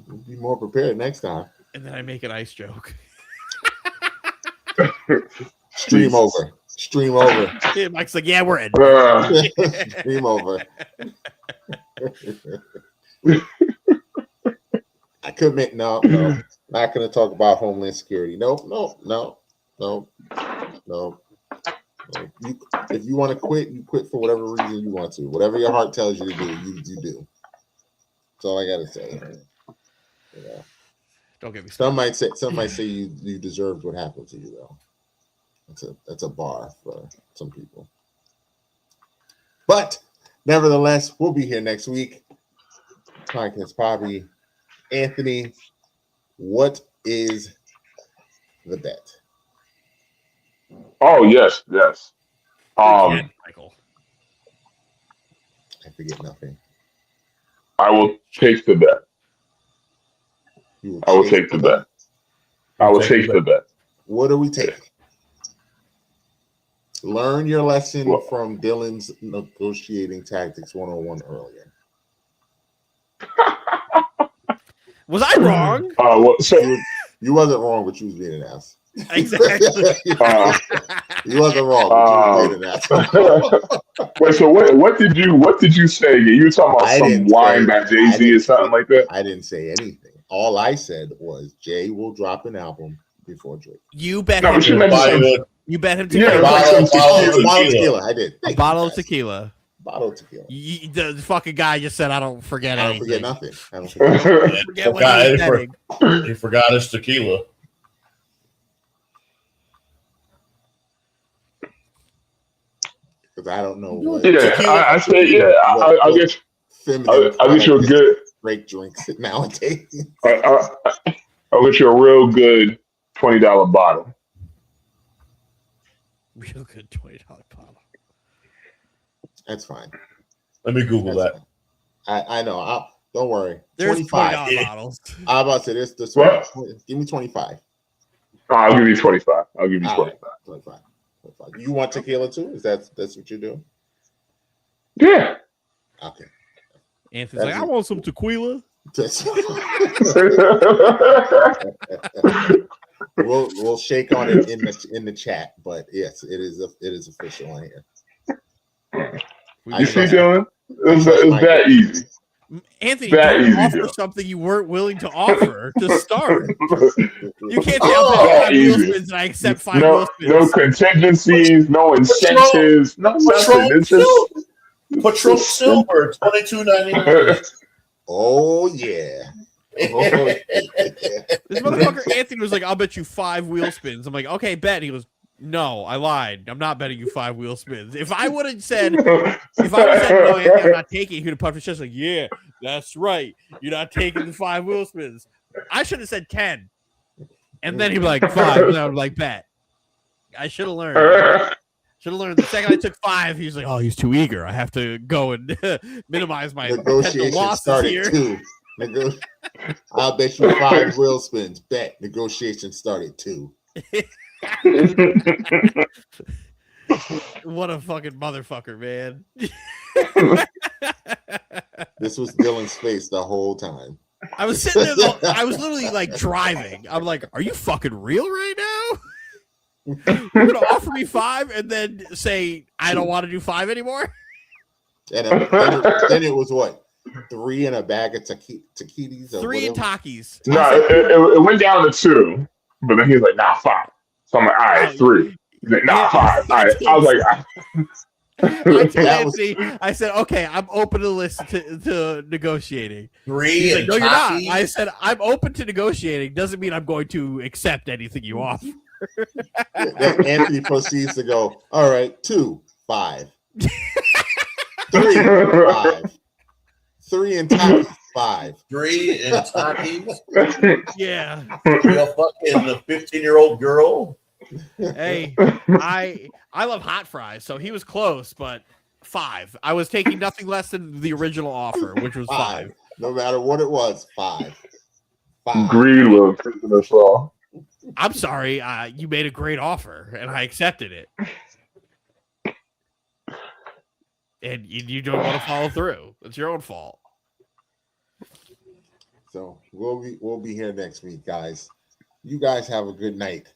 We'll be more prepared next time. And then I make an ice joke. Stream over. Yeah, Mike's like, yeah, we're in. Stream over. I could make no. Not going to talk about Homeland Security. No. If you want to quit, you quit for whatever reason you want to. Whatever your heart tells you to do, you do. That's all I got to say. Yeah. Don't get me started. Some might say you deserved what happened to you though. That's a bar for some people. But nevertheless, we'll be here next week. Podcast Poppy. Anthony, what is the bet? Oh yes, yes. Again, Michael. I forget nothing. I will take the bet. I will take the bet. I will take the bet. What are we taking? Learn your lesson Well, from Dylan's negotiating tactics 101 earlier. Was I wrong? You wasn't wrong, but you was being an ass. Exactly. You wasn't wrong, but you was being an ass. Wait, so what did you say? You were talking about some wine by Jay-Z or something like that? I didn't say anything. All I said was Jay will drop an album before Drake. You bet No, him. but you mentioned You bet him tequila. yeah, Bottle of tequila. I did. Bottle of tequila. Bottle of tequila. The fucking guy just said, "I don't forget anything." Forget nothing. I don't forget what he was saying. He forgot his tequila. Because I don't know what. Yeah, I say yeah. I'll get you a good. Drake drinks it nowadays. I'll get you a real good $20 bottle. Real good $20 bottle. That's fine. Let me Google that. I know. Don't worry. There's 25 $20 bottles. I'm about to say this. What? Give me 25. I'll give you 25. I'll give you 25. 25. You want tequila too? That's what you do? Yeah. Okay. Anthony's like, I want some tequila. We'll shake on it in the chat, but yes, it is official on here. You see, Dylan? It's that easy. Anthony, that don't easy, offer Dylan. something you weren't willing to offer to start. You can't say that 5 wheel easy. spins and I accept 5 wheel spins. No contingencies, no incentives, no nothing. It's just Patron Silver, $22.99. Oh yeah. This motherfucker Anthony was like, I'll bet you 5 wheel spins. I'm like, okay, bet. He goes, no, I lied. I'm not betting you 5 wheel spins. If I would have said, no, Anthony, I'm not taking it, he would have puffed his chest like, yeah, that's right. You're not taking the 5 wheel spins. I should have said 10. And then he'd be like, 5. And I would be like, bet. I should have learned. The second I took 5, he was like, oh, he's too eager. I have to go and minimize my potential losses here. Too. I'll bet you 5 wheel spins. Bet. Negotiation started 2. What a fucking motherfucker, man. This was Dylan's face the whole time. I was sitting there, I was literally like driving. I'm like, are you fucking real right now? You're gonna offer me 5 and then say I don't want to do 5 anymore? And then it was what? 3 in a bag of taquitos? 3 Takis. No, it went down to 2, but then he was like, nah, 5. So I'm like, all right, 3. He's like, nah, 5. All right. I was like, I said, okay, I'm open to listen to negotiating. 3 He's like, and no, you're not. Takis? I said, I'm open to negotiating. Doesn't mean I'm going to accept anything you offer. Anthony proceeds to go, all right, 2, 5. 3, 5. 3 and Takis, 5. 3 and Takis? Yeah. You're fucking a 15-year-old girl? Hey, I love hot fries, so he was close, but 5. I was taking nothing less than the original offer, which was 5. No matter what it was, 5. Greed will prison us all. I'm sorry, you made a great offer, and I accepted it. And you don't want to follow through. It's your own fault. So we'll be here next week, guys. You guys have a good night.